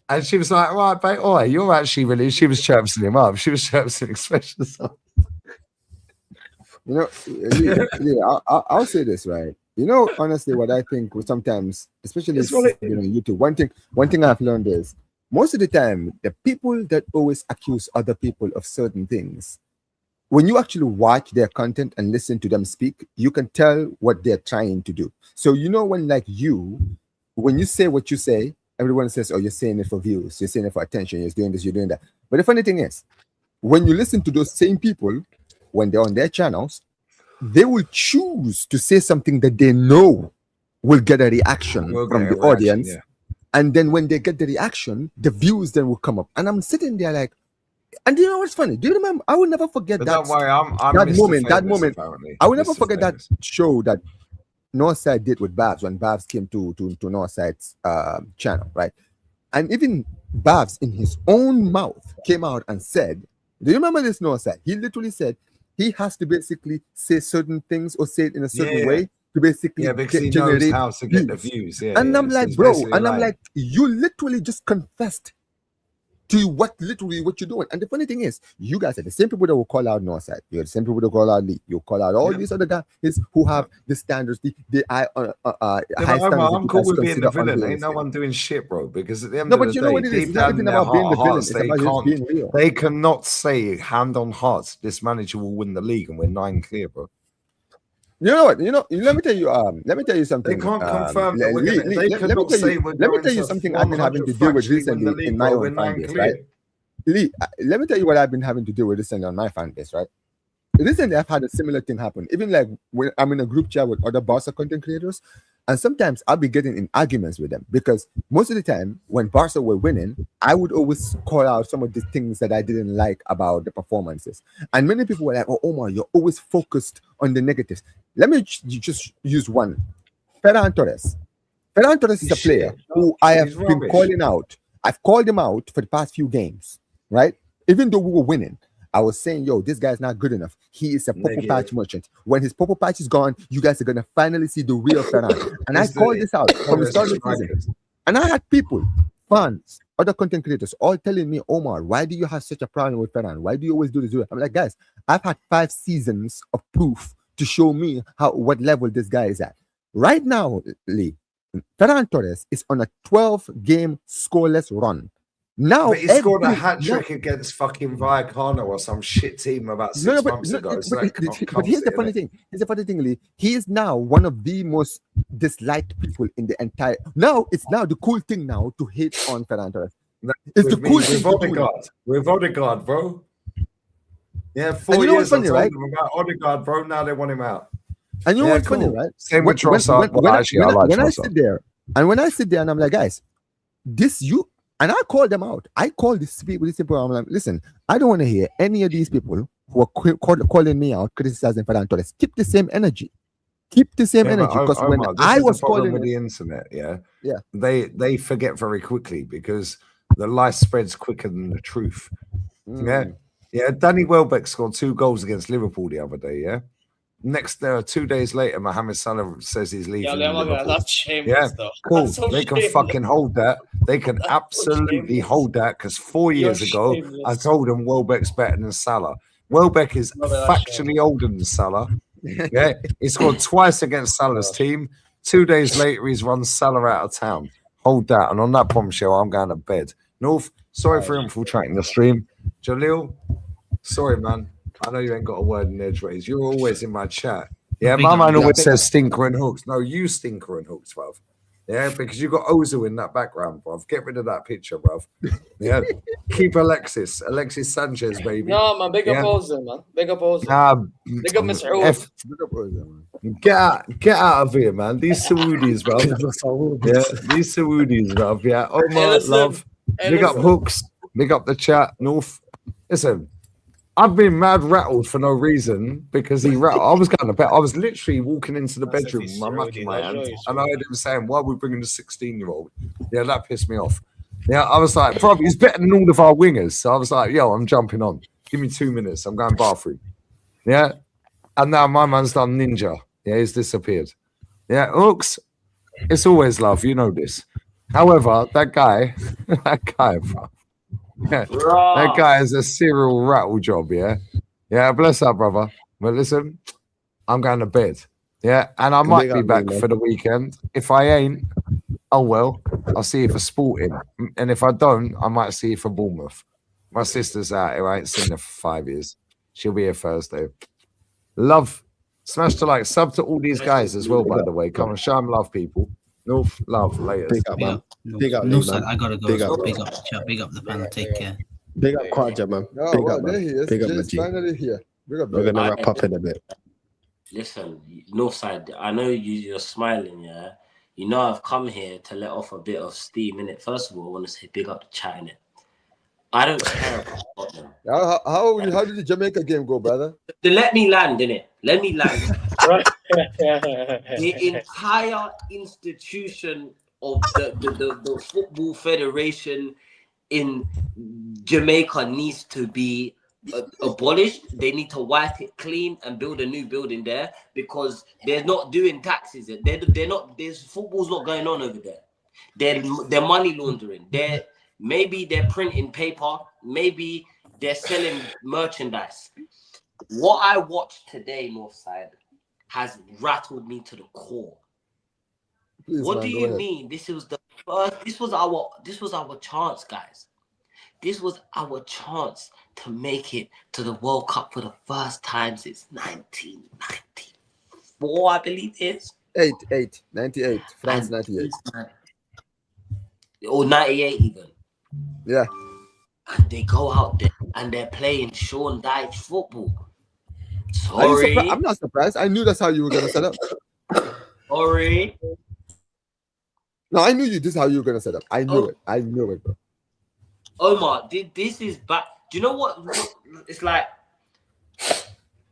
And she was like, right, mate, oh, you're actually really, she was chirping him up. She was chirping especially stuff. You know, I'll say this, right? You know, honestly, what I think sometimes, especially YouTube, one thing I've learned is most of the time, the people that always accuse other people of certain things, when you actually watch their content and listen to them speak, you can tell what they're trying to do. So, you know, when you say what you say, everyone says, "Oh, you're saying it for views, you're saying it for attention, you're doing this, you're doing that." But the funny thing is, when you listen to those same people, when they're on their channels, they will choose to say something that they know will get a reaction from the audience. Yeah. And then when they get the reaction, the views then will come up. And I'm sitting there like, and do you know what's funny? Do you remember? I will never forget that. Don't worry, that moment. Apparently. I will never forget that show that Northside did with Babs when Babs came to Northside's channel, right? And even Babs in his own mouth came out and said, do you remember this Northside? He literally said he has to basically say certain things or say it in a certain way to basically because he knows how to get the views. Yeah, and I'm like, bro, and I'm like, you literally just confessed to what you're doing. And the funny thing is, you guys are the same people that will call out Northside. You're the same people that call out Lee. You call out all these other guys who have the standards, high standards. I'm cool with being the villain. Ain't no one doing shit, bro. Because at the end of the day, you know what it is? It's not even about being the villain. It's about just being real. They cannot say hand on heart, this manager will win the league and we're 9 clear, bro. You know what? Let me tell you something. They can't confirm that let me tell you something I've been having to deal with recently in my own fan base, right? Lee, let me tell you what I've been having to deal with recently on my fan base, right? Recently, I've had a similar thing happen. Even like when I'm in a group chat with other Barca content creators, and sometimes I'll be getting in arguments with them because most of the time when Barca were winning, I would always call out some of the things that I didn't like about the performances. And many people were like, "Oh, Omar, you're always focused on the negatives." Let me just use one. Ferran Torres. Ferran Torres is a player who I have been calling out. I've called him out for the past few games, right? Even though we were winning. I was saying, yo, this guy's not good enough. He is a purple patch merchant. When his purple patch is gone, you guys are going to finally see the real Ferran. And I called this out from the start of the season. And I had people, fans, other content creators, all telling me, Omar, why do you have such a problem with Ferran? Why do you always do this? I'm like, guys, I've had 5 seasons of proof to show me what level this guy is at. Right now, Lee, Ferran Torres is on a 12-game scoreless run. Now, but he scored a hat trick against fucking Vallecano or some shit team about 6 months ago. But here's the funny thing. Here's the funny thing, Lee. He is now one of the most disliked people in the entire. Now it's now the cool thing now to hate on Ferran Torres. It's the cool thing. With Ødegaard, bro. Yeah, 4 years I told them about Ødegaard, bro. Now they want him out. And you know what's funny, right? Same with Trossard. When I sit there and I'm like, guys, this you. And I call them out. I call these people. I'm like, listen, I don't want to hear any of these people who are calling me out, criticizing Ferran Torres. Keep the same energy. Keep the same energy. Because when I was calling with the internet, they forget very quickly because the lie spreads quicker than the truth. Yeah. Danny Welbeck scored 2 goals against Liverpool the other day. Yeah. Next, 2 days later, Mohamed Salah says he's leaving. That's shameless, though. Cool. They can fucking hold that. They can absolutely hold that because 4 years ago, I told them Welbeck's better than Salah. Welbeck is factually older than Salah. Yeah, he scored twice against Salah's team. 2 days later, he's run Salah out of town. Hold that. And on that bombshell, I'm going to bed. North, sorry for infiltrating the stream. Jalil, sorry, man. I know you ain't got a word in edgeways. You're always in my chat. Yeah, my man always says stinker and hooks. No, you stinker and hooks, bruv. Yeah, because you got Ozil in that background, bruv. Get rid of that picture, bruv. Yeah, keep Alexis Sanchez, baby. No, man, big up Ozil, man. Big up Ozil. Big up Mr. Ozil. Get out of here, man. These Saudis, bruv. Yeah, these Saudis, bruv. Yeah, Omar, love. Big up hooks. Big up the chat, North. Listen. I've been mad rattled for no reason because he rattled. I was going to bed. I was literally walking into the bedroom with my Mac in my hand, and I heard him saying, "Why are we bringing the 16-year-old?" Yeah, that pissed me off. Yeah, I was like, "Bro, he's better than all of our wingers." So I was like, "Yo, I'm jumping on. Give me 2 minutes. I'm going bathroom." Yeah, and now my man's done ninja. Yeah, he's disappeared. Yeah, hooks. It's always love. You know this. However, that guy, bro. Yeah, that guy is a serial rattle job, yeah, bless that brother. But listen, I'm going to bed, yeah, and I might be back for the weekend. If I ain't, oh well, I'll see you for Sporting, and if I don't, I might see you for Bournemouth. My sister's out here. I ain't seen her for 5 years. She'll be here Thursday. Love, smash to like, sub to all these guys as well, by the way. Come on, show them love, people. North love layers. Big up, man. Big up, No, Lee, man. I gotta go. Big up, Big up, chat. Big up the panel. Take care. Big up, Quadja, man. Oh, Big well, up, there man. he is. Big up, Jay's G. finally here. Big up, We're brother. gonna wrap up in a bit. Listen, Northside, I know you're smiling, yeah? You know I've come here to let off a bit of steam, innit? First of all, I want to say big up the chat, innit? I don't care about Tottenham. How did the Jamaica game go, brother? Let me land, innit? Let me land. The entire institution of the Football Federation in Jamaica needs to be abolished. They need to wipe it clean and build a new building there because they're not doing taxes. They're not. There's football's not going on over there. They're money laundering. Maybe they're printing paper. Maybe they're selling merchandise. What I watched today, Northside, has rattled me to the core. Please, what man, do go you ahead. mean? This was our chance, guys. This was our chance to make it to the World Cup for the first time since 1994, I believe it is. 98. France 98. Or 98 even. Yeah. And they go out there and they're playing Sean Dyche football. Sorry. I'm not surprised. I knew that's how you were gonna set up. Sorry. No, I knew this is how you were gonna set up. I knew it. I knew it, bro. Omar, this is bad. Do you know what? It's like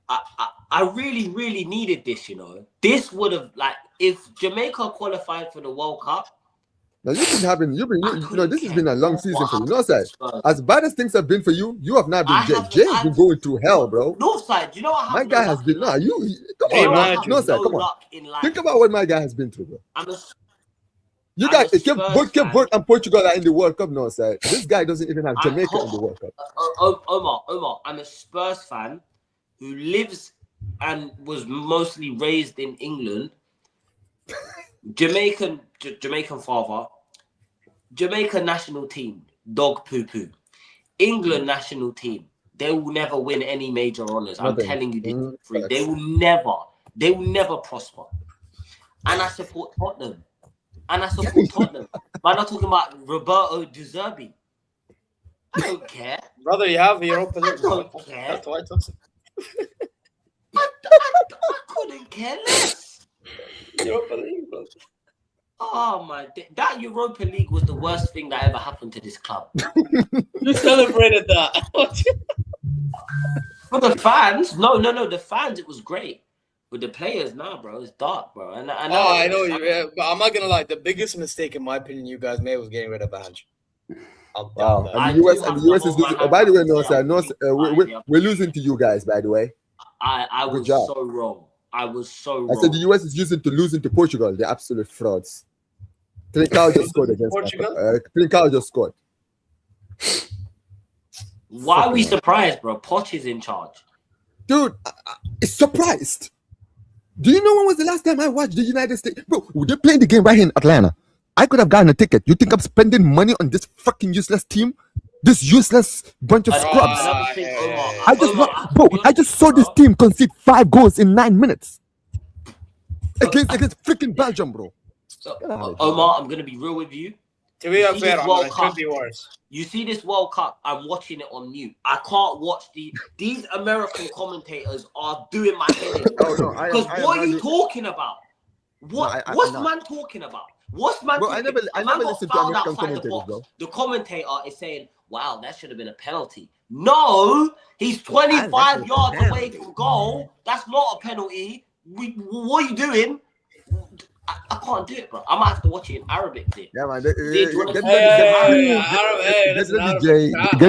I really, really needed this. You know, this would have if Jamaica qualified for the World Cup. Now this has been this has been a long season for you. Northside, as bad as things have been for you, you have not been. Jay has been going through hell, bro. Northside, you know what? My guy has been. Come on, Northside, come on. Think about what my guy has been through, bro. You guys, Cape Verde and Portugal are in the World Cup, Northside. This guy doesn't even have Jamaica in the World Cup. Omar, I'm a Spurs fan who lives and was mostly raised in England. Jamaican father. Jamaica national team, dog poo-poo. England national team, they will never win any major honours. I'm telling you this for free. They will never prosper. And I support Tottenham. Man, I'm talking about Roberto De Zerbi. I don't care. Brother, you have Europa League. I don't care. That's why I took I couldn't care less. Europa League, bro. Oh my! That Europa League was the worst thing that ever happened to this club. You celebrated that. For the fans, no. The fans, it was great. With the players, nah, bro, it's dark, bro. And I know you. Yeah, but I'm not gonna lie. The biggest mistake, in my opinion, you guys made was getting rid of Ange. Wow. And the US is losing. By the way, Northside, we're losing to you guys. By the way, I was so wrong. I said the US is losing to Portugal. They're absolute frauds. Trincao just scored against Portugal. Trincao just scored. Why are we surprised, bro? Poch is in charge. Dude, it's surprised. Do you know when was the last time I watched the United States? Bro, they're playing the game right here in Atlanta. I could have gotten a ticket. You think I'm spending money on this fucking useless team? This useless bunch of scrubs. I just saw this team concede 5 goals in 9 minutes. Against freaking Belgium, bro. Omar, I'm gonna be real with you. To be fair, it could be worse. You see this World Cup, I'm watching it on mute. I can't watch these American commentators are doing my head in. Because what are you talking about? What's man talking about? What's man bro, talking I never listened to American commentators, bro. The commentator is saying, wow, that should have been a penalty. No, he's 25 yards away from goal. That's not a penalty. What are you doing? I can't do it, bro. I might have to watch it in Arabic. Yeah, man. Get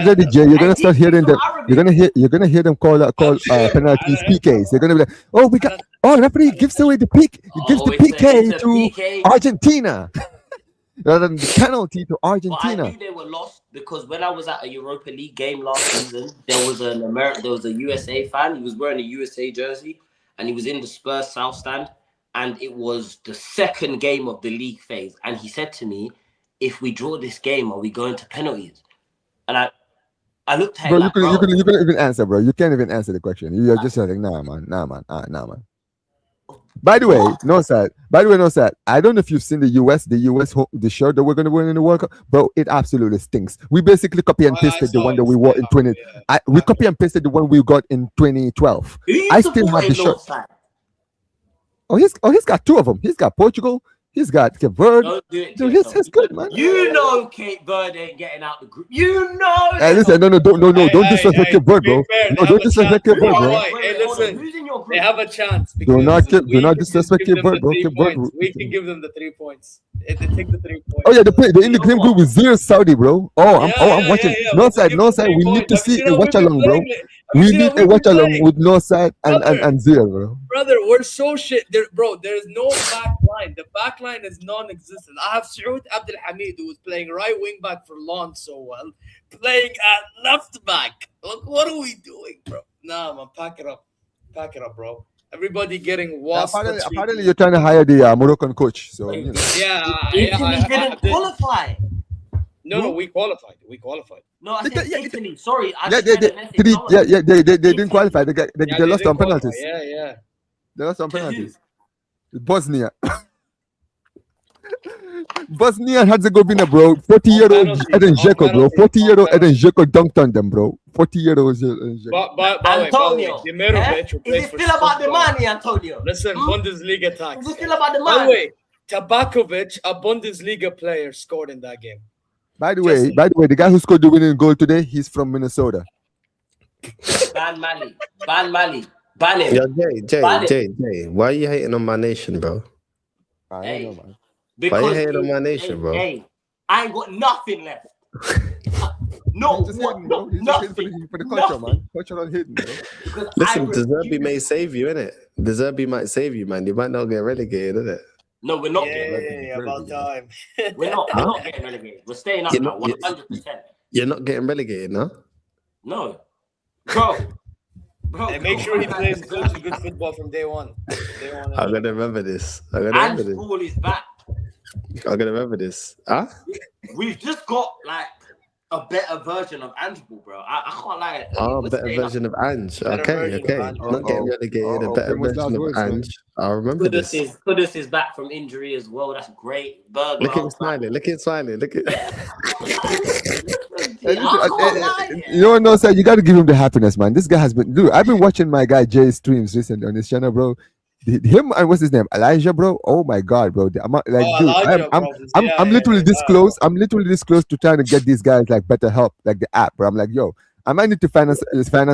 ready, Jay. You're gonna start hearing them. You're gonna hear them call penalties PKs. They're gonna be like, oh, referee gives away the PK. Gives the PK to Argentina. Rather than the penalty to Argentina. I knew they were lost because when I was at a Europa League game last season, there was a USA fan. He was wearing a USA jersey and he was in the Spurs South Stand. And it was the second game of the league phase. And he said to me, if we draw this game, are we going to penalties? And I looked at him you couldn't even answer, bro. You can't even answer the question. You're just like, nah, man. By the way, Northside. I don't know if you've seen the US the shirt that we're gonna wear in the World Cup, bro. It absolutely stinks. We basically copy and pasted the one that we wore in 20. We copy and pasted the one we got in 2012. I still have the shirt. He's got two of them. He's got Portugal. He's got Cape Verde. Dude, he's good, man. You know Cape Verde ain't getting out the group. You know. Hey, listen, don't disrespect Cape Verde, bro. No, don't disrespect Cape Verde, bro. Hey, listen, they have a chance. Do not disrespect Cape Verde, bro. We can give them the 3 points. They take the 3 points. Oh yeah, they're in the same group with zero Saudi, bro. I'm watching. Northside. We need to see a watch along, bro. We need a watch along with Northside and zero, bro. Brother, we're so shit, bro. There's no back line. The back line is non-existent. I have Saud Abdel Hamid, who was playing right wing back for Lens so well, playing at left back. Look, what are we doing, bro? Nah, man, pack it up, bro. Everybody getting washed. Apparently, you're trying to hire the Moroccan coach. So you know. Italy didn't qualify. No, we qualified. No, I said Italy. Sorry, they didn't qualify. They lost on penalties. Yeah. They lost on penalties. Bosnia. Bosnia-Herzegovina, bro. 40-year-old Eden Dzeko, bro. 40-year-old Eden Dzeko dunked on them, bro. 40-year-old Eden Dzeko. Antonio, is it still about the money, Antonio? Listen, Bundesliga tax. Is it still about the money? By the way, Tabakovic, a Bundesliga player, scored in that game. By the way, the guy who scored the winning goal today, he's from Minnesota. Ban Mali. Ban him. Yo, Jay, why are you hating on my nation, bro? I don't know, man. Why you hating on my nation, bro? Hey, I ain't got nothing left. Nothing. For the culture, man. Cultural hidden, bro. Listen, De Zerbi may save you, innit? De Zerbi might save you, man. You might not get relegated, innit? No, we're not getting relegated. About time. We're not getting relegated. We're staying up now, 100%. You're not getting relegated, no? No. Bro. Hey, make sure he plays good football from day one. I'm gonna remember this. And Ball is back. I'm gonna remember this. Huh? We've just got like a better version of Angeball, bro. I can't lie. A better version of Ange. Okay. Not getting relegated. A better version of Ange. I remember this. Kudus is back from injury as well. That's great. Bergman, Look at him smiling. You know what, no, sir? You got to give him the happiness, man. This guy has been. Dude, I've been watching my guy Jay's streams recently on his channel, bro. Him and what's his name, Elijah, bro. Oh my god, bro. I'm literally this close. I'm literally this close to trying to get these guys like better help, like the app, bro. I'm like, yo, I might need to finance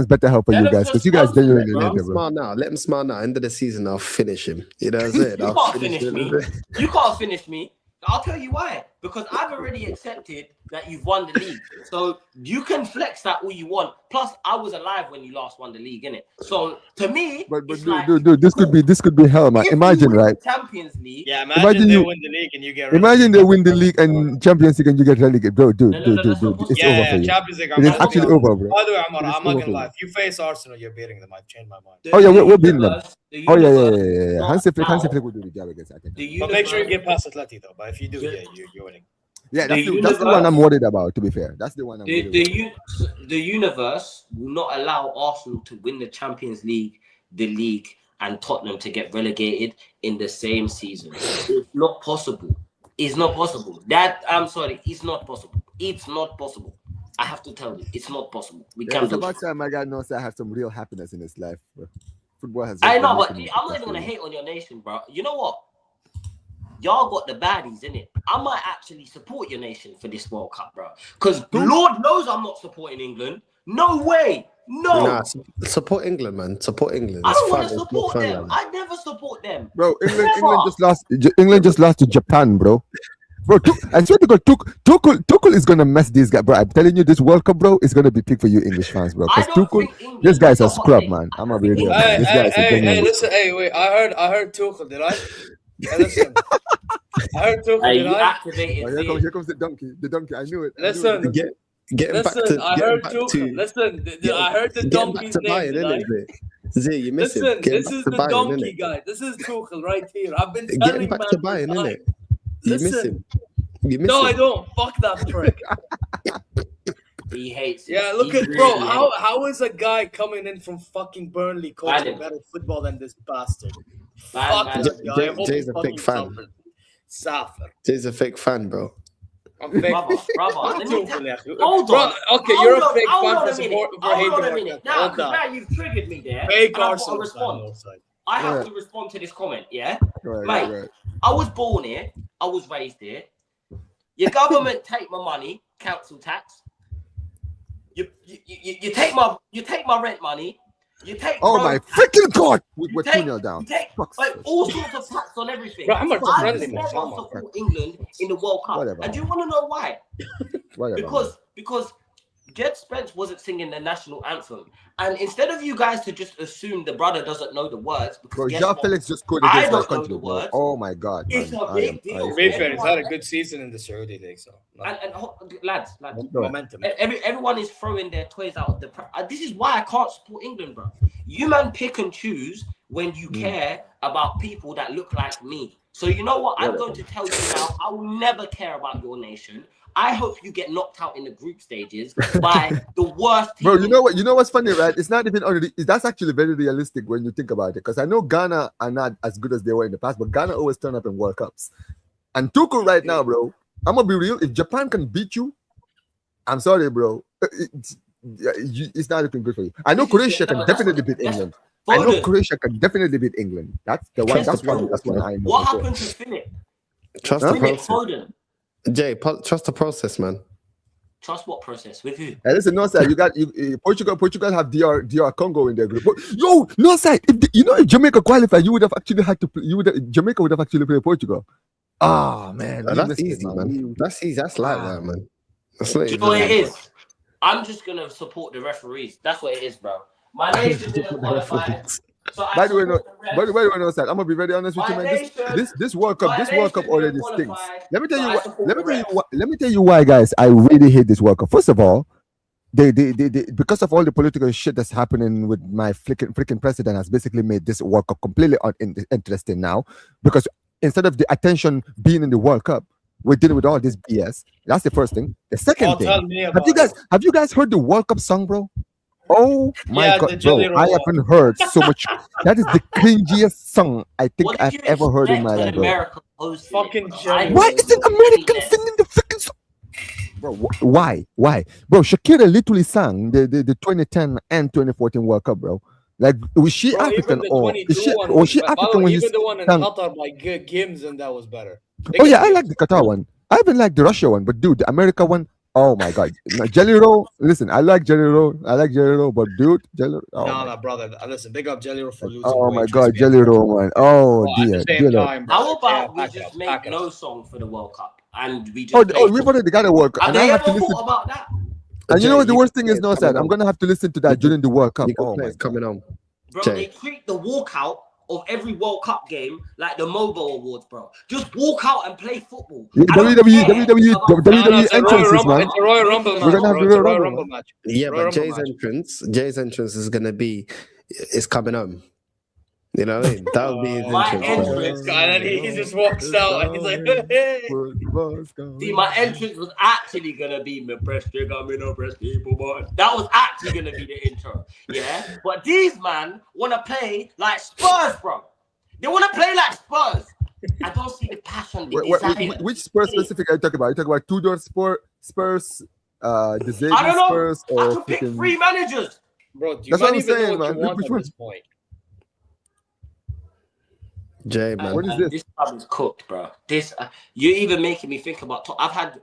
better help for you guys because you guys genuinely need it, bro. Let him smile now. End of the season, I'll finish him. You know what I'm saying? You can't finish me. You can't finish me. I'll tell you why. Because I've already accepted that you've won the league. So you can flex that all you want. Plus, I was alive when you last won the league, innit? So to me, but dude, this could be hell, man. Imagine, right? Champions League. Yeah, imagine they win the league and you get relegated. Imagine they win the league and Champions League and you get relegated, bro. Dude, it's over for you. Champions League. It is actually over, bro. By the way, I'm not gonna lie. If you face Arsenal, you're beating them. I've changed my mind. Oh yeah, we're beating them. Oh yeah. Hansi Flick will do the job against Arteta. But make sure you get past Atleti though. But if you do, you're winning. Yeah, that's the one I'm worried about, to be fair. That's the one I'm worried about. The universe will not allow Arsenal to win the Champions League, the league, and Tottenham to get relegated in the same season. It's not possible. It's not possible. I'm sorry. It's not possible. It's not possible. I have to tell you, it's not possible. We can't do it. It's about time my guy knows I have some real happiness in his life, bro. Football has. I know, but I'm not even gonna hate on your nation, bro. You know what? Y'all got the baddies, innit? I might actually support your nation for this World Cup, bro. Because Lord knows I'm not supporting England. No way. No. Nah, support England, man. Support England. I don't want to support them. I never support them. Bro, England just lost to Japan, bro. Bro, I swear to God, Tuchel is gonna mess these guys, bro. I'm telling you, this World Cup, bro, is gonna be pick for you English fans, bro. Because Tuchel, this guy's a scrub, man. I'm a real. Hey, listen, wait. I heard Tuchel, did I? Hey, listen. I heard Tuchel, did I? Here comes the donkey. The donkey. I knew it. Listen. I heard the donkey's name. Z, you miss him. This is the donkey guy. This is Tuchel right here. I've been telling him back to Bayern, innit? You miss him. I don't. Fuck that prick. He hates it. Yeah, look at bro. How is a guy coming in from fucking Burnley coaching better football than this bastard? Jay's a fake fan. Jay's a fake fan, bro. I'm fake. Brother, Hold on. Okay, you're a fake fan for hating. Hold on a minute. Now you've triggered me there. Fake and Arsenal I've got to respond. I have to respond to this comment, yeah? Right. I was born here. I was raised here. Your government take my money, council tax. You take my rent money. You take my freaking God! We're 2-0 down. You take all sorts of tax on everything. Bro, I'm not I friendly, never man. support England in the World Cup. Whatever. And do you want to know why? Whatever. Because Jed Spence wasn't singing the national anthem. And instead of you guys to just assume the brother doesn't know the words, because João Felix just scored against my country, bro. Oh my God. It's a big deal. To be fair, he's had a good season in the Saudi league, so. Lads, momentum. Everyone is throwing their toys out of the. This is why I can't support England, bro. You man pick and choose when you care about people that look like me. So you know what? I'm going to tell you now. I will never care about your nation. I hope you get knocked out in the group stages by the worst team. Bro, you know what? You know what's funny, right? It's not even already. That's actually very realistic when you think about it. Because I know Ghana are not as good as they were in the past, but Ghana always turn up in World Cups. And Tuchel right now, bro. I'm gonna be real. If Japan can beat you, I'm sorry, bro. It's not looking good for you. I know Croatia can definitely beat England. I know Croatia can definitely beat England. That's the one. That's one I know. What happened to Philip? Trust the process. Jay, trust the process, man. Trust what process? With who? Hey, listen, Northside, you got Portugal have DR Congo in their group. Yo, Northside, if Jamaica qualified, you would have actually had to play, Jamaica would have actually played Portugal. Ah, man. That's easy, man. That's easy. That's like that, man. That's do you know what it is? I'm just gonna support the referees. That's what it is, bro. My nation didn't qualify. So by the way, Northside, I'm gonna be very honest with you, man. This World Cup already stinks. Let me tell you why, guys. I really hate this World Cup. First of all, they because of all the political shit that's happening with my freaking president has basically made this World Cup completely uninteresting now. Because instead of the attention being in the World Cup, we're dealing with all this BS. That's the first thing. The second thing, have you guys heard the World Cup song, bro? Oh my God, bro! I haven't heard so much. That is the cringiest song I think I've ever heard in my life, bro. Fucking why is an American singing the freaking song? Bro, why? Bro, Shakira literally sang the 2010 and 2014 World Cup, bro. Like, was she African or was she African when even the one in Qatar by Gims, and that was better. Oh yeah, I like the Qatar one. I even like the Russia one, but dude, the America one. Oh my God, Jelly Roll. Listen, I like Jelly Roll, but dude, Jelly. Oh no, brother. Listen, big up Jelly Roll for losing. Oh my God, Jelly Roll, man. Oh dear. How about we just make no song for the World Cup and we just? We've already got a World Cup, and I have to listen about that. And you know what the worst thing is, Northside? I'm gonna have to listen to that during the World Cup. Oh my, coming on, bro. They treat the walkout of every World Cup game like the Mobile Awards, bro. Just walk out and play football. WWE entrances, man. It's a Royal Rumble match. We're gonna have the Royal Rumble match. Yeah, but Jay's entrance is gonna be, it's coming home. You know what I mean? That'll be his entrance. And he just walks out and he's like, hey. See, my entrance was actually gonna be me press trigger, me no press people, boy. That was actually gonna be the intro. Yeah. But these man wanna play like Spurs, bro. They wanna play like Spurs. I don't see the passion. Which Spurs specific are you talking about? You talking about Tudor Spurs, the Zayden I don't know. Spurs, I could pick 3 managers. Bro, do you that's what I'm even saying, know what man. you want at this point? Jay, man. What is this? This club is cooked, bro. This you're even making me think about. I've had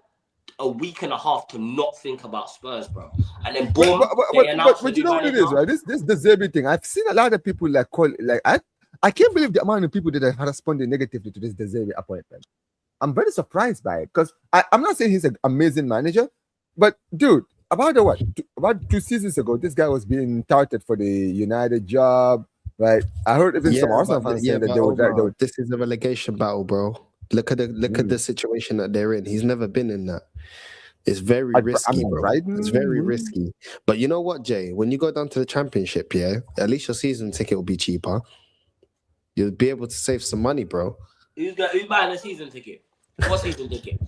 a week and a half to not think about Spurs, bro. And then boom. But you know what it is, right? This the Zerbi thing. I've seen a lot of people I can't believe the amount of people that have responded negatively to this De Zerbi appointment. I'm very surprised by it because I'm not saying he's an amazing manager, but dude, about 2 seasons ago, this guy was being touted for the United job. Right, I heard even some Arsenal fans saying that they would. This is a relegation battle, bro. Look at the situation that they're in. He's never been in that. It's very risky, bro. It's very risky. But you know what, Jay? When you go down to the Championship, yeah, at least your season ticket will be cheaper. You'll be able to save some money, bro. Who's buying a season ticket? What season ticket?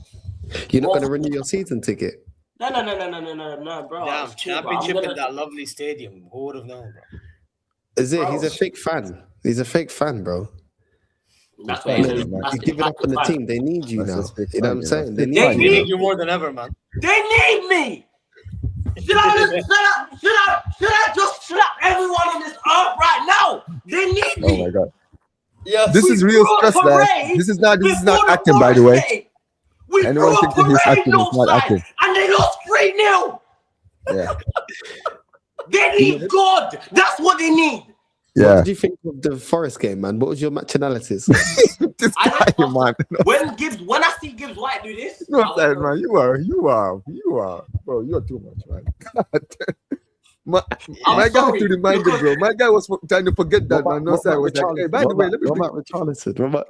You're not going to renew your season ticket. No, bro. Damn, Championship in that lovely stadium. Who would have known, bro? Is it? He's a fake fan. He's a fake fan, bro. That's what it is. You've given up on the team. They need you now. You know what I'm saying? They need you more than ever, man. They need me. Should I just slap everyone on this earth right now? They need me. Oh my God. Yeah, this is real stress, man. This is not acting, by the way. Anyone thinking he's acting is not acting. And they lost 3-0. Yeah. They need God. That's what they need. What did you think of the Forest game, man? What was your match analysis? This guy, man. When I see Gibbs White do this, No, man, you are, bro. You're too much, man. My guy had to remind him, bro. My guy was trying to forget that, man. Northside was like, hey, by the way, let me. What about Richarlison? What about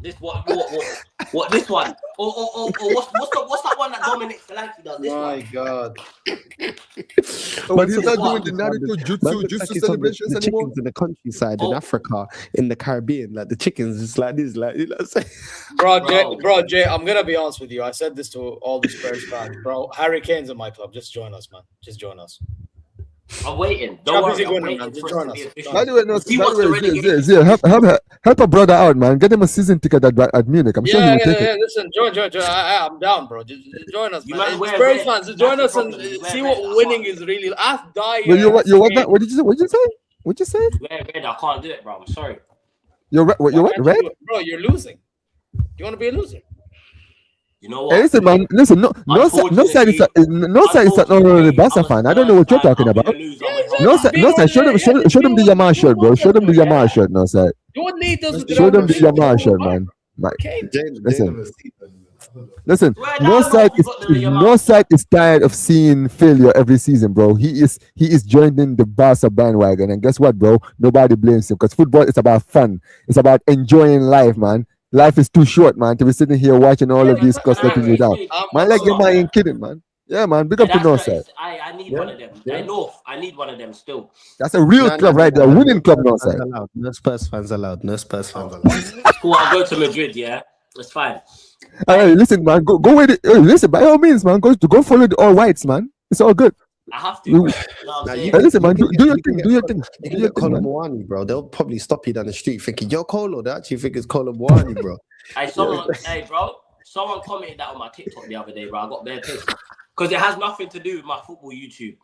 this what this one? Or what's that one that Dominic Solanke does? This My God. But he's not doing the Naruto jutsu celebrations the anymore. chickens in the countryside in Africa, in the Caribbean, like the chickens, it's like this, like you know what I'm saying? Bro, Jay, I'm gonna be honest with you. I said this to all the Spurs fans, bro. Harry Kane's in my club. Just join us, man. Just join us. I'm waiting. Don't worry, I'm waiting man. Just for join it to us. be official. By the way, help a brother out, man. Get him a season ticket at Munich. I'm sure he will take it. Listen, join. I'm down, bro. Just join us, man. Man, Spurs fans, just join us and see what winning is really. Ask Dyer. What did you say? What'd you say? Red, I can't do it, bro. I'm sorry. You're what? Red? Bro, you're losing. You want to be a loser? You know what? Hey, listen, man. Listen, no side is the Barca fan. I don't know what you're talking about. No side. Show them the Yamaha shirt, bro. Show them the Yamaha shirt. No side. You would need those. Show them the Yamaha shirt, man. Listen. No side is tired of seeing failure every season, bro. He is joining the Barca bandwagon, and guess what, bro? Nobody blames him because football is about fun. It's about enjoying life, man. Life is too short, man, to be sitting here watching all of these cuss letting you down. Man, like your man ain't kidding, man. Yeah, man. Big up to Northside. I need one of them. I need one of them still. That's a real club right there. Winning club, Northside. No Spurs fans allowed. No Spurs fans allowed. Cool, I'll go to Madrid, yeah? That's fine. Hey, listen, man. Go with it. Listen, by all means, man. Go follow the all whites, man. It's all good. I have to. Listen, man. Do your thing. Do your thing. You can get Colomboani, bro. They'll probably stop you down the street thinking, yo, Colo. They actually think it's Colomboani, bro. Hey, bro. Someone commented that on my TikTok the other day, bro. I got bare pissed. Because it has nothing to do with my football YouTube.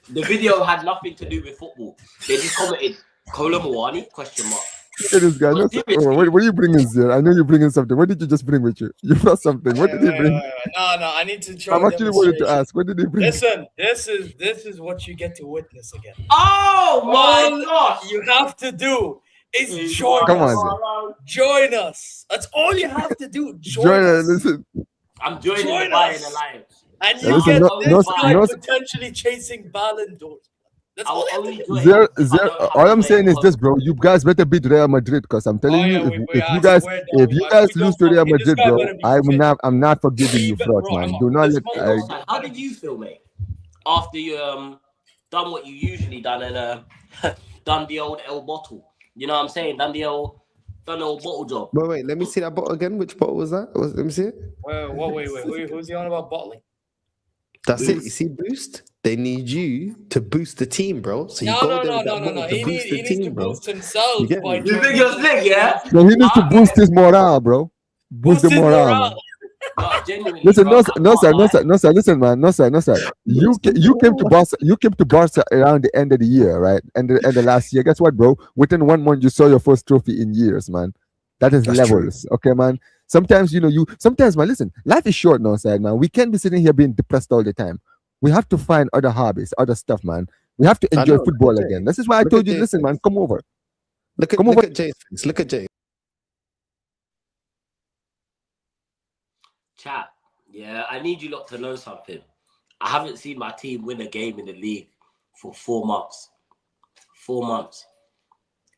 The video had nothing to do with football. They just commented, Colomboani? Question mark. Look at this guy. What are you bringing here? I know you're bringing something. What did you just bring with you? You brought something. What did he bring? No, I need to try. I'm actually wanted to ask. What did he bring? Listen, this is what you get to witness again. Oh my gosh! You have to do is join us. Come on, join us. That's all you have to do. Join us. Listen. I'm joining the Bayern Alliance. And you get this guy potentially chasing Ballon d'Ors. That's all all I'm saying is this, bro. You guys better beat Real Madrid, because I'm telling you, if you guys lose to Real Madrid, bro, I'm not forgiving you, fraud, man. Do not let. How did you feel, mate, after you done what you usually done and done the old L bottle? You know what I'm saying? Done the old bottle job. Wait. Let me see that bottle again. Which bottle was that? Let me see it. Wait. Who's the on about bottling? That's it. You see, boost. They need you to boost the team, bro. So you go there with that bottle to boost the team, bro. Boost himself. You think you're slick, yeah? So he needs to boost his morale, bro. Boost the morale. Listen, no, sir. Listen, man, no, sir. You came to Barca around the end of the year, right? And the last year. Guess what, bro? Within 1 month, you saw your first trophy in years, man. That's levels, true. Okay, man. Sometimes, man, listen, life is short now, side, man. We can't be sitting here being depressed all the time. We have to find other hobbies, other stuff, man. We have to enjoy football again. This is why I told you, listen, man, come over. Look at Jay's face. Look at Jay. Chat, yeah, I need you lot to know something. I haven't seen my team win a game in the league for 4 months. 4 months.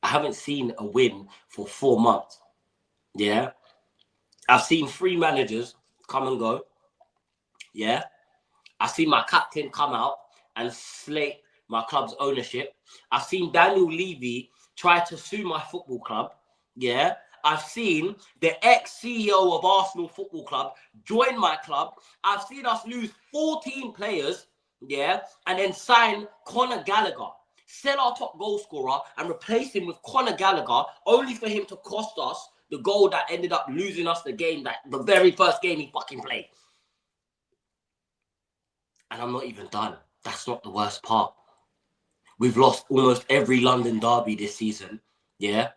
I haven't seen a win for 4 months. Yeah. I've seen 3 managers come and go. Yeah. I've seen my captain come out and slate my club's ownership. I've seen Daniel Levy try to sue my football club. Yeah. I've seen the ex-CEO of Arsenal Football Club join my club. I've seen us lose 14 players, yeah, and then sign Conor Gallagher, sell our top goal scorer and replace him with Conor Gallagher, only for him to cost us the goal that ended up losing us the game, like the very first game he fucking played. And I'm not even done. That's not the worst part. We've lost almost every London derby this season. Yeah.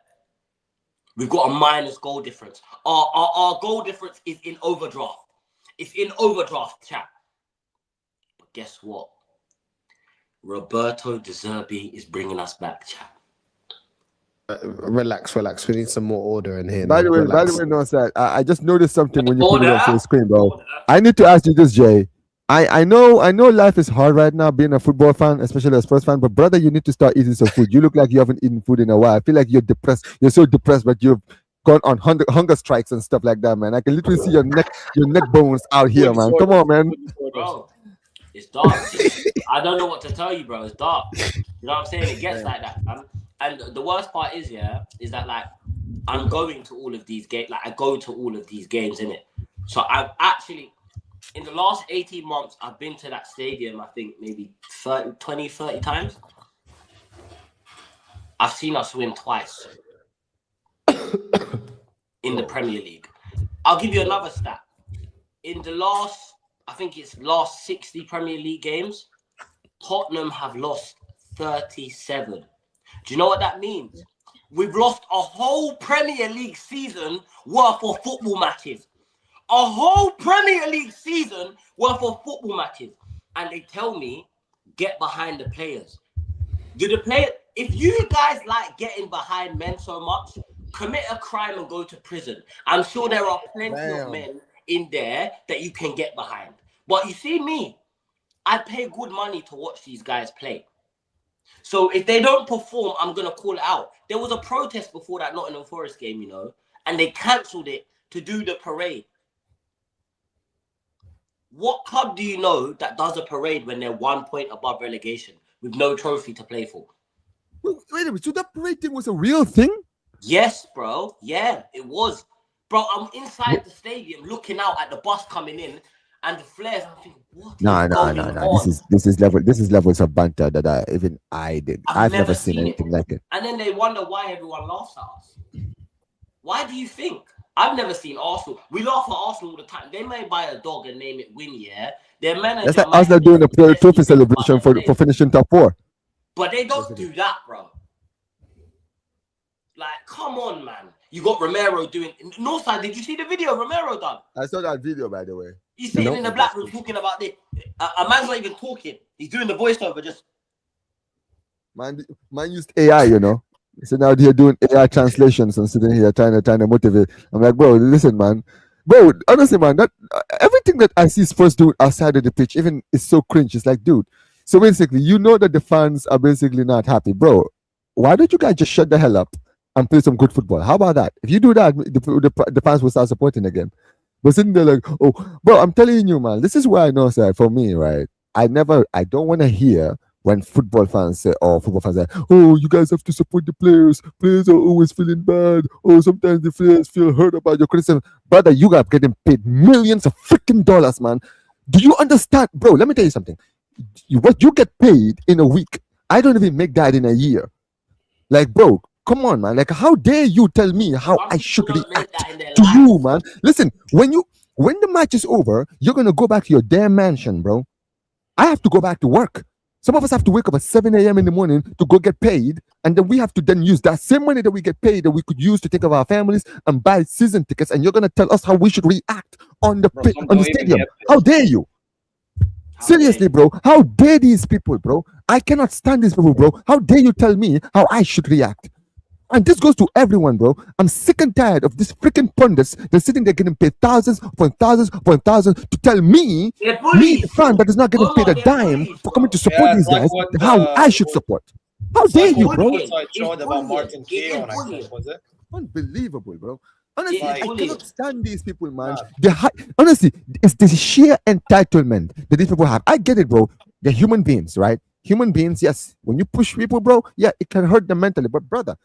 We've got a minus goal difference. Our goal difference is in overdraft. It's in overdraft, chat. But guess what? Roberto De Zerbi is bringing us back, chat. Relax. We need some more order in here. By the way, Northside, I just noticed something when you put it on the screen, bro. I need to ask you this, Jay. I know life is hard right now being a football fan, especially a Spurs fan, but brother, you need to start eating some food. You look like you haven't eaten food in a while. I feel like you're depressed. You're so depressed, but you've gone on hunger strikes and stuff like that, man. I can literally see your neck bones out here, man. Come on, man. Bro, it's dark. I don't know what to tell you, bro. It's dark. You know what I'm saying? It gets like that, man. And the worst part is that like I'm going to all of these games. Like I go to all of these games, innit? So I've actually, in the last 18 months, I've been to that stadium, I think maybe 30 times. I've seen us win twice in the Premier League. I'll give you another stat. In the last 60 Premier League games, Tottenham have lost 37. Do you know what that means? We've lost a whole Premier League season worth of football matches. A whole Premier League season worth of football matches. And they tell me, get behind the players. If you guys like getting behind men so much, commit a crime and go to prison. I'm sure there are plenty of men in there that you can get behind. But you see me, I pay good money to watch these guys play. So if they don't perform, I'm going to call it out. There was a protest before that Nottingham Forest game, you know, and they cancelled it to do the parade. What club do you know that does a parade when they're 1 point above relegation with no trophy to play for? Wait a minute, so that parade thing was a real thing? Yes, bro. Yeah, it was. Bro, I'm inside the stadium looking out at the bus coming in and the flares. I'm thinking, what? No. This is levels of banter that I've never seen anything like it. And then they wonder why everyone laughs at us. Why do you think? I've never seen Arsenal. We laugh at Arsenal all the time. They may buy a dog and name it Win, yeah? Their manager. That's like Arsenal doing a trophy celebration for finishing top 4. But they don't do that, bro. Like, come on, man. You got Romero doing Northside. Did you see the video Romero done? I saw that video, by the way. He's sitting in the black room talking about this. A man's not even talking. He's doing the voiceover just. Man used AI, you know. So now they're doing AI translations and sitting here trying to motivate. I'm like, bro, listen, man. Bro, honestly, man, everything that I see Spurs do outside of the pitch, even is so cringe. It's like, dude. So basically, you know that the fans are basically not happy, bro. Why don't you guys just shut the hell up and play some good football? How about that? If you do that, the fans will start supporting again. But sitting there like, oh, bro, I'm telling you, man, this is where I know, sir, for me, right? I don't want to hear when football fans say, oh, you guys have to support the players. Players are always feeling bad. Oh, sometimes the players feel hurt about your criticism. Brother, you guys getting paid millions of freaking dollars, man. Do you understand? Bro, let me tell you something. What you get paid in a week, I don't even make that in a year. Like, bro, come on, man. Like, how dare you tell me how I should react to you, man? Listen, when the match is over, you're going to go back to your damn mansion, bro. I have to go back to work. Some of us have to wake up at 7 a.m. in the morning to go get paid, and then we have to then use that same money that we get paid that we could use to take care of our families and buy season tickets, and you're going to tell us how we should react on the stadium. How dare you? Seriously, bro. How dare these people, bro? I cannot stand these people, bro. How dare you tell me how I should react? And this goes to everyone, bro. I'm sick and tired of these freaking pundits. They're sitting there getting paid thousands upon thousands to tell me, the fan that is not getting paid a dime for coming to support these guys, how I should support. How dare you, bro? Unbelievable, bro. Honestly, I cannot stand these people, man. Honestly, it's the sheer entitlement that these people have. I get it, bro. They're human beings, right? Human beings, yes. When you push people, bro, yeah, it can hurt them mentally. But brother,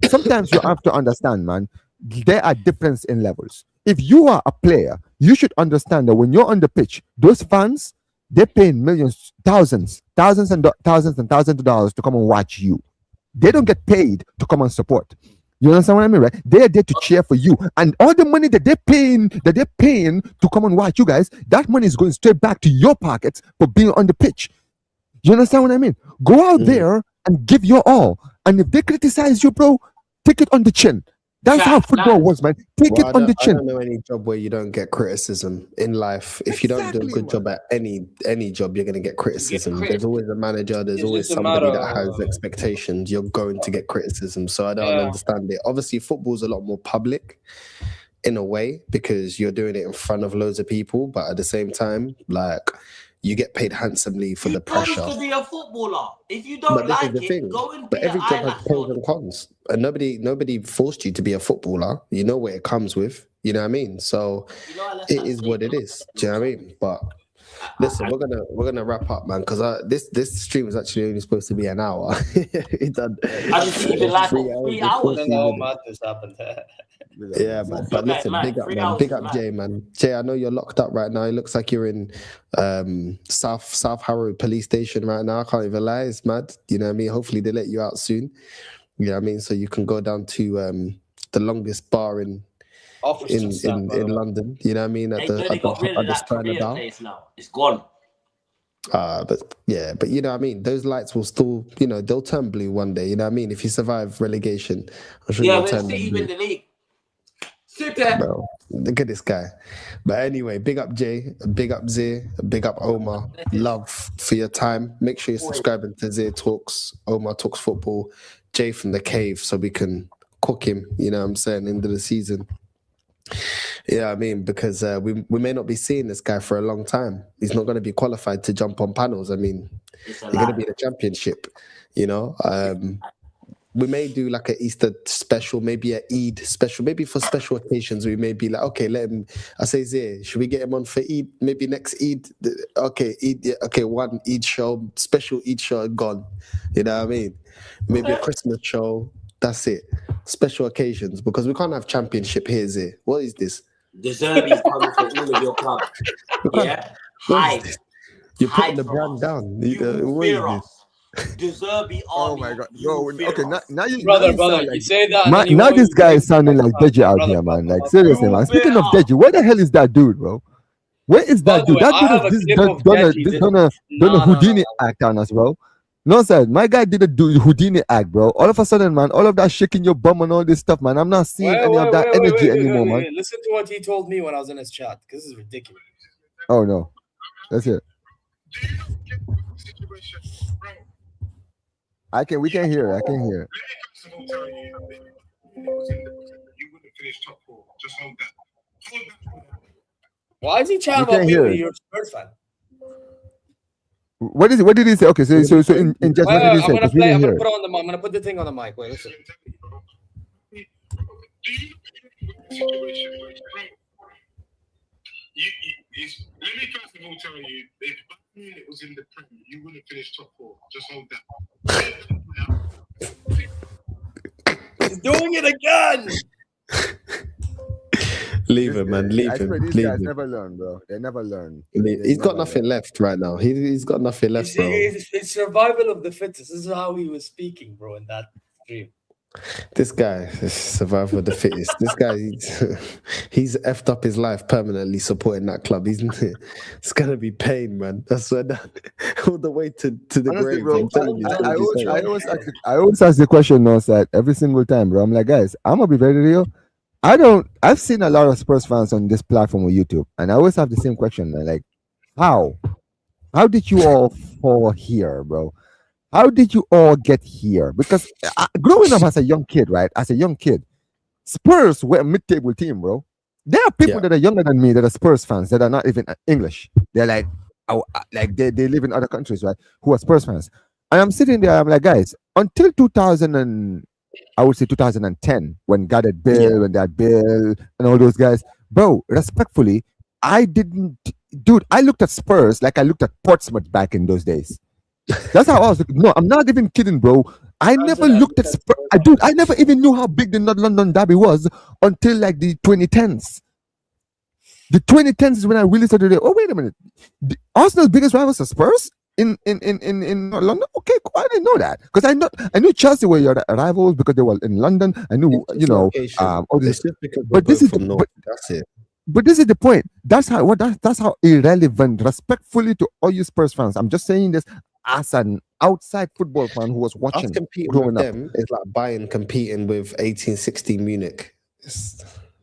sometimes you have to understand, man, there are differences in levels. If you are a player, you should understand that when you're on the pitch, those fans, they're paying millions, thousands of dollars to come and watch you. They don't get paid to come and support. You understand what I mean, right? They're there to cheer for you, and all the money that they're paying to come and watch you guys, that money is going straight back to your pockets for being on the pitch. You understand what I mean? Go out there and give your all, and if they criticize you, bro, take it on the chin. That's how football works, man. Take it on the chin. I don't know any job where you don't get criticism in life. If you don't do a good job at any job, you're going to get criticism. There's always a manager. There's always somebody that has expectations. You're going to get criticism. So I don't understand it. Obviously, football's a lot more public in a way because you're doing it in front of loads of people. But at the same time, like, you get paid handsomely for the pressure. To be a footballer. If you don't like it, go and be every job has pros and cons, and nobody forced you to be a footballer. You know what it comes with. You know what I mean? So it is what it is. Do you know what I mean? But listen, we're gonna wrap up, man, because this stream is actually only supposed to be an hour. It done. I just even like 3 hours. I don't know how mad this happened. Yeah, man. But listen, big up, man. Big up, Jay, man. Jay, I know you're locked up right now. It looks like you're in South Harrow police station right now. I can't even lie. It's mad. You know what I mean? Hopefully they let you out soon. You know what I mean? So you can go down to the longest bar in London. You know what I mean? At the Spurs place now. It's gone. But you know what I mean? Those lights will still, they'll turn blue one day. You know what I mean? If you survive relegation, I'm sure you'll turn blue. Win the league. Bro, look at this guy. But anyway, big up Jay, big up Zir, big up Omar. Love for your time. Make sure you're subscribing to Zir Talks, Omar Talks Football, Jay from the Cave, so we can cook him, you know what I'm saying, into the season. Yeah, I mean, because we may not be seeing this guy for a long time. He's not going to be qualified to jump on panels. I mean, he's going to be in the championship, we may do like an Easter special, maybe an Eid special. Maybe for special occasions, we may be like, okay, let him. I say, Zia, should we get him on for Eid? Maybe next Eid. Okay, Eid. Yeah, okay, one Eid show, special Eid show, gone. You know what I mean? Maybe a Christmas show. That's it. Special occasions, because we can't have championship here, Zia. What is this? The Zerbi's coming for all of your clubs. Yeah, hype. You're putting the brand down. What is this? Deserby oh my god, yo, okay, now you brother, like, you say that. Now this guy is sounding like Deji out here, man. Like, seriously, man. Speaking of Deji, where the hell is that dude, bro? Where is that dude? That dude has done a Houdini act on us, bro. No, sir, my guy did a Houdini act, bro. All of a sudden, man, all of that shaking your bum and all this stuff, man. I'm not seeing any of that energy anymore, man. Listen to what he told me when I was in his chat. This is ridiculous. Oh no, that's it. We can hear. I can hear. Why is he chatting about me when you're a Spurs fan? What did he say? Okay, so in just what did he say? I'm gonna put the thing on the mic. Wait, listen. Let me first of all tell you, if Bayern was in the Premier, you would have finished top 4. Just hold that. He's doing it again. Leave him, man. Leave him. These guys never learn, bro. They never learn. He's got nothing left right now. He's got nothing left, bro. It's survival of the fittest. This is how he was speaking, bro, in that stream. This guy is survival of the fittest. This guy, he's effed up his life permanently supporting that club. It's gonna be pain, man. That's what all the way to the grave. Bro, I always ask the question, Northside, every single time, bro. I'm like, guys, I'm gonna be very real. I've seen a lot of Spurs fans on this platform on YouTube, and I always have the same question, man. Like, how did you all fall here, bro? How did you all get here? Because growing up as a young kid, right? As a young kid, Spurs were a mid-table team, bro. There are people that are younger than me that are Spurs fans that are not even English. They're like they live in other countries, right? Who are Spurs fans. And I'm sitting there, I'm like, guys, until 2010, when God had Bill, when they had Bill and all those guys, bro, respectfully, I looked at Spurs like I looked at Portsmouth back in those days. That's how I was looking. No, I'm not even kidding, bro. I never looked at Spurs. I never even knew how big the North London derby was until like the 2010s. The 2010s is when I really started to, oh, wait a minute. Arsenal's biggest rivals are Spurs in London. Okay, cool. I didn't know that because I knew Chelsea were your rivals because they were in London. I knew all this. But this is that's it. But this is the point. That's how irrelevant. Respectfully to all you Spurs fans, I'm just saying this as an outside football fan who was watching. Us competing with them is like Bayern competing with 1860 Munich.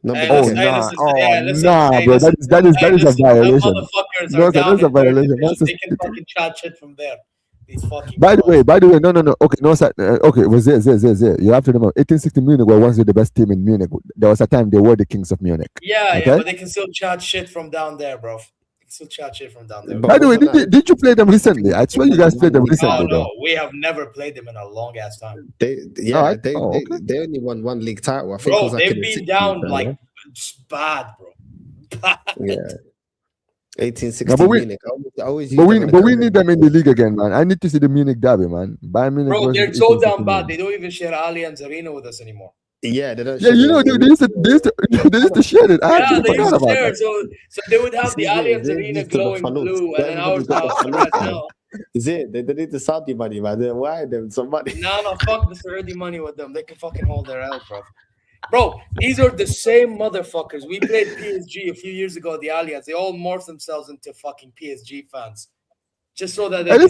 Nah, bro. That is a violation. No, that is a violation. They can fucking chat shit from there. By the way, no. Okay, no, sir. Okay, it was there. You have to remember, 1860 Munich were once the best team in Munich. There was a time they were the kings of Munich. Yeah, but they can still chat shit from down there, bro. By the way, did you play them recently? I swear you guys played them recently. No, we have never played them in a long ass time. They only won one league title. I think bro, they've been down like bad, bro. Bad. Yeah. 1860 Munich. But we need them in the league again, man. I need to see the Munich derby, man. Bayern Munich. Bro, they're so down bad. They don't even share Allianz Arena with us anymore. Yeah, they don't. Yeah, you know, they used to share it. I yeah, they used to share it. So they would have the Allianz Arena glowing blue, and then ours red now. Is it? They need the Saudi money, man. They're wiring them some money. No, fuck the Saudi money with them. They can fucking hold their L, bro. Bro, these are the same motherfuckers. We played PSG a few years ago at the Allianz. They all morphed themselves into fucking PSG fans. Just so that they okay,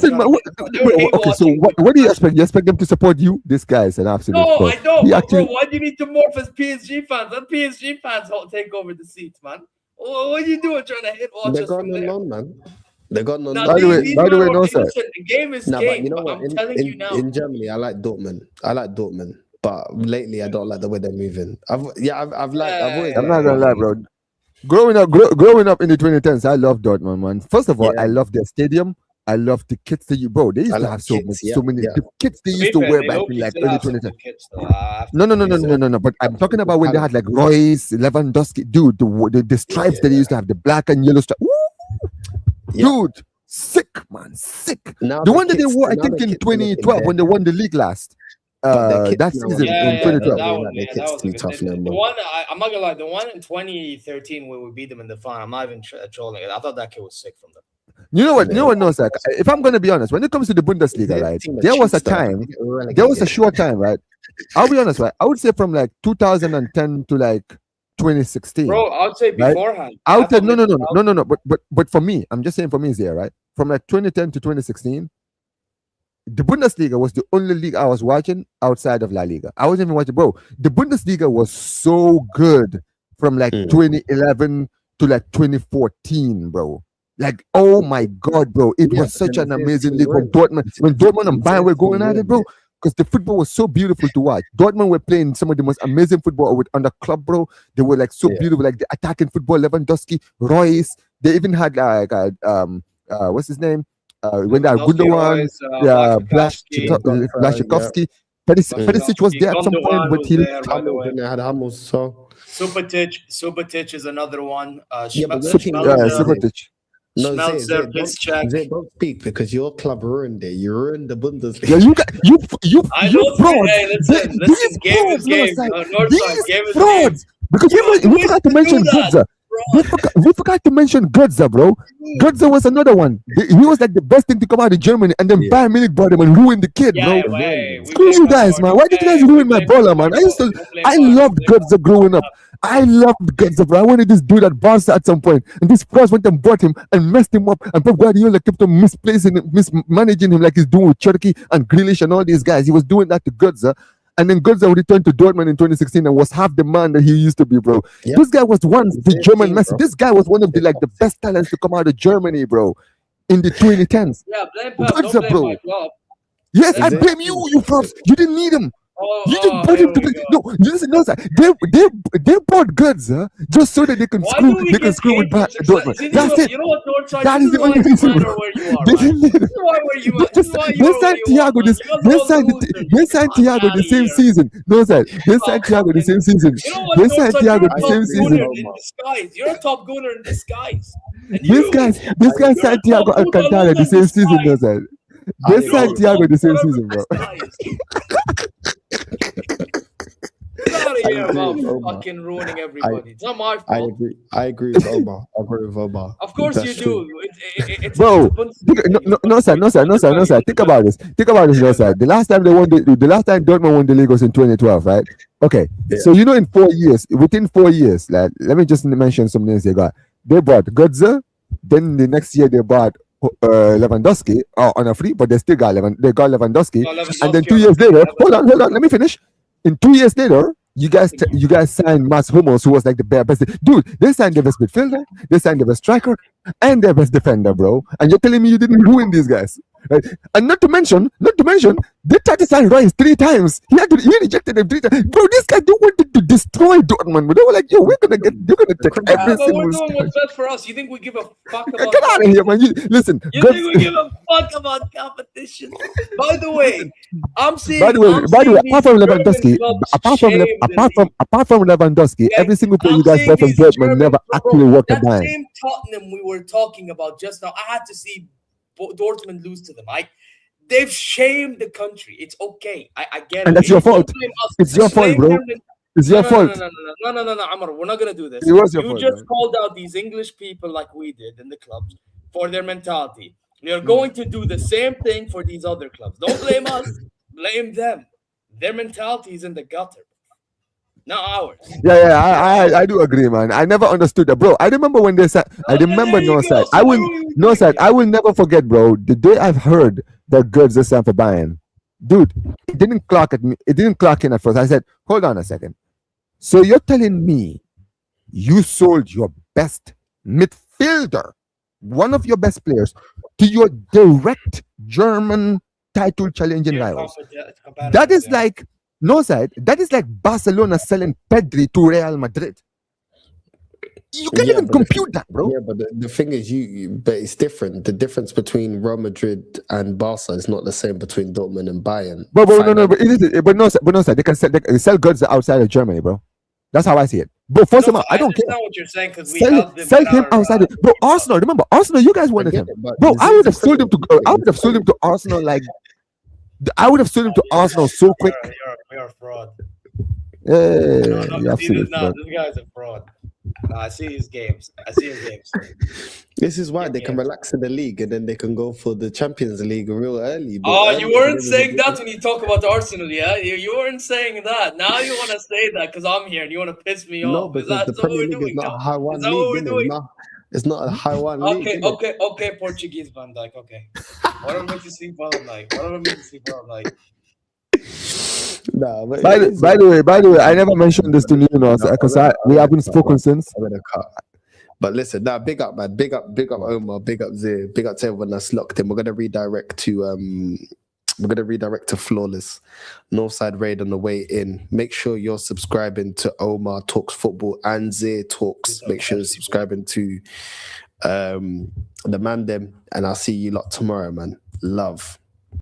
so what do you expect? You expect them to support you? This guy is an absolute. No, I don't. Bro, why do you need to morph as PSG fans? Let PSG fans take over the seats, man. What are you doing trying to hit watch They us got from no there? loan, man. They got no. By the way, no, sir. Listen, the game is game. But you know what? I'm telling you now. In Germany, I like Dortmund. But lately, I don't like the way they're moving. I've always. I'm not gonna lie, bro. Growing up in the 2010s, I love Dortmund, man. First of all, I love their stadium. I love the kits that you, bro. They used to have so many the kits they used to wear back in like early 2010s. No. But I'm talking about when they had like Royce, Lewandowski, dude. The stripes that they used to have, the black and yellow stripes. Dude, sick, man, sick. Now the one that they wore, I think, in 2012 when they won the league last. That season in 2012. The one, I'm not gonna lie, the one in 2013 where we beat them in the final, I'm not even trolling it. I thought that kid was sick from them. You know what? No, Saka. If I'm gonna be honest, when it comes to the Bundesliga, right, there was a short time, right? I'll be honest, right? I would say from like 2010 to like 2016. Bro, I would say beforehand. I would say no. But for me, I'm just saying for me is there, right? From like 2010 to 2016. The Bundesliga was the only league I was watching outside of La Liga. I wasn't even watching, bro. The Bundesliga was so good from like 2011 to like 2014, bro. Like, oh my God, bro. It was such an amazing league when Dortmund and Bayern were going at it, bro. Because the football was so beautiful to watch. Dortmund were playing some of the most amazing football under club, bro. They were like so beautiful, like the attacking football, Lewandowski, Royce. They even had like what's his name? When they had Gundogan, Blaszczykowski. Perisic was there at some point, but he had Hummels. So Subotic is another one. Subotic. No, they don't speak because your club ruined it. You ruined the Bundesliga. Yeah, you frauds. Listen, game is game. Northside, game is frauds. Because we forgot to mention Götze. We forgot to mention Götze, bro. Götze was another one. He was like the best thing to come out of Germany, and then Bayern Munich brought him and ruined the kid, bro. Screw you guys, man. Why did you guys ruin my baller, man? I loved Götze growing up. I loved Götze, bro. I wanted this dude at Barca at some point, and this Spurs went and bought him and messed him up, and Pep Guardiola kept on mismanaging him like he's doing with Cherky and Grealish and all these guys. He was doing that to Götze. And then Götze returned to Dortmund in 2016 and was half the man that he used to be, bro. Yep. This guy was once the German Messi. This guy was one of the best talents to come out of Germany, bro, in the 2010s. Yeah, blame Pep, Götze, bro. Yes, I blame you, you props. You didn't need him. You just brought him to play. No, listen, they bought Götze just so that they can screw with Dortmund. That's it. You know what, Northside? That is the only reason. They signed Thiago the same season. No, sir. They signed Thiago the same season. They signed Thiago the same season. You're a top gunner in disguise. This guy signed Thiago Alcantara the same season, no, sir. They signed Thiago the same season, bro. here about fucking ruining everybody. It's not my fault. I agree with Omar. Of course you do. Bro, no, sir. Think about this. No, sir. The last time Dortmund won the league was in 2012, right? Okay. Yeah. So in 4 years, within 4 years, like, let me just mention some names they got. They bought Götze. Then the next year they bought Lewandowski on a free, but they still got Lewandowski. And then 2 years later, hold on, let me finish. In 2 years later, you guys signed Mats Hummels, who was like the best. Dude, they signed the best midfielder, they signed the best striker, and their best defender, bro. And you're telling me you didn't ruin these guys, right? And not to mention, they tried to sign Rice 3 times. He rejected them 3 times. Bro, these guys don't want to destroy Dortmund. But they were like, yo, you're gonna take every single. We're doing what's best for us. You think we give a fuck about? Get out of here, man. Listen. You think we give a fuck about competition? By the way, apart from Lewandowski, every single player you guys bought from Dortmund never actually worked a dime. That same Tottenham we were talking about just now, I had to see Dortmund lose to them. They've shamed the country. It's okay. I get it. And that's your fault. It's your fault, bro. It's your fault. No, Amar, we're not gonna do this. It was your fault, just called out these English people like we did in the clubs for their mentality. You're going to do the same thing for these other clubs. Don't blame us. Blame them. Their mentality is in the gutter, not ours. Yeah, I do agree, man. I never understood that, bro. I remember when they said, I remember Northside. I will never forget, bro. The day I've heard that Götze signed for Bayern, dude, it didn't clock in at first. I said, hold on a second. So you're telling me you sold your best midfielder, one of your best players, to your direct German title challenging rivals? That is like Northside. That is like Barcelona selling Pedri to Real Madrid. You can't even compute that, bro. Yeah, but the thing is, but it's different. The difference between Real Madrid and Barca is not the same between Dortmund and Bayern. But they can sell goods outside of Germany, bro. That's how I see it. But force him out. I don't care. That's not what you're saying, because we sell him outside. Bro, Arsenal. Remember, Arsenal. You guys wanted him, bro. I would have sold him to Arsenal. Like, I would have sold him to Arsenal so quick. You're a fraud. This guy's a fraud. No, I see his games. This is why they can relax in the league and then they can go for the Champions League real early. You weren't saying that when you talk about Arsenal, yeah? You weren't saying that. Now you want to say that because I'm here and you want to piss me off. No, because the Premier League is not a high one league. It's not a high one league. Okay, Portuguese Van Dijk. Okay. Whatever makes you sleep well at night. No, by the way, I never mentioned this to you, because we haven't spoken since. I'm gonna cut. But listen, big up, man. Big up Omar, big up Zir, big up to everyone that's locked in. We're gonna redirect to Flawless Northside Raid on the way in. Make sure you're subscribing to Omar Talks Football and Zir Talks. Make sure you're subscribing to the man them, and I'll see you lot tomorrow, man. Love.